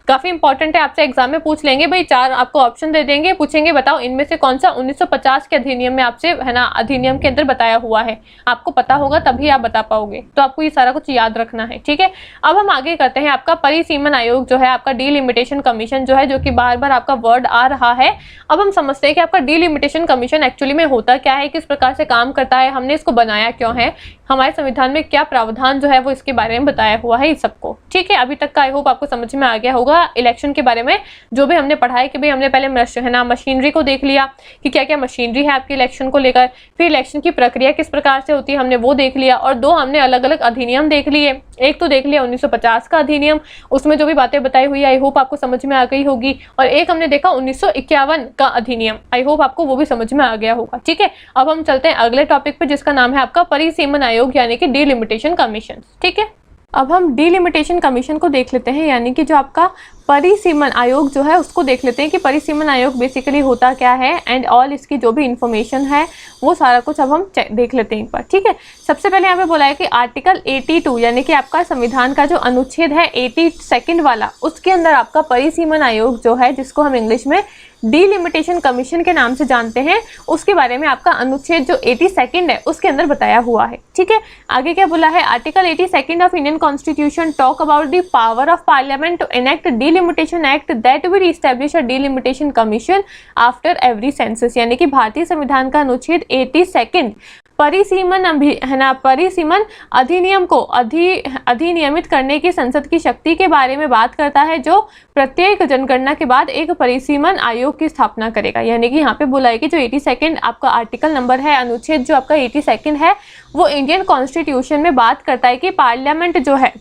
काफी इंपॉर्टेंट है, आपसे एग्जाम में पूछ लेंगे भाई, 4 आपको ऑप्शन दे देंगे, पूछेंगे बताओ इनमें से कौन सा 1950 के अधिनियम में आपसे है ना अधिनियम के अंदर बताया हुआ है, आपको पता होगा तभी आप बता पाओगे, तो आपको ये सारा कुछ याद रखना है, ठीक है। अब हम आगे करते हैं, आपका परिसीमन आयोग जो है, आपका डीलिमिटेशन कमीशन जो है, जो कि बार बार आपका वर्ड आ रहा है। अब हम समझते हैं कि आपका डीलिमिटेशन कमीशन एक्चुअली में होता क्या है, किस प्रकार से काम करता है, हमने इसको बनाया क्यों है, हमारे संविधान में क्या प्रावधान जो है वो इसके बारे में बताया हुआ है, इस सबको, ठीक है। अभी तक का आई होप आपको समझ में आ गया होगा। इलेक्शन के बारे में जो भी हमने पढ़ा है कि भाई हमने पहले है ना मशीनरी को देख लिया कि क्या क्या मशीनरी है आपके इलेक्शन को लेकर, फिर इलेक्शन की प्रक्रिया किस प्रकार से होती है हमने वो देख लिया, और 2 हमने अलग अलग अधिनियम देख लिए। एक तो देख लिया 1950 का अधिनियम, उसमें जो भी बातें बताई हुई आई होप आपको समझ में आ गई होगी, और एक हमने देखा 1951 का अधिनियम, आई होप आपको वो भी समझ में आ गया होगा, ठीक है। अब हम चलते हैं अगले टॉपिक पे, जिसका नाम है आपका परिसीमन आयोग यानी कि डीलिमिटेशन कमीशन, ठीक है। अब हम डीलिमिटेशन कमीशन को देख लेते हैं, यानी कि जो आपका परिसीमन आयोग जो है उसको देख लेते हैं कि परिसीमन आयोग बेसिकली होता क्या है, एंड ऑल इसकी जो भी इंफॉर्मेशन है वो सारा कुछ अब हम देख लेते हैं एक बार, ठीक है। सबसे पहले यहाँ पे बोला है कि आर्टिकल 82 यानी कि आपका संविधान का जो अनुच्छेद है 82 वाला, उसके अंदर आपका परिसीमन आयोग जो है, जिसको हम इंग्लिश में डीलिमिटेशन कमीशन के नाम से जानते हैं, उसके बारे में आपका अनुच्छेद जो 82 है उसके अंदर बताया हुआ है, ठीक है। आगे क्या बोला है, article 82 of Indian constitution talk about the power of parliament to enact delimitation act that will establish a delimitation commission after every census, यानी कि भारतीय संविधान का अनुच्छेद 82 परिसीमन है ना परिसीमन अधिनियम को अधिनियमित करने की संसद की शक्ति के बारे में बात करता है, जो प्रत्येक जनगणना के बाद एक परिसीमन आयोग की स्थापना करेगा। यानी कि यहाँ पे बोला है कि जो 82 आपका आर्टिकल नंबर है, अनुच्छेद जो आपका 82 है, वो इंडियन कॉन्स्टिट्यूशन में बात करता है कि पार्लियामेंट जो है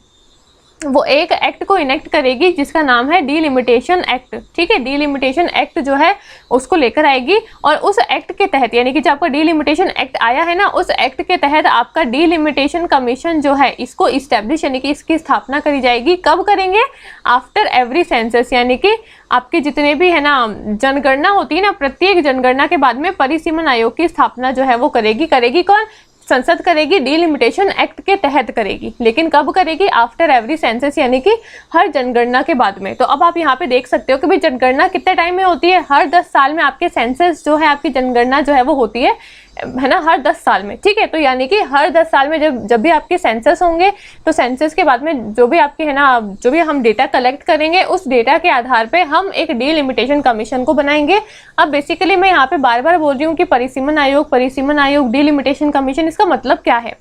वो एक एक्ट को इनेक्ट करेगी जिसका नाम है डीलिमिटेशन एक्ट, ठीक है। डीलिमिटेशन एक्ट जो है उसको लेकर आएगी, और उस एक्ट के तहत, यानी कि जो आपका डीलिमिटेशन एक्ट आया है ना, उस एक्ट के तहत आपका डीलिमिटेशन कमीशन जो है इसको इस्टेब्लिश यानी कि इसकी स्थापना करी जाएगी। कब करेंगे, आफ्टर एवरी सेंसस, यानी कि आपके जितने भी है ना जनगणना होती है ना, प्रत्येक जनगणना के बाद में परिसीमन आयोग की स्थापना जो है वो करेगी कौन, संसद करेगी, डीलिमिटेशन एक्ट के तहत करेगी। लेकिन कब करेगी, आफ्टर एवरी सेंसस, यानी कि हर जनगणना के बाद में। तो अब आप यहाँ पे देख सकते हो कि भाई जनगणना कितने टाइम में होती है, हर 10 साल में आपके सेंसस जो है, आपकी जनगणना जो है वो होती है ना, हर 10 साल में, ठीक है। तो यानी कि हर 10 साल में जब भी आपके सेंसस होंगे, तो सेंसस के बाद में जो भी आपके है ना, जो भी हम डेटा कलेक्ट करेंगे, उस डेटा के आधार पे हम एक डीलिमिटेशन कमीशन को बनाएंगे। अब बेसिकली मैं यहाँ पे बार बार बोल रही हूँ कि परिसीमन आयोग डीलिमिटेशन कमीशन, इसका मतलब क्या है।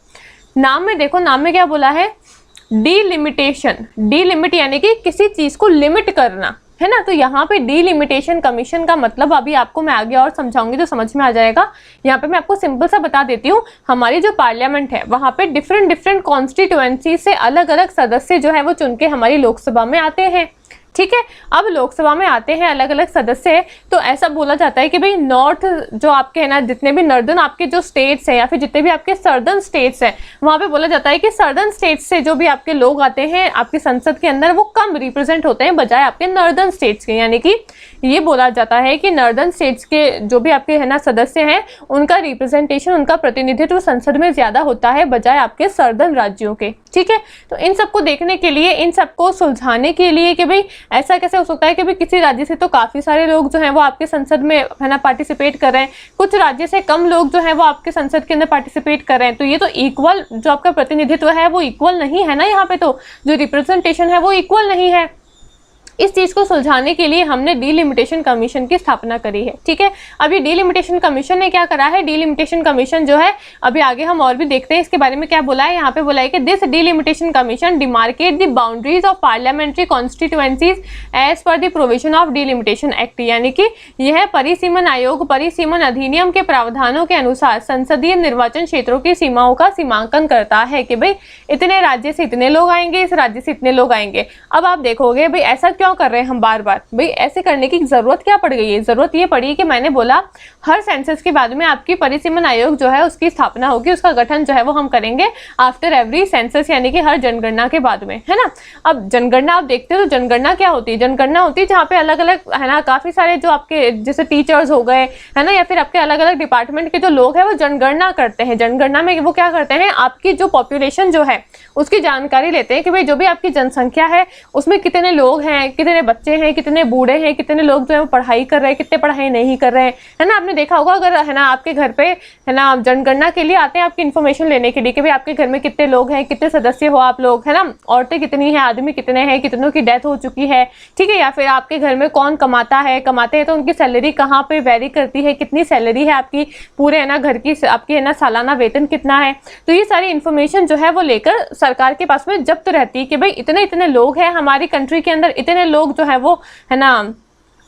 नाम में देखो, नाम में क्या बोला है, डीलिमिटेशन, डीलिमिट यानी कि किसी चीज को लिमिट करना, है ना। तो यहाँ पे डीलिमिटेशन कमीशन का मतलब अभी आपको मैं आगे और समझाऊंगी तो समझ में आ जाएगा। यहाँ पे मैं आपको सिंपल सा बता देती हूँ, हमारी जो पार्लियामेंट है वहाँ पे डिफरेंट कॉन्स्टिट्यूएंसी से अलग अलग सदस्य जो है वो चुन के हमारी लोकसभा में आते हैं, ठीक है। अब लोकसभा में आते हैं अलग अलग सदस्य, तो ऐसा बोला जाता है कि भाई नॉर्थ जो आपके है ना, जितने भी नॉर्दर्न आपके जो स्टेट्स हैं, या फिर जितने भी आपके सर्दर्न स्टेट्स हैं, वहाँ पे बोला जाता है कि सर्दर्न स्टेट्स से जो भी आपके लोग आते हैं आपकी संसद के अंदर, वो कम रिप्रेजेंट होते हैं बजाय आपके नॉर्दर्न स्टेट्स के। यानी कि ये बोला जाता है कि नॉर्दर्न स्टेट्स के जो भी आपके है ना सदस्य हैं, उनका रिप्रेजेंटेशन, उनका प्रतिनिधित्व संसद में ज्यादा होता है बजाय आपके सर्दर्न राज्यों के, ठीक है। तो इन सबको देखने के लिए, इन सबको सुलझाने के लिए कि भाई ऐसा कैसे हो सकता है कि भाई किसी राज्य से तो काफी सारे लोग जो हैं वो आपके संसद में है ना पार्टिसिपेट कर रहे हैं, कुछ राज्य से कम लोग जो हैं वो आपके संसद के अंदर पार्टिसिपेट कर रहे हैं, तो ये तो इक्वल जो आपका प्रतिनिधित्व है वो इक्वल नहीं है ना, यहाँ पे तो जो रिप्रेजेंटेशन है वो इक्वल नहीं है। इस चीज को सुलझाने के लिए हमने डीलिमिटेशन कमीशन की स्थापना करी है, ठीक है। अब ये डीलिमिटेशन कमीशन ने क्या करा है, डीलिमिटेशन कमीशन जो है, अभी आगे हम और भी देखते हैं इसके बारे में क्या बोला है। यहाँ पे बोला है कि this delimitation commission demarcate the boundaries of parliamentary constituencies as per the provision of delimitation act, यानी कि यह परिसीमन आयोग परिसीमन अधिनियम के प्रावधानों के अनुसार संसदीय निर्वाचन क्षेत्रों की सीमाओं का सीमांकन करता है कि भाई इतने राज्य से इतने लोग आएंगे, इस राज्य से इतने लोग आएंगे। अब आप देखोगे भाई ऐसा क्यों कर रहे हैं हम बार बार, भाई ऐसे करने की जरूरत क्या पड़ गई है, जरूरत ये पड़ी कि मैंने बोला हर सेंसस के बाद में आपकी परिसीमन आयोग जो है उसकी स्थापना होगी, उसका गठन जो है वो हम करेंगे आफ्टर एवरी सेंसस, यानी कि हर जनगणना के बाद में, है ना। अब जनगणना आप देखते हो तो जनगणना क्या होती है, जनगणना होती है जहाँ पे अलग अलग है ना काफी सारे जो आपके जैसे टीचर्स हो गए है ना, या फिर आपके अलग अलग डिपार्टमेंट के जो लोग हैं वो जनगणना करते हैं। जनगणना में वो क्या करते हैं, आपकी जो पॉपुलेशन जो है उसकी जानकारी लेते हैं कि भाई जो भी आपकी जनसंख्या है उसमें कितने लोग हैं, कितने बच्चे हैं, कितने बूढ़े हैं, कितने लोग जो है वो पढ़ाई कर रहे हैं, कितने पढ़ाई नहीं कर रहे हैं, है ना। आपने देखा होगा अगर है ना आपके घर पे है ना जनगणना के लिए आते हैं आपकी इन्फॉर्मेशन लेने के लिए कि भाई आपके घर में कितने लोग हैं, कितने सदस्य हो आप लोग, है ना, औरतें कितनी हैं, आदमी कितने हैं, कितनों की डेथ हो चुकी है, ठीक है, या फिर आपके घर में कौन कमाते हैं तो उनकी सैलरी कहाँ पे वेरी करती है, कितनी सैलरी है आपकी, पूरे है ना घर की आपकी है ना सालाना वेतन कितना है। तो ये सारी इन्फॉर्मेशन जो है वो लेकर सरकार के पास में जब्त रहती है कि भाई इतने इतने लोग हैं हमारी कंट्री के अंदर, इतने लोग जो है वो है ना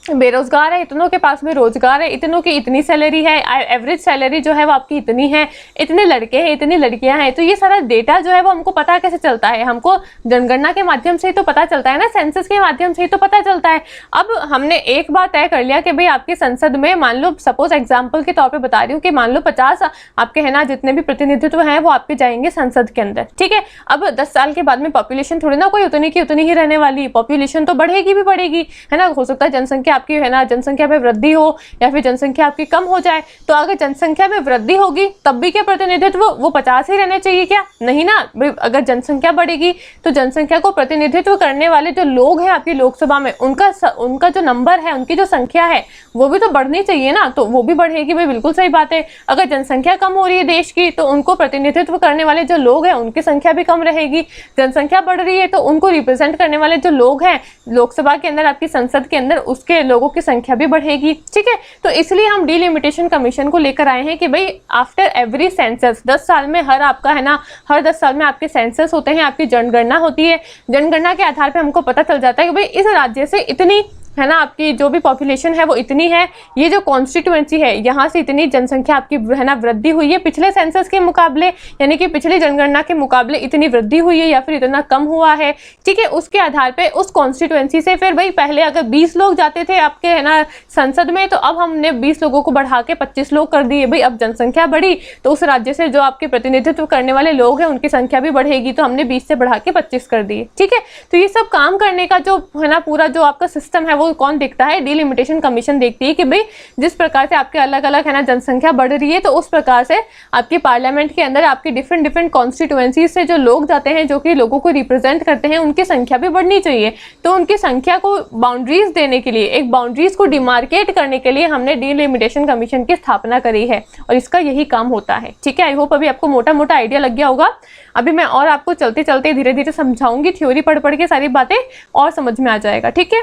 बेरोजगार है, इतनों के पास में रोजगार है, इतनों की इतनी सैलरी है, एवरेज सैलरी जो है वो आपकी इतनी है, इतने लड़के हैं, इतनी लड़कियां हैं। तो ये सारा डेटा जो है वो हमको पता कैसे चलता है, हमको जनगणना के माध्यम से ही तो पता चलता है ना, सेंसस के माध्यम से ही तो पता चलता है। अब हमने एक बार तय कर लिया कि भाई आपकी संसद में मान लो सपोज एग्जाम्पल के तौर पर बता रही हूँ कि मान लो 50 आपके है ना जितने भी प्रतिनिधित्व हैं वो आपके जाएंगे संसद के अंदर, ठीक है। अब 10 साल के बाद में पॉपुलेशन थोड़ी ना कोई उतनी की उतनी ही रहने वाली, पॉपुलेशन तो बढ़ेगी भी बढ़ेगी, है ना। हो सकता है जनसंख्या आपकी है ना जनसंख्या में वृद्धि हो या फिर जनसंख्या आपकी कम हो जाए। तो अगर जनसंख्या में वृद्धि होगी तब भी क्या प्रतिनिधित्व वो 50 ही रहने चाहिए क्या? नहीं ना। अगर जनसंख्या बढ़ेगी तो जनसंख्या को प्रतिनिधित्व करने वाले जो लोग हैं आपकी लोकसभा में उनका जो नंबर है, उनकी जो संख्या है वो भी तो बढ़नी चाहिए ना, तो वो भी बढ़ेगी भाई, बिल्कुल सही बात है। अगर जनसंख्या कम हो रही है देश की तो उनको प्रतिनिधित्व करने वाले जो लोग हैं उनकी संख्या भी कम रहेगी। जनसंख्या बढ़ रही है तो उनको रिप्रेजेंट करने वाले जो लोग हैं लोकसभा के अंदर आपकी संसद के अंदर उसके लोगों की संख्या भी बढ़ेगी, ठीक है। तो इसलिए हम डिलिमिटेशन कमीशन को लेकर आए हैं कि भाई आफ्टर एवरी सेंसस 10 साल में हर 10 साल में आपके सेंसस होते हैं, आपकी जनगणना होती है। जनगणना के आधार पर हमको पता चल जाता है कि भाई इस राज्य से इतनी है ना आपकी जो भी पॉपुलेशन है वो इतनी है, ये जो कॉन्स्टिट्यूएंसी है यहाँ से इतनी जनसंख्या आपकी है ना वृद्धि हुई है पिछले सेंसस के मुकाबले, यानी कि पिछली जनगणना के मुकाबले इतनी वृद्धि हुई है या फिर इतना कम हुआ है, ठीक है। उसके आधार पे उस कॉन्स्टिट्यूएंसी से फिर भाई पहले अगर 20 लोग जाते थे आपके है ना संसद में, तो अब हमने 20 लोगों को बढ़ा के 25 लोग कर दिए। भाई अब जनसंख्या बढ़ी तो उस राज्य से जो आपके प्रतिनिधित्व करने वाले लोग हैं उनकी संख्या भी बढ़ेगी, तो हमने 20 से बढ़ा के 25 कर दिए, ठीक है। तो ये सब काम करने का जो है ना पूरा जो आपका सिस्टम है वो कौन देखता है? डिलिमिटेशन कमीशन देखती है कि भाई जिस प्रकार से आपके अलग अलग है ना जनसंख्या बढ़ रही है तो उस प्रकार से आपके पार्लियामेंट के अंदर आपकी डिफरेंट कॉन्स्टिट्यूएंसी से जो लोग जाते हैं जो कि लोगों को रिप्रेजेंट करते हैं उनकी संख्या भी बढ़नी चाहिए। तो उनकी संख्या को बाउंड्रीज देने के लिए, एक बाउंड्रीज को डिमार्केट करने के लिए हमने डिलिमिटेशन कमीशन की स्थापना करी है और इसका यही काम होता है, ठीक है। आई होप अभी आपको मोटा मोटा आइडिया लग गया होगा। अभी मैं और आपको चलते चलते धीरे धीरे समझाऊंगी, थ्योरी पढ़ के सारी बातें और समझ में आ जाएगा, ठीक है।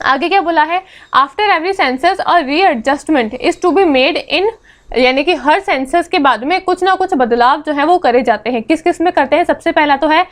आगे क्या बोला है? आफ्टर एवरी सेंसस और readjustment is to be made in, यानी कि हर सेंसस के बाद में कुछ ना कुछ बदलाव जो है वो करे जाते हैं। किस किस में करते हैं? सबसे पहला तो है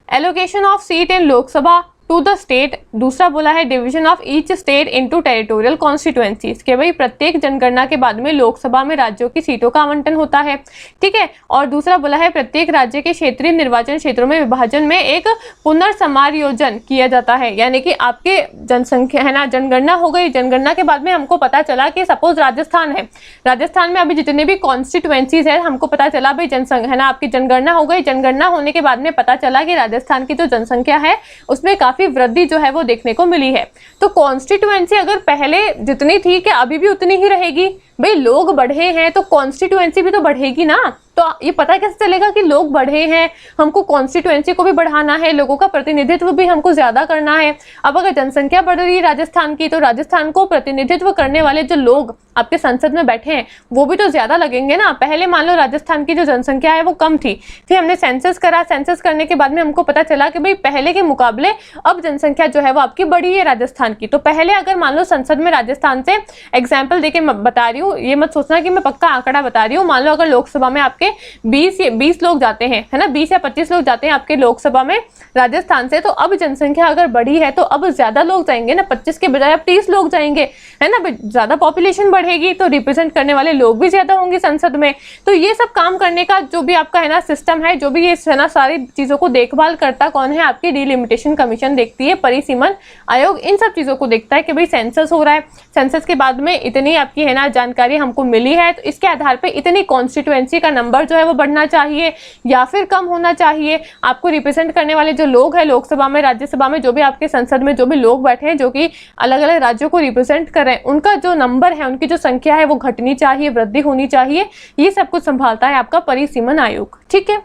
allocation of seat in Lok Sabha to the state. दूसरा बोला है division of each state into territorial constituencies, के भाई प्रत्येक जनगणना के बाद में लोकसभा में राज्यों की सीटों का आवंटन होता है, ठीक है। और दूसरा बोला है प्रत्येक राज्य के क्षेत्रीय निर्वाचन क्षेत्रों में विभाजन में एक पुनर्समायोजन किया जाता है, यानी कि आपके जनसंख्या है ना जनगणना हो गई, जनगणना के बाद में हमको पता चला कि सपोज राजस्थान है, राजस्थान में अभी जितने भी कॉन्स्टिट्यूएंसीज है हमको पता चला भाई है ना आपकी जनगणना हो गई। जनगणना होने के बाद में पता चला कि राजस्थान की जो जनसंख्या है उसमें काफी वृद्धि जो है वो देखने को मिली है। तो कॉन्स्टिट्यूएंसी अगर पहले जितनी थी क्या अभी भी उतनी ही रहेगी? भाई लोग बढ़े हैं तो कॉन्स्टिट्यूएंसी भी तो बढ़ेगी ना। तो ये पता कैसे चलेगा कि लोग बढ़े हैं? हमको कॉन्स्टिट्यूएंसी को भी बढ़ाना है, लोगों का प्रतिनिधित्व भी हमको ज्यादा करना है। अब अगर जनसंख्या बढ़ रही है राजस्थान की तो राजस्थान को प्रतिनिधित्व करने वाले जो लोग आपके संसद में बैठे हैं वो भी तो ज्यादा लगेंगे ना। पहले मान लो राजस्थान की जो जनसंख्या है वो कम थी, फिर हमने सेंसस करा, सेंसस करने के बाद में हमको पता चला कि भाई पहले के मुकाबले अब जनसंख्या जो है वो आपकी बढ़ी है राजस्थान की। तो पहले अगर मान लो संसद में राजस्थान से एग्जाम्पल देके बता रही हूँ, ये मत सोचना कि मैं पक्का आंकड़ा बता रही हूँ। मान लो अगर लोकसभा में आपके 20 लोग जाते हैं, है ना, 20 या 25 लोग जाते हैं आपके लोकसभा में राजस्थान से, तो अब जनसंख्या अगर बढ़ी है तो अब ज्यादा लोग जाएंगे ना, 25 के बजाय अब 30 लोग जाएंगे, है ना। ज्यादा पॉपुलेशन बढ़ेगी तो रिप्रेजेंट करने वाले लोग भी ज्यादा होंगे संसद में। तो ये सब काम करने का जो भी आपका है ना सिस्टम है, जो भी ये है ना सारी चीजों को देखभाल करता कौन है? आपकी डिलिमिटेशन कमीशन देखती है, परिसीमन आयोग इन सब चीजों को देखता है कि भाई सेंसस हो रहा है, सेंसस के बाद में इतनी आपकी है ना जानकारी हमको मिली है, तो इसके आधार पे इतनी कॉन्स्टिट्यूएंसी का नंबर जो है वो बढ़ना चाहिए या फिर कम होना चाहिए। आपको रिप्रेजेंट करने वाले जो लोग हैं लोकसभा में, राज्यसभा में, जो भी आपके संसद में जो भी लोग बैठे हैं जो कि अलग अलग राज्यों को रिप्रेजेंट कर रहे हैं, उनका जो नंबर है, उनकी जो संख्या है वो घटनी चाहिए, वृद्धि होनी चाहिए। ये सब कुछ संभालता है आपका परिसीमन आयोग, ठीक है।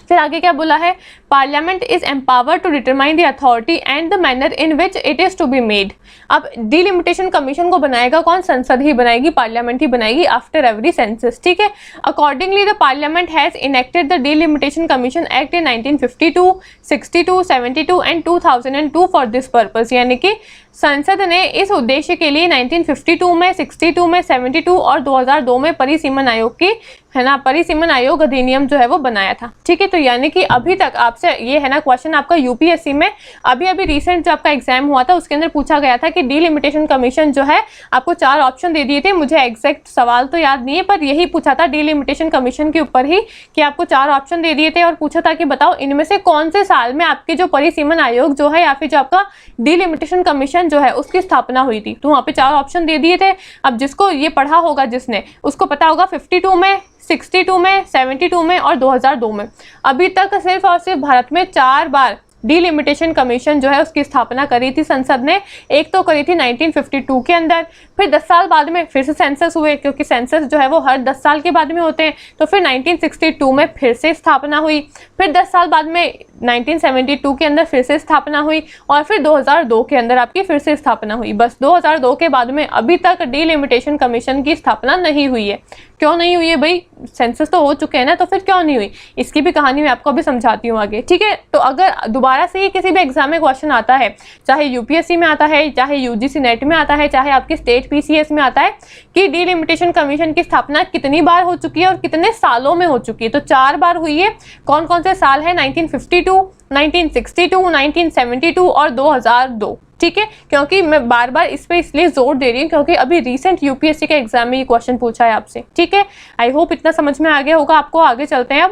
फिर आगे क्या बोला है? Parliament is empowered to determine the authority and the manner in which it is to be made. अब डिलिमिटेशन कमीशन को बनाएगा कौन? संसद ही बनाएगी, पार्लियामेंट ही बनाएगी आफ्टर एवरी सेंसस, ठीक है। Accordingly the parliament has enacted the delimitation commission act in 1952, 62, 72 and 2002 for this purpose. यानी कि संसद ने इस उद्देश्य के लिए 1952 में, 62 में, 72 और 2002 में परिसीमन आयोग की, है ना, परिसीमन आयोग अधिनियम जो है वो बनाया था, ठीक है। तो यानी कि अभी तक आपसे ये है ना क्वेश्चन आपका यूपीएससी में अभी रिसेंट जो आपका एग्जाम हुआ था उसके अंदर पूछा गया था कि डिलिमिटेशन कमीशन जो है आपको 4 ऑप्शन दे दिए थे। मुझे एग्जैक्ट सवाल तो याद नहीं है पर यही पूछा था डिलिमिटेशन कमीशन के ऊपर ही कि आपको 4 ऑप्शन दे दिए थे और पूछा था कि बताओ इनमें से कौन से साल में आपके जो परिसीमन आयोग जो है या फिर जो आपका डिलिमिटेशन कमीशन जो है उसकी स्थापना हुई थी। तो वहाँ पे 4 ऑप्शन दे दिए थे। अब जिसको ये पढ़ा होगा जिसने उसको पता होगा 52 में, 62 में, 72 में और 2002 में। अभी तक सिर्फ और सिर्फ भारत में 4 बार डिलिमिटेशन कमीशन जो है उसकी स्थापना करी थी संसद ने। एक तो करी थी 1952 के अंदर, फिर 10 साल बाद में फिर से सेंसस हुए क्योंकि सेंसस जो है वो हर 10 साल के बाद में होते हैं। तो फिर 1962 में फिर से स्थापना हुई, फिर 10 साल बाद में 1972 के अंदर फिर से स्थापना हुई और फिर 2002 के अंदर आपकी फिर से स्थापना हुई। बस 2002 के बाद में अभी तक डिलिमिटेशन कमीशन की स्थापना नहीं हुई है। क्यों नहीं हुई है भाई? सेंसस तो हो चुके हैं ना, तो फिर क्यों नहीं हुई? इसकी भी कहानी मैं आपको अभी समझाती हूँ आगे, ठीक है। तो अगर दोबारा से ये किसी भी एग्जाम में क्वेश्चन आता है, चाहे यूपीएससी में आता है, चाहे यूजीसी नेट में आता है, चाहे आपकी स्टेट पीसीएस में आता है कि डिलिमिटेशन कमीशन की स्थापना कितनी बार हो चुकी है और कितने सालों में हो चुकी है, तो 4 बार हुई है। कौन कौन से साल है? 1952, 1962, 1972 और 2002, ठीक है। क्योंकि मैं बार बार इस पे इसलिए जोर दे रही हूँ क्योंकि अभी रिसेंट यूपीएससी के एग्जाम में ये क्वेश्चन पूछा है आपसे, ठीक है। आई होप इतना समझ में आ गया होगा आपको। आगे चलते हैं।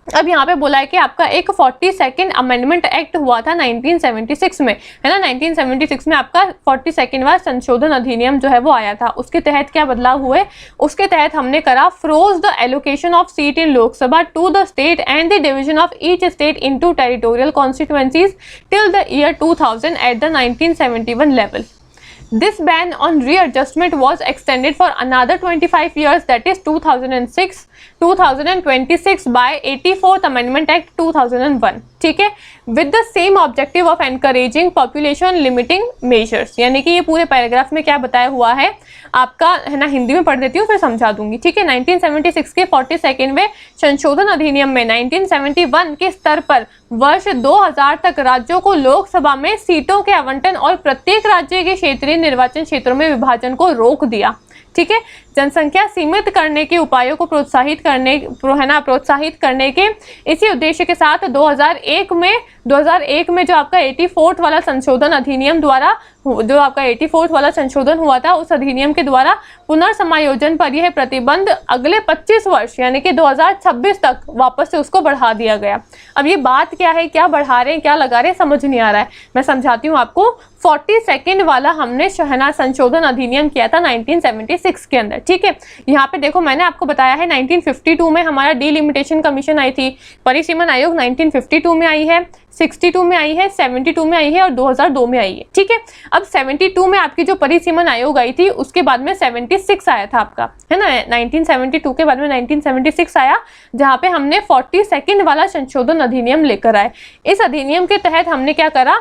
अब यहाँ पे बोला है कि आपका एक 42nd अमेंडमेंट एक्ट हुआ था 1976 में, है ना। 1976 में आपका 42वां संशोधन अधिनियम जो है वो आया था। उसके तहत क्या बदलाव हुए? उसके तहत हमने करा froze the allocation of seat in Lok Sabha to the state and the division of each state into territorial constituencies till the year 2000 at the 1971 level. This ban on readjustment was extended for another 25 years, that is 2026 by 84th Amendment Act 2001, ठीक है। With the same objective of encouraging population limiting measures। यानी कि ये पूरे paragraph में क्या बताया हुआ है आपका, है ना, हिंदी में पढ़ देती हूँ फिर समझा दूंगी, ठीक है। 1976 के 42वें संशोधन अधिनियम में 1971 के स्तर पर वर्ष 2000 तक राज्यों को लोकसभा में सीटों के आवंटन और प्रत्येक राज्य के क्षेत्रीय निर्वाचन क्षेत्रों में विभाजन को रोक दिया, ठीक है। जनसंख्या सीमित करने के उपायों को प्रोत्साहित करने के इसी उद्देश्य के साथ 2001 में जो आपका 84th वाला संशोधन अधिनियम द्वारा जो आपका 84th वाला संशोधन हुआ था उस अधिनियम के द्वारा पुनर्समायोजन पर यह प्रतिबंध अगले 25 वर्ष यानी कि 2026 तक वापस से उसको बढ़ा दिया गया। अब ये बात क्या है, क्या बढ़ा रहे हैं, क्या लगा रहे हैं, समझ नहीं आ रहा है। मैं समझाती हूँ आपको। 42nd वाला हमने शहना संशोधन अधिनियम किया था 1976 के अंदर, ठीक है। यहाँ पे देखो मैंने आपको बताया है 1952 में हमारा डिलिमिटेशन कमीशन आई थी, परिसीमन आयोग 1952 में आई है, 62 में आई है, 72 में आई है और 2002 में आई है, ठीक है। अब 72 में आपकी जो परिसीमन आयोग आई थी उसके बाद में 76 आया था आपका, है ना। 1972 के बाद में 1976 आया जहाँ पे हमने 42nd वाला संशोधन अधिनियम लेकर आए। इस अधिनियम के तहत हमने क्या करा,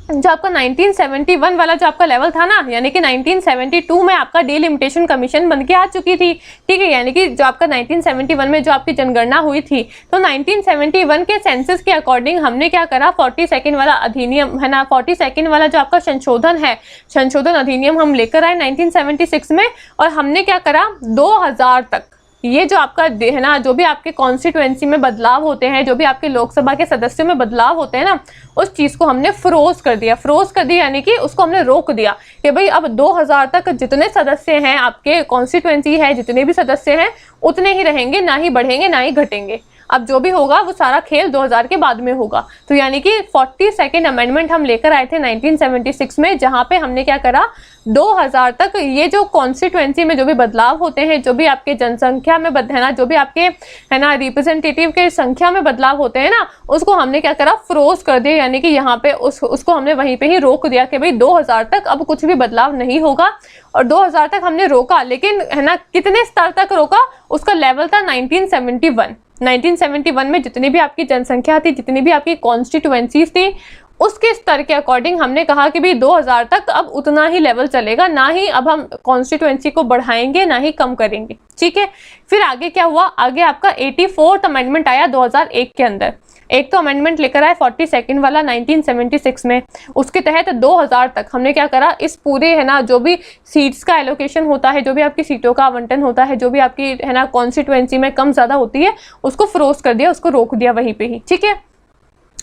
जो आपका 1971 वाला जो आपका लेवल था ना, यानी कि 1972 में आपका डिलिमिटेशन कमीशन बन के आ चुकी थी, ठीक है। यानी कि जो आपका 1971 में जो आपकी जनगणना हुई थी तो 1971 के सेंसस के अकॉर्डिंग हमने क्या करा, 42nd वाला अधिनियम, है ना, 42nd वाला जो आपका संशोधन है, संशोधन अधिनियम हम लेकर आए 1976 में। और हमने क्या करा, 2000 तक ये जो आपका है ना, जो भी आपके कॉन्स्टिट्यूएंसी में बदलाव होते हैं, जो भी आपके लोकसभा के सदस्यों में बदलाव होते हैं ना, उस चीज़ को हमने फ्रोज कर दिया। फ्रोज कर दिया यानी कि उसको हमने रोक दिया कि भाई अब 2000 तक जितने सदस्य हैं आपके कॉन्स्टिट्यूएंसी है, जितने भी सदस्य हैं उतने ही रहेंगे, ना ही बढ़ेंगे ना ही घटेंगे। अब जो भी होगा वो सारा खेल 2000 के बाद में होगा। तो यानी कि 42nd अमेंडमेंट हम लेकर आए थे 1976 में, जहाँ पे हमने क्या करा, 2000 तक ये जो कॉन्स्टिट्यूएंसी में जो भी बदलाव होते हैं, जो भी आपके जनसंख्या में है ना, जो भी आपके है ना रिप्रेजेंटेटिव के संख्या में बदलाव होते हैं ना, उसको हमने क्या करा, फ्रोज कर दिया। यानी कि यहाँ पे उसको हमने वहीं पे ही रोक दिया कि भाई 2000 तक अब कुछ भी बदलाव नहीं होगा। और 2000 तक हमने रोका, लेकिन है ना कितने स्तर तक रोका, उसका लेवल था 1971, 1971 में जितनी भी आपकी जनसंख्या थी, जितनी भी आपकी कॉन्स्टिट्यूएंसीज थी, उसके स्तर के अकॉर्डिंग हमने कहा कि भाई 2000 तक अब उतना ही लेवल चलेगा, ना ही अब हम कॉन्स्टिट्यूएंसी को बढ़ाएंगे ना ही कम करेंगे। ठीक है, फिर आगे क्या हुआ, आगे आपका 84th अमेंडमेंट आया 2001 के अंदर। एक तो अमेंडमेंट लेकर आए 42nd वाला 1976 में, उसके तहत 2000 तक हमने क्या करा, इस पूरे है ना जो भी सीट्स का एलोकेशन होता है, जो भी आपकी सीटों का आवंटन होता है, जो भी आपकी है ना कॉन्स्टिट्यूएंसी में कम ज़्यादा होती है, उसको फ्रोज कर दिया, उसको रोक दिया वहीं पे ही। ठीक है,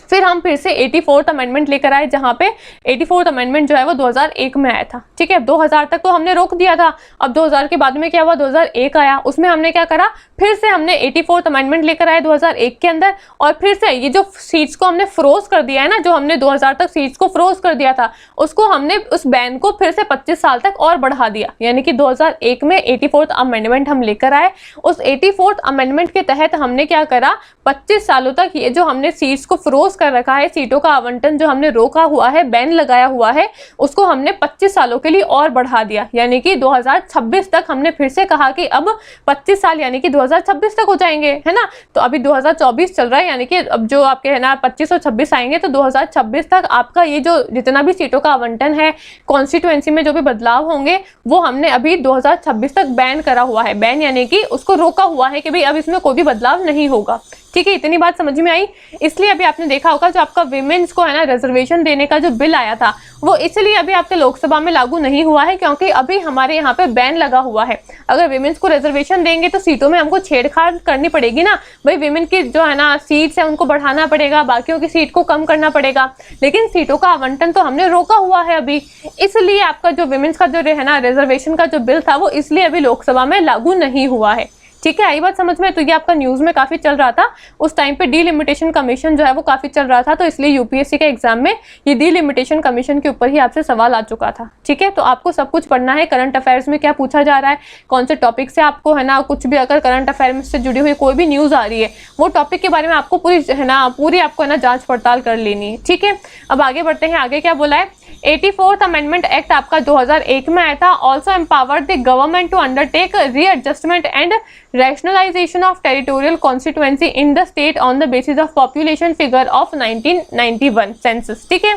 फिर हम फिर से 84th अमेंडमेंट लेकर आए, जहाँ पे 84th अमेंडमेंट जो है वो 2001 में आया था। ठीक है, 2000 तक तो हमने रोक दिया था। अब 2000 के बाद में क्या हुआ, 2001 आया, उसमें हमने क्या करा, फिर से हमने 84th अमेंडमेंट लेकर आए 2001 के अंदर, और फिर से ये जो सीट्स को हमने फ्रोज कर दिया है ना, जो हमने 2000 तक सीट्स को फ्रोज कर दिया था, उसको हमने उस बैन को फिर से 25 साल तक और बढ़ा दिया। यानी कि 2001 में 84th अमेंडमेंट हम लेकर आए। उस 84th अमेंडमेंट के तहत हमने क्या करा, 25 सालों तक ये जो हमने सीट्स को फ्रोज कर रखा है, सीटों का आवंटन जो हमने रोका हुआ है, बैन लगाया हुआ है, उसको हमने 25 सालों के लिए और बढ़ा दिया। यानी कि 2026 तक हमने फिर से कहा कि अब 25 साल यानी कि 2026 तक हो जाएंगे, है ना। तो अभी 2024 चल रहा है, यानी कि अब जो आपके है ना 25 और 26 आएंगे, तो 2026 तक आपका ये जो जितना भी सीटों का आवंटन है, कॉन्स्टिट्यूएंसी में जो भी बदलाव होंगे, वो हमने अभी 2026 तक बैन करा हुआ है। बैन यानी कि उसको रोका हुआ है कि भाई अब इसमें कोई भी बदलाव नहीं होगा। ठीक है, इतनी बात समझ में आई। इसलिए अभी आपने देखा होगा जो आपका विमेन्स को है ना रिजर्वेशन देने का जो बिल आया था, वो इसलिए अभी आपके लोकसभा में लागू नहीं हुआ है, क्योंकि अभी हमारे यहाँ पे बैन लगा हुआ है। अगर विमेन्स को रिजर्वेशन देंगे तो सीटों में हमको छेड़छाड़ करनी पड़ेगी ना, भाई विमेन की जो है ना सीट्स है उनको बढ़ाना पड़ेगा, बाकियों की सीट को कम करना पड़ेगा, लेकिन सीटों का आवंटन तो हमने रोका हुआ है अभी। इसलिए आपका जो विमेन्स का जो है ना रिजर्वेशन का जो बिल था, वो इसलिए अभी लोकसभा में लागू नहीं हुआ है। ठीक है, आई बात समझ में। तो ये आपका न्यूज में काफी चल रहा था उस टाइम पे, डीलिमिटेशन कमीशन जो है वो काफी चल रहा था, तो इसलिए यूपीएससी के एग्जाम में ये डीलिमिटेशन कमीशन के ऊपर ही आपसे सवाल आ चुका था। ठीक है, तो आपको सब कुछ पढ़ना है, करंट अफेयर्स में क्या पूछा जा रहा है, कौन से टॉपिक से आपको है ना, कुछ भी अगर करंट अफेयर से जुड़ी हुई कोई भी न्यूज आ रही है, वो टॉपिक के बारे में आपको पूरी आपको है ना जांच पड़ताल कर लेनी है। ठीक है, अब आगे बढ़ते हैं। आगे क्या बोला है, 84th अमेंडमेंट एक्ट आपका 2001 में आया था। Also empowered the government to undertake readjustment and rationalization of territorial constituency in the state on the basis of population figure of 1991 census। ठीक है,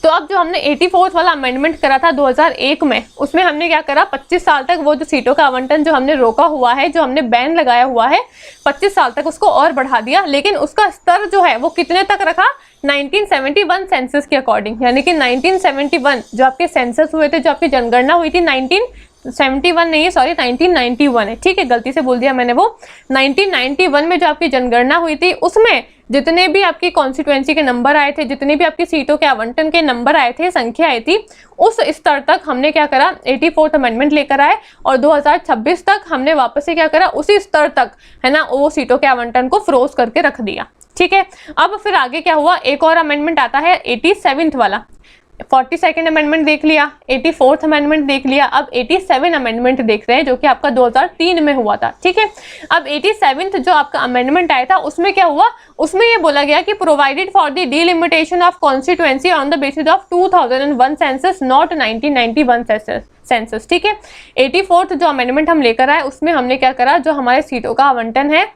तो अब जो हमने 84th वाला अमेंडमेंट करा था 2001 में, उसमें हमने क्या करा, 25 साल तक वो जो सीटों का आवंटन जो हमने रोका हुआ है, जो हमने बैन लगाया हुआ है, 25 साल तक उसको और बढ़ा दिया। लेकिन उसका स्तर जो है वो कितने तक रखा, 1971 सेंसस के अकॉर्डिंग। यानी कि 1971 जो आपके सेंसस हुए थे, जो आपकी जनगणना हुई थी, 1971 नहीं है, सॉरी 1991 है। ठीक है, गलती से बोल दिया मैंने। वो 1991 में जो आपकी जनगणना हुई थी, उसमें जितने भी आपकी कॉन्स्टिट्यूएंसी के नंबर आए थे, जितने भी आपकी सीटों के आवंटन के नंबर आए थे, संख्या आई थी, उस स्तर तक हमने क्या करा, 84th अमेंडमेंट लेकर आए, और 2026 तक हमने वापस से क्या करा, उसी स्तर तक है ना वो सीटों के आवंटन को फ्रोज करके रख दिया। ठीक है, अब फिर आगे क्या हुआ, एक और अमेंडमेंट आता है 87th वाला। 42nd अमेंडमेंट देख लिया, 84th अमेंडमेंट देख लिया, अब 87 अमेंडमेंट देख रहे हैं, जो कि आपका 2003 में हुआ था। ठीक है, अब 87th जो आपका अमेंडमेंट आया था, उसमें क्या हुआ, उसमें ये बोला गया कि provided for the delimitation of constituency on the basis of 2001 census, not 1991 census. ठीक है, 84th जो अमेंडमेंट हम लेकर आए, उसमें हमने क्या करा, जो हमारे सीटों का आवंटन है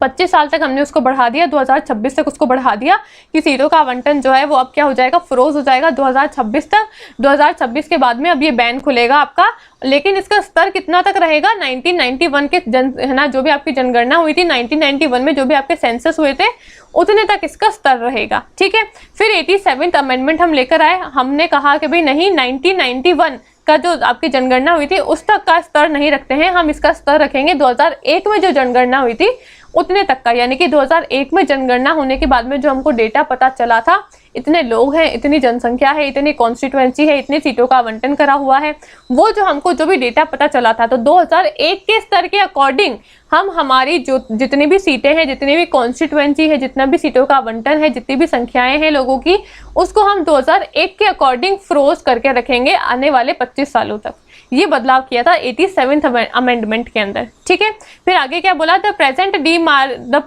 25 साल तक हमने उसको बढ़ा दिया, 2026 तक उसको बढ़ा दिया कि सीटों का आवंटन जो है वो अब क्या हो जाएगा, फ्रोज हो जाएगा 2026 तक। 2026 के बाद में अब ये बैन खुलेगा आपका, लेकिन इसका स्तर कितना तक रहेगा, 1991 के है ना जो भी आपकी जनगणना हुई थी 1991 में, जो भी आपके सेंसस हुए थे, उतने तक इसका स्तर रहेगा। ठीक है, फिर 87th अमेंडमेंट हम लेकर आए, हमने कहा कि भाई नहीं, 1991 का जो आपकी जनगणना हुई थी उस तक का स्तर नहीं रखते हैं, हम इसका स्तर रखेंगे 2001 में जो जनगणना हुई थी उतने तक का। यानी कि 2001 में जनगणना होने के बाद में जो हमको डेटा पता चला था, इतने लोग हैं, इतनी जनसंख्या है, इतनी कॉन्स्टिट्यूएंसी है, इतनी सीटों का आवंटन करा हुआ है, वो जो हमको जो भी डेटा पता चला था, तो 2001 के स्तर के अकॉर्डिंग हम हमारी जो जितनी भी सीटें हैं, जितनी भी कॉन्स्टिट्यूएंसी है, जितना भी सीटों का आवंटन है, जितनी भी संख्याएं हैं लोगों की, उसको हम 2001 के अकॉर्डिंग फ्रोज करके रखेंगे आने वाले 25 सालों तक। ये बदलाव किया था 87th अमेंडमेंट के अंदर। ठीक है, फिर आगे क्या बोला, the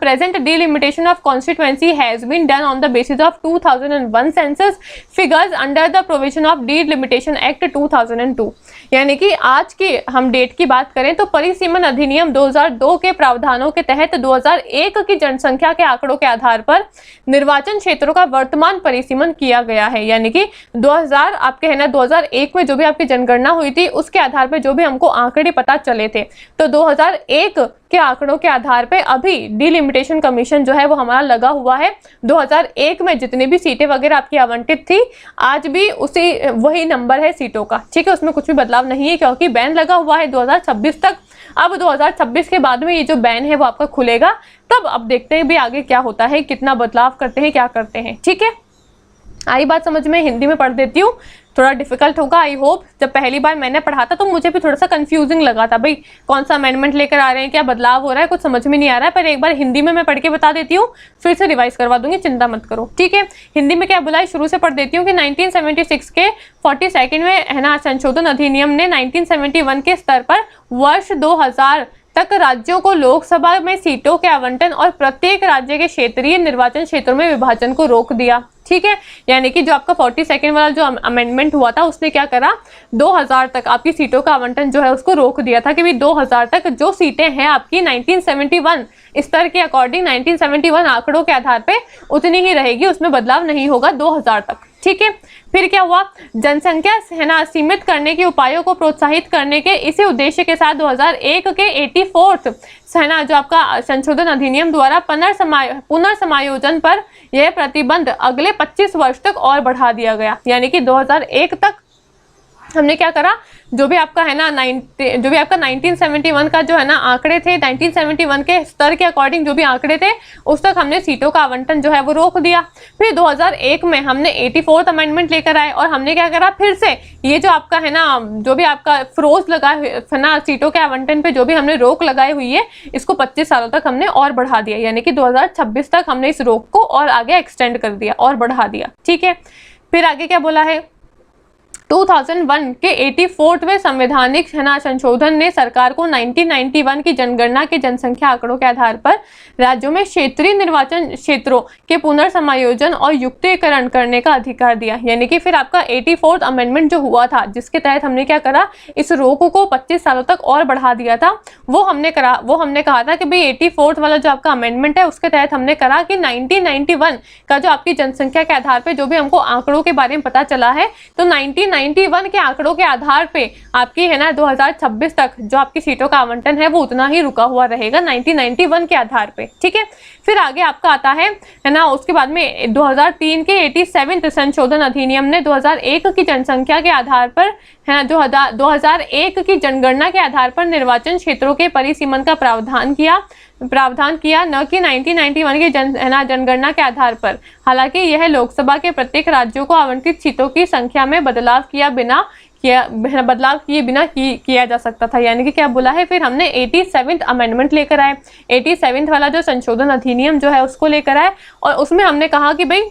present delimitation of constituency has been done on the basis of 2001 census figures under the provision of delimitation act 2002। यानी कि आज की हम डेट की बात करें तो परिसीमन अधिनियम 2002 के प्रावधानों के तहत 2001 की जनसंख्या के आंकड़ों के आधार पर निर्वाचन क्षेत्रों का वर्तमान परिसीमन किया गया है। यानी कि 2000 आपके है ना 2001 में जो भी आपकी जनगणना हुई थी उसके आधार पर जो भी हमको आंकड़े पता चले थे, तो 2001 के आंकड़ों के आधार पे अभी डिलिमिटेशन कमीशन जो है वो हमारा लगा हुआ है। 2001 में जितनी भी सीटें वगैरह आपकी आवंटित थी, आज भी उसी वही नंबर है सीटों का। ठीक है, उसमें कुछ भी बदलाव नहीं है क्योंकि बैन लगा हुआ है 2026 तक। अब 2026 के बाद में ये जो बैन है वो आपका खुलेगा, तब अब देखते हैं भी आगे क्या होता है, कितना बदलाव करते हैं, क्या करते हैं। ठीक है, आई बात समझ में। हिंदी में पढ़ देती हूँ, थोड़ा डिफिकल्ट होगा आई होप। जब पहली बार मैंने पढ़ा था तो मुझे भी थोड़ा सा कंफ्यूजिंग लगा था, भाई कौन सा अमेंडमेंट लेकर आ रहे हैं, क्या बदलाव हो रहा है, कुछ समझ में नहीं आ रहा है। पर एक बार हिंदी में मैं पढ़ के बता देती हूँ, फिर से रिवाइज करवा दूंगी, चिंता मत करो। ठीक है, हिंदी में क्या बोला है शुरू से पढ़ देती हूँ कि 1976 के 42 में है ना संशोधन अधिनियम ने 1971 के स्तर पर वर्ष 2000 तक राज्यों को लोकसभा में सीटों के आवंटन और प्रत्येक राज्य के क्षेत्रीय निर्वाचन क्षेत्रों में विभाजन को रोक दिया। ठीक है, यानी कि जो आपका 42 वाला जो अमेंडमेंट हुआ था उसने क्या करा, 2000 तक आपकी सीटों का आवंटन जो है उसको रोक दिया था कि भाई 2000 तक जो सीटें हैं आपकी 1971 स्तर के अकॉर्डिंग 1971 आंकड़ों के आधार पे उतनी ही रहेगी, उसमें बदलाव नहीं होगा 2000 तक। ठीक है, फिर क्या हुआ, जनसंख्या है ना सीमित करने के उपायों को प्रोत्साहित करने के इसी उद्देश्य के साथ 2001 के 84th है ना जो आपका संशोधन अधिनियम द्वारा पुनर्समायोजन पर यह प्रतिबंध अगले 25 वर्ष तक और बढ़ा दिया गया। यानी कि 2001 तक हमने क्या करा, जो भी आपका है ना 1971 का जो है ना आंकड़े थे, 1971 के स्तर के अकॉर्डिंग जो भी आंकड़े थे उस तक हमने सीटों का आवंटन जो है वो रोक दिया। फिर 2001 में हमने 84th अमेंडमेंट लेकर आए और हमने क्या करा, फिर से ये जो आपका है ना जो भी आपका फ्रोज लगा है ना सीटों के आवंटन पे जो भी हमने रोक लगाई हुई है इसको 25 सालों तक हमने और बढ़ा दिया। यानी कि 2026 तक हमने इस रोक को और आगे एक्सटेंड कर दिया और बढ़ा दिया। ठीक है, फिर आगे क्या बोला है, 2001 के 84वें संवैधानिक है ना संशोधन ने सरकार को 1991 की जनगणना के जनसंख्या आंकड़ों के आधार पर राज्यों में क्षेत्रीय निर्वाचन क्षेत्रों के पुनर्समायोजन और युक्तिकरण करने का अधिकार दिया। यानी कि फिर आपका 84th अमेंडमेंट जो हुआ था जिसके तहत हमने क्या करा, इस रोक को 25 सालों तक और बढ़ा दिया था। वो हमने कहा था कि भाई 84th वाला जो आपका अमेंडमेंट है उसके तहत हमने करा कि 1991 का जो आपकी जनसंख्या के आधार पर जो भी हमको आंकड़ों के बारे में पता चला है, तो 1991 के आंकड़ों के आधार पे आपकी है ना 2026 तक जो आपकी सीटों का आवंटन है वो उतना ही रुका हुआ रहेगा 1991 के आधार पे। ठीक है, फिर आगे आपका आता है ना उसके बाद में 2003 के 87वें संशोधन अधिनियम ने 2001 की जनसंख्या के आधार पर है ना 2001 की जनगणना के आधार पर निर्वाचन क्षेत्रों के परिसीमन का प्रावधान किया न कि 1991 की जनगणना के आधार पर। हालांकि यह लोकसभा के प्रत्येक राज्यों को आवंटित सीटों की संख्या में बदलाव किए बिना किया जा सकता था। यानी कि क्या बोला है, फिर हमने 87th अमेंडमेंट लेकर आए, 87th वाला जो संशोधन अधिनियम जो है उसको लेकर आए और उसमें हमने कहा कि भाई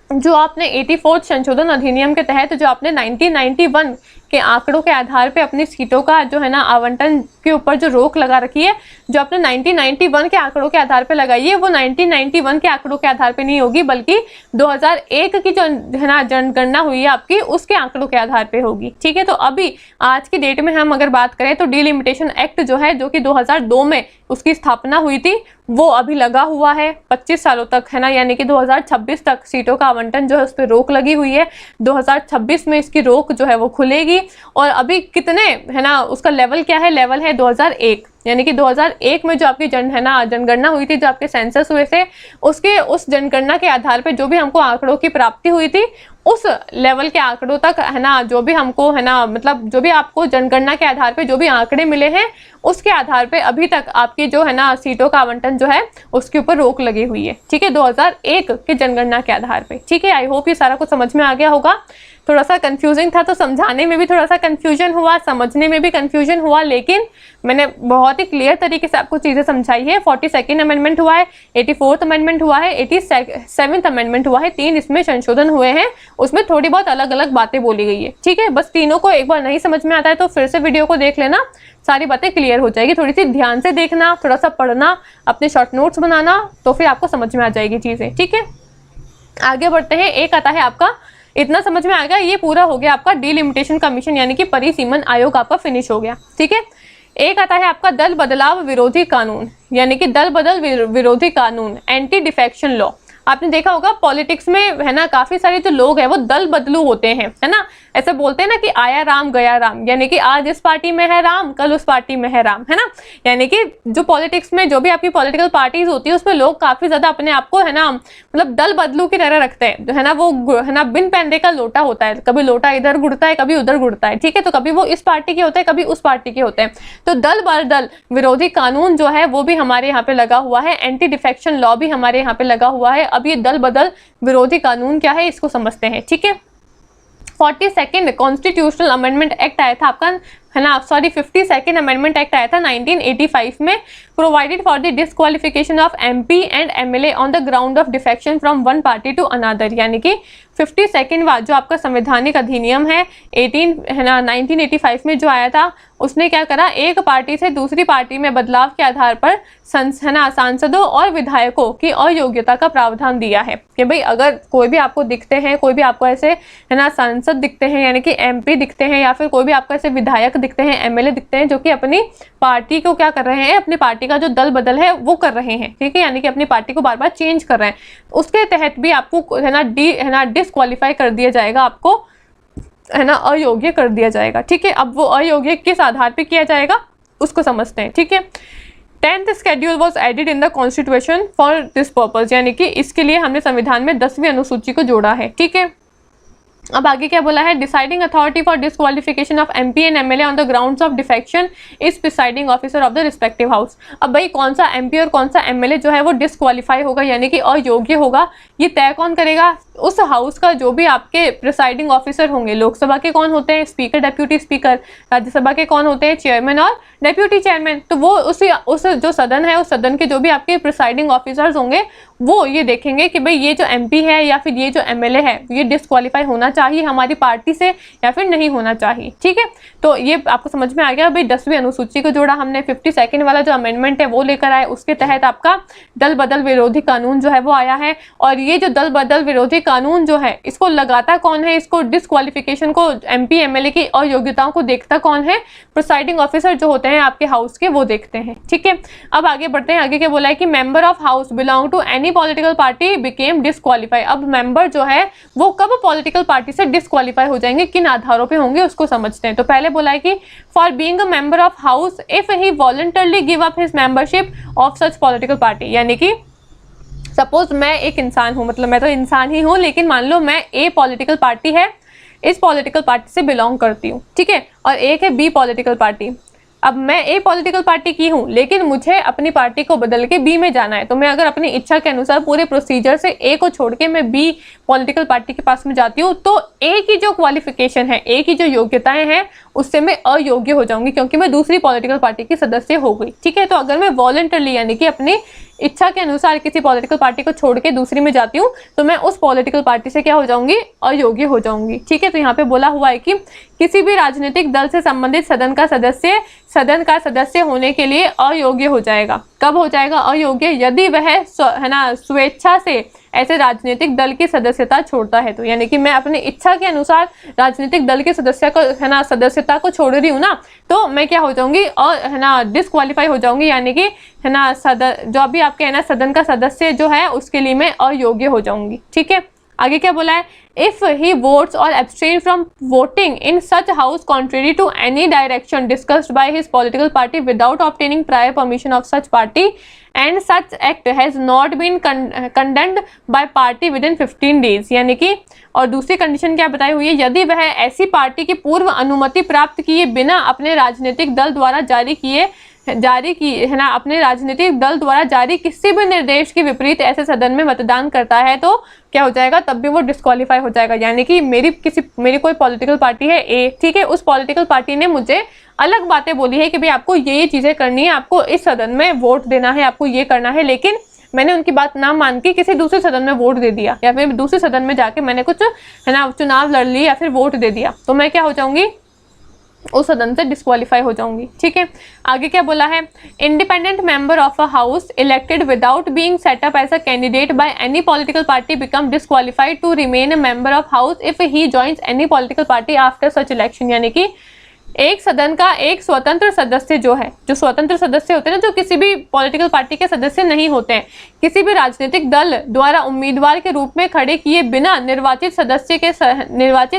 जो आपने 84th संशोधन अधिनियम के तहत जो आपने 1991 के आंकड़ों के आधार पे अपनी सीटों का जो है ना आवंटन के ऊपर जो रोक लगा रखी है, जो आपने 1991 के आंकड़ों के आधार पे लगाई है, वो 1991 के आंकड़ों के आधार पे नहीं होगी बल्कि 2001 की जो है ना जनगणना हुई है आपकी उसके आंकड़ों के आधार पे होगी। ठीक है, तो अभी आज की डेट में हम अगर बात करें तो डिलिमिटेशन एक्ट जो है जो कि 2002 में उसकी स्थापना हुई थी वो अभी लगा हुआ है 25 सालों तक है ना, यानी कि 2026 तक सीटों का आवंटन जो है उस पर रोक लगी हुई है। 2026 में इसकी रोक जो है वो खुलेगी और अभी कितने है ना उसका लेवल क्या है, लेवल है 2001। यानी कि 2001 में जो आपकी जनगणना हुई थी, जो आपके सेंसस हुए थे उसके उस जनगणना के आधार पे जो भी हमको आंकड़ों की प्राप्ति हुई थी उस लेवल के आंकड़ों तक है ना जो भी हमको है ना मतलब जो भी आपको जनगणना के आधार पे जो भी आंकड़े मिले हैं उसके आधार पे अभी तक आपकी जो है ना सीटों का आवंटन जो है उसके ऊपर रोक लगी हुई है। ठीक है, 2001 के जनगणना के आधार पे। ठीक है, आई होप ये सारा कुछ समझ में आ गया होगा। थोड़ा सा कंफ्यूजिंग था तो समझाने में भी थोड़ा सा कंफ्यूजन हुआ, समझने में भी कंफ्यूजन हुआ, लेकिन मैंने बहुत ही क्लियर तरीके से आपको चीज़ें समझाई है। 42nd अमेंडमेंट हुआ है, 84th अमेंडमेंट हुआ है, 87th अमेंडमेंट हुआ है, 3 इसमें संशोधन हुए हैं उसमें थोड़ी बहुत अलग अलग बातें बोली गई है। ठीक है, बस तीनों को एक बार नहीं समझ में आता है तो फिर से वीडियो को देख लेना, सारी बातें क्लियर हो जाएगी। थोड़ी सी ध्यान से देखना, थोड़ा सा पढ़ना, अपने शॉर्ट नोट्स बनाना, तो फिर आपको समझ में आ जाएगी चीजें। ठीक है, आगे बढ़ते हैं। एक आता है आपका, इतना समझ में आ गया, ये पूरा हो गया आपका डिलिमिटेशन कमीशन यानी कि परिसीमन आयोग आपका फिनिश हो गया। ठीक है, एक आता है आपका दल बदलाव विरोधी कानून यानी कि दल बदल विरोधी कानून, एंटी डिफेक्शन लॉ। आपने देखा होगा पॉलिटिक्स में है ना, काफी सारे जो लोग हैं वो दल बदलू होते हैं, है ना। ऐसे बोलते हैं ना कि आया राम गया राम, यानी कि आज इस पार्टी में है राम, कल उस पार्टी में है राम, है ना। यानी कि जो पॉलिटिक्स में जो भी आपकी पॉलिटिकल पार्टीज होती है उसमें लोग काफी ज्यादा अपने आप को है ना, मतलब दल बदलू की तरह रखते हैं, है ना। वो है ना बिन पैंदे का लोटा होता है, कभी लोटा इधर गुड़ता है कभी उधर गुड़ता है। ठीक है, तो कभी वो इस पार्टी के होते हैं कभी उस पार्टी के होते हैं। तो दल बदल विरोधी कानून जो है वो भी हमारे यहाँ पे लगा हुआ है, एंटी डिफेक्शन लॉ भी हमारे यहाँ पे लगा हुआ है। अब ये दल बदल विरोधी कानून क्या है इसको समझते हैं। ठीक है, 42nd कॉन्स्टिट्यूशनल अमेंडमेंट एक्ट आया था आपका, है ना, सॉरी 52nd अमेंडमेंट एक्ट आया था 1985 में। Provided for the disqualification of MP and MLA on the ground of defection from one party to another, यानी कि 52वां जो आपका संवैधानिक अधिनियम है 1985 में जो आया था, उसने क्या करा, एक पार्टी से दूसरी पार्टी में बदलाव के आधार पर है ना सांसदों और विधायकों की अयोग्यता का प्रावधान दिया है कि भाई अगर कोई भी आपको दिखते हैं, कोई भी आपको ऐसे है ना सांसद दिखते हैं यानी कि MP दिखते हैं, या फिर कोई भी आपको ऐसे विधायक दिखते हैं, MLA दिखते हैं जो कि अपनी पार्टी को क्या कर रहे हैं, अपनी पार्टी का जो दल बदल है वो कर रहे हैं। ठीक है, यानी कि अपनी पार्टी को बार बार चेंज कर रहे हैं, उसके तहत भी आपको है ना डिस्क्वालीफाई कर दिया जाएगा, आपको है ना अयोग्य कर दिया जाएगा। ठीक है, अब वो अयोग्य किस आधार पे किया जाएगा उसको समझते हैं। ठीक है, 10th schedule was added in the constitution for this purpose, यानी कि इसके लिए हमने संविधान में 10वीं अनुसूची को जोड़ा है। ठीक है, अब आगे क्या बोला है, deciding authority for disqualification of MP and MLA on the grounds of defection is presiding officer of the respective house. अब भाई कौन सा MP और कौन सा MLA जो है वो डिस्क्वालीफाई होगा यानी कि अयोग्य होगा, ये तय कौन करेगा, उस हाउस का जो भी आपके प्रिसाइडिंग ऑफिसर होंगे। लोकसभा के कौन होते हैं, स्पीकर डेप्यूटी स्पीकर, राज्यसभा के कौन होते हैं, चेयरमैन और डेप्यूटी चेयरमैन। तो वो उस जो सदन है उस सदन के जो भी आपके प्रिसाइडिंग ऑफिसर्स होंगे वो ये देखेंगे कि भाई ये जो MP है या फिर ये जो MLA है ये डिस्क्वालीफाई होना चाहिए हमारी पार्टी से या फिर नहीं होना चाहिए। ठीक है, तो ये आपको समझ में आ गया। भाई 10वीं अनुसूची को जोड़ा हमने, 52nd वाला जो अमेंडमेंट है वो लेकर आए, उसके तहत आपका दल बदल विरोधी कानून जो है वो आया है। और ये जो दल बदल विरोधी कानून जो है इसको लगाता कौन है, इसको डिस्क्वालिफिकेशन को MP MLA की अयोग्यताओं को देखता कौन है, प्रिसाइडिंग ऑफिसर जो होते हैं आपके हाउस के वो देखते हैं। ठीक है, अब आगे बढ़ते हैं। आगे क्या बोला है कि member of house belong to any political party became disqualify. अब मेंबर जो है वो कब पॉलिटिकल पार्टी से डिस्क्वालीफाई हो जाएंगे, किन आधारों पे होंगे उसको समझते हैं। तो पहले बोला है कि for being a member of house if he voluntarily give up his membership of such political party, यानी कि सपोज मैं एक इंसान हूँ, मतलब मैं तो इंसान ही हूँ, लेकिन मान लो मैं A पॉलिटिकल पार्टी है, इस पॉलिटिकल पार्टी से बिलोंग करती हूँ। ठीक है, और एक है B पॉलिटिकल पार्टी। अब मैं A पॉलिटिकल पार्टी की हूँ लेकिन मुझे अपनी पार्टी को बदल के B में जाना है, तो मैं अगर अपनी इच्छा के अनुसार पूरे प्रोसीजर से A को छोड़ के मैं B पॉलिटिकल पार्टी के पास में जाती हूँ, तो A की जो क्वालिफिकेशन है, A की जो योग्यताएं हैं उससे मैं अयोग्य हो जाऊंगी क्योंकि मैं दूसरी पॉलिटिकल पार्टी की सदस्य हो गई। ठीक है, तो अगर मैं वॉलंटरली यानी कि अपनी इच्छा के अनुसार किसी पॉलिटिकल पार्टी को छोड़ के दूसरी में जाती हूँ तो मैं उस पॉलिटिकल पार्टी से क्या हो जाऊंगी, अयोग्य हो जाऊंगी। ठीक है, तो यहाँ पे बोला हुआ है कि किसी भी राजनीतिक दल से संबंधित सदन का सदस्य होने के लिए अयोग्य हो जाएगा। कब हो जाएगा अयोग्य, यदि वह है ना स्वेच्छा से ऐसे राजनीतिक दल की सदस्यता छोड़ता है। तो यानी कि मैं अपनी इच्छा के अनुसार राजनीतिक दल की सदस्यता को छोड़ रही हूँ ना, तो मैं क्या हो जाऊंगी, और है ना डिस्क्वालीफाई हो जाऊंगी, यानी कि है ना जो भी आपके है ना सदन का सदस्य जो है उसके लिए मैं अयोग्य हो जाऊंगी। ठीक है, आगे क्या बोला है, इफ ही वोट्स और abstain from voting in such house contrary to any direction discussed by his political party without obtaining prior permission of such party and such act has not been condemned by party within 15 days, यानी कि और दूसरी condition क्या बताई हुई है, यदि वह ऐसी पार्टी की पूर्व अनुमति प्राप्त किए बिना अपने राजनीतिक दल द्वारा अपने राजनीतिक दल द्वारा जारी किसी भी निर्देश के विपरीत ऐसे सदन में मतदान करता है तो क्या हो जाएगा, तब भी वो डिस्क्वालीफाई हो जाएगा। यानी कि मेरी कोई पॉलिटिकल पार्टी है A, ठीक है, उस पॉलिटिकल पार्टी ने मुझे अलग बातें बोली है कि भाई आपको ये चीजें करनी है, आपको इस सदन में वोट देना है, आपको ये करना है, लेकिन मैंने उनकी बात ना मान के किसी दूसरे सदन में वोट दे दिया, या फिर दूसरे सदन में जाके मैंने कुछ है ना चुनाव लड़ ली या फिर वोट दे दिया, तो मैं क्या हो जाऊंगी, उस सदन से डिस्क्वालीफाई हो जाऊंगी। ठीक है, आगे क्या बोला है, independent member of a house elected without being set up as a candidate by any political party become disqualified to remain a member of house if he joins any political party after such election. यानी कि एक सदन का एक स्वतंत्र सदस्य जो है, जो स्वतंत्र सदस्य होते हैं ना, जो किसी भी पॉलिटिकल पार्टी के सदस्य नहीं होते हैं, किसी भी राजनीतिक दल द्वारा उम्मीदवार के रूप में खड़े किए बिना निर्वाचित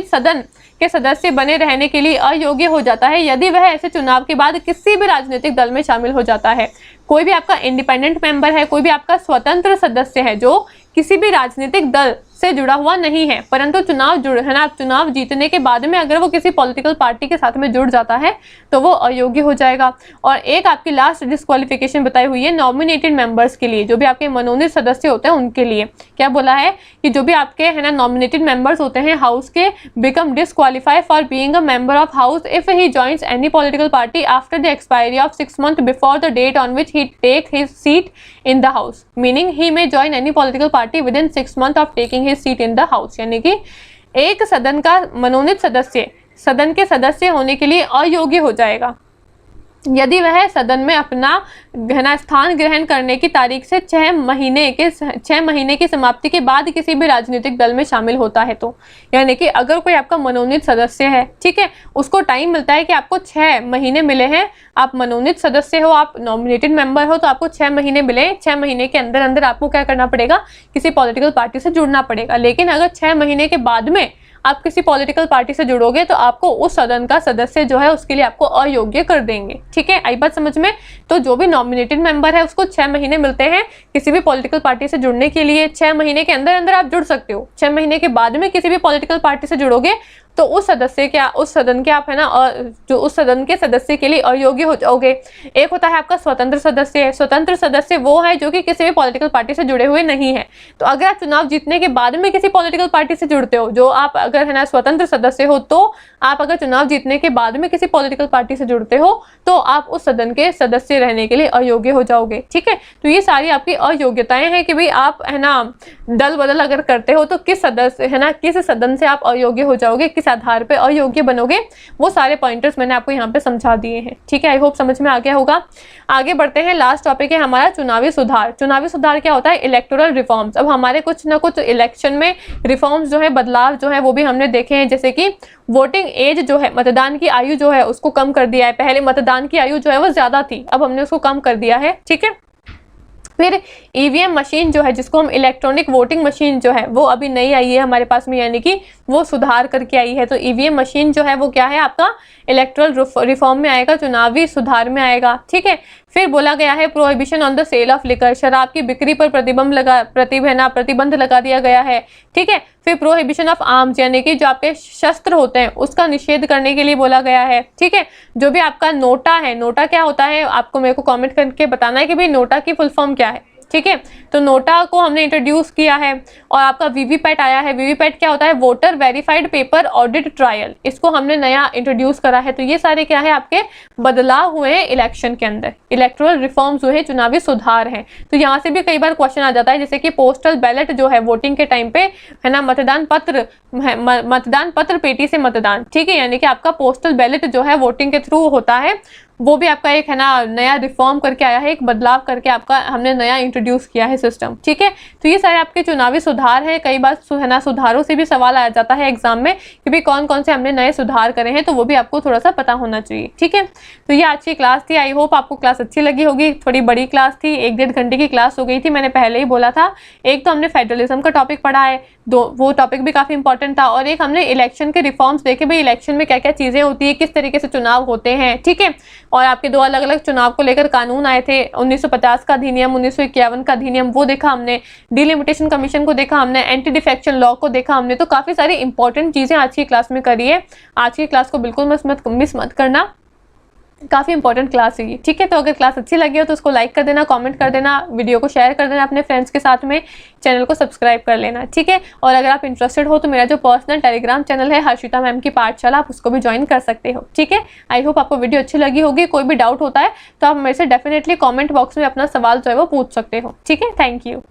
सदन के सदस्य बने रहने के लिए अयोग्य हो जाता है यदि वह ऐसे चुनाव के बाद किसी भी राजनीतिक दल में शामिल हो जाता है। कोई भी आपका इंडिपेंडेंट मेंबर है, कोई भी आपका स्वतंत्र सदस्य है जो किसी भी राजनीतिक दल से जुड़ा हुआ नहीं है, परंतु चुनाव जीतने के बाद में अगर वो किसी पॉलिटिकल पार्टी के साथ में जुड़ जाता है तो वो अयोग्य हो जाएगा। और एक आपकी लास्ट डिस्क्वालिफिकेशन बताई हुई है नॉमिनेटेड मेंबर्स के लिए, जो भी आपके मनोनीत सदस्य होते हैं उनके लिए। क्या बोला है कि जो भी आपके है ना नॉमिनेटेड मेंबर्स होते हैं हाउस के, become disqualify for being a member of house if he joins any political party after the expiry of 6 months before the date on which he take his seat in the house, meaning he may join any political party within 6 months of taking his seat in the house. यानी कि एक सदन का मनोनीत सदस्य सदन के सदस्य होने के लिए अयोग्य हो जाएगा यदि वह सदन में अपना स्थान ग्रहण करने की तारीख से 6 महीने की समाप्ति के बाद किसी भी राजनीतिक दल में शामिल होता है तो। यानी कि अगर कोई आपका मनोनीत सदस्य है, ठीक है, उसको टाइम मिलता है कि आपको 6 महीने मिले हैं, आप मनोनीत सदस्य हो, आप नॉमिनेटेड मेंबर हो, तो आपको 6 महीने मिले, 6 महीने के अंदर अंदर आपको क्या करना पड़ेगा, किसी पॉलिटिकल पार्टी से जुड़ना पड़ेगा। लेकिन अगर 6 महीने के बाद में आप किसी पॉलिटिकल पार्टी से जुड़ोगे तो आपको उस सदन का सदस्य जो है उसके लिए आपको अयोग्य कर देंगे। ठीक है, आई बात समझ में। तो जो भी नॉमिनेटेड मेंबर है उसको 6 महीने मिलते हैं किसी भी पॉलिटिकल पार्टी से जुड़ने के लिए। 6 महीने के अंदर अंदर आप जुड़ सकते हो। 6 महीने के बाद में किसी भी पॉलिटिकल पार्टी से जुड़ोगे तो उस सदन के आप है ना जो उस सदन के सदस्य के लिए अयोग्य हो जाओगे। एक होता है आपका स्वतंत्र सदस्य। स्वतंत्र सदस्य वो है जो कि किसी भी पॉलिटिकल पार्टी से जुड़े हुए नहीं है। तो अगर आप चुनाव जीतने के बाद में किसी पॉलिटिकल पार्टी से जुड़ते हो, जो आप अगर है ना स्वतंत्र सदस्य हो, तो आप अगर चुनाव जीतने के बाद में किसी पॉलिटिकल पार्टी से जुड़ते हो तो आप उस सदन के सदस्य रहने के लिए अयोग्य हो जाओगे। ठीक है, तो ये सारी आपकी अयोग्यताएं हैं कि भाई आप है ना दल बदल अगर करते हो तो किस सदन से आप अयोग्य हो जाओगे, किस आधार पे अयोग्य बनोगे, वो सारे पॉइंटर्स मैंने आपको यहाँ पे समझा दिए हैं। ठीक है, आई होप समझ में आ गया होगा। आगे बढ़ते हैं, लास्ट टॉपिक है हमारा चुनावी सुधार। चुनावी सुधार क्या होता है? Electoral reforms. अब हमारे कुछ ना कुछ इलेक्शन में रिफॉर्म्स जो है, बदलाव जो है वो भी हमने देखे हैं, जैसे कि वोटिंग एज जो है, मतदान की आयु जो है उसको कम कर दिया है। पहले मतदान की आयु जो है वो ज्यादा थी, अब हमने उसको कम कर दिया है। ठीक है, फिर ईवीएम मशीन जो है, जिसको हम इलेक्ट्रॉनिक वोटिंग मशीन जो है वो अभी नई आई है हमारे पास में, यानी कि वो सुधार करके आई है। तो ईवीएम मशीन जो है वो क्या है, आपका इलेक्टोरल रिफॉर्म में आएगा, चुनावी सुधार में आएगा। ठीक है, फिर बोला गया है prohibition on the sale of liquor, शराब की बिक्री पर प्रतिबंध लगा दिया गया है। ठीक है, फिर प्रोहिबिशन ऑफ आर्म्स, यानी कि जो आपके शस्त्र होते हैं उसका निषेध करने के लिए बोला गया है। ठीक है, जो भी आपका नोटा है, नोटा क्या होता है आपको मेरे को कमेंट करके बताना है कि भाई नोटा की फुल फॉर्म क्या है। ठीक है, तो नोटा को हमने इंट्रोड्यूस किया है। और आपका वीवीपैट आया है। वीवीपैट क्या होता है? Voter verified paper audit trial, इसको हमने नया इंट्रोड्यूस करा है। तो ये सारे क्या है, आपके बदलाव हुए हैं इलेक्शन के अंदर, इलेक्टोरल रिफॉर्म्स हुए हैं, चुनावी सुधार हैं। तो यहाँ से भी कई बार क्वेश्चन आ जाता है, जैसे कि पोस्टल बैलेट जो है वोटिंग के टाइम पे है ना, मतदान पत्र पेटी से मतदान। ठीक है, यानी कि आपका पोस्टल बैलेट जो है वोटिंग के थ्रू होता है, वो भी आपका एक है ना नया रिफॉर्म करके आया है, एक बदलाव करके आपका हमने नया इंट्रोड्यूस किया है सिस्टम। ठीक है, तो ये सारे आपके चुनावी सुधार है। कई बार है ना सुधारों से भी सवाल आ जाता है एग्जाम में कि भाई कौन कौन से हमने नए सुधार करे हैं, तो वो भी आपको थोड़ा सा पता होना चाहिए। ठीक है, तो ये आज की क्लास थी। आई होप आपको क्लास अच्छी लगी होगी। थोड़ी बड़ी क्लास थी, 1-1.5 घंटे की क्लास हो गई थी, मैंने पहले ही बोला था। एक तो हमने फेडरलिज्म का टॉपिक पढ़ा है, वो टॉपिक भी काफी इंपॉर्टेंट था, और एक हमने इलेक्शन के रिफॉर्म्स देखे, भाई इलेक्शन में क्या क्या चीजें होती है, किस तरीके से चुनाव होते हैं। ठीक है, और आपके 2 अलग अलग चुनाव को लेकर कानून आए थे, 1950 का अधिनियम, 1951 का अधिनियम, वो देखा हमने। डिलिमिटेशन कमीशन को देखा हमने, एंटी डिफेक्शन लॉ को देखा हमने। तो काफी सारी इंपॉर्टेंट चीजें आज की क्लास में करी है। आज की क्लास को बिल्कुल मिस मत करना। काफ़ी इंपॉर्टेंट क्लास होगी। ठीक है, तो अगर क्लास अच्छी लगी हो तो उसको लाइक कर देना, कमेंट कर देना, वीडियो को शेयर कर देना अपने फ्रेंड्स के साथ में, चैनल को सब्सक्राइब कर लेना। ठीक है, और अगर आप इंटरेस्टेड हो तो मेरा जो पर्सनल टेलीग्राम चैनल है हर्षिता मैम की पाठशाला, आप उसको भी ज्वाइन कर सकते हो। ठीक है, आई होप आपको वीडियो अच्छी लगी होगी। कोई भी डाउट होता है तो आप मेरे से डेफिनेटली कॉमेंट बॉक्स में अपना सवाल जो है वो पूछ सकते हो। ठीक है, थैंक यू।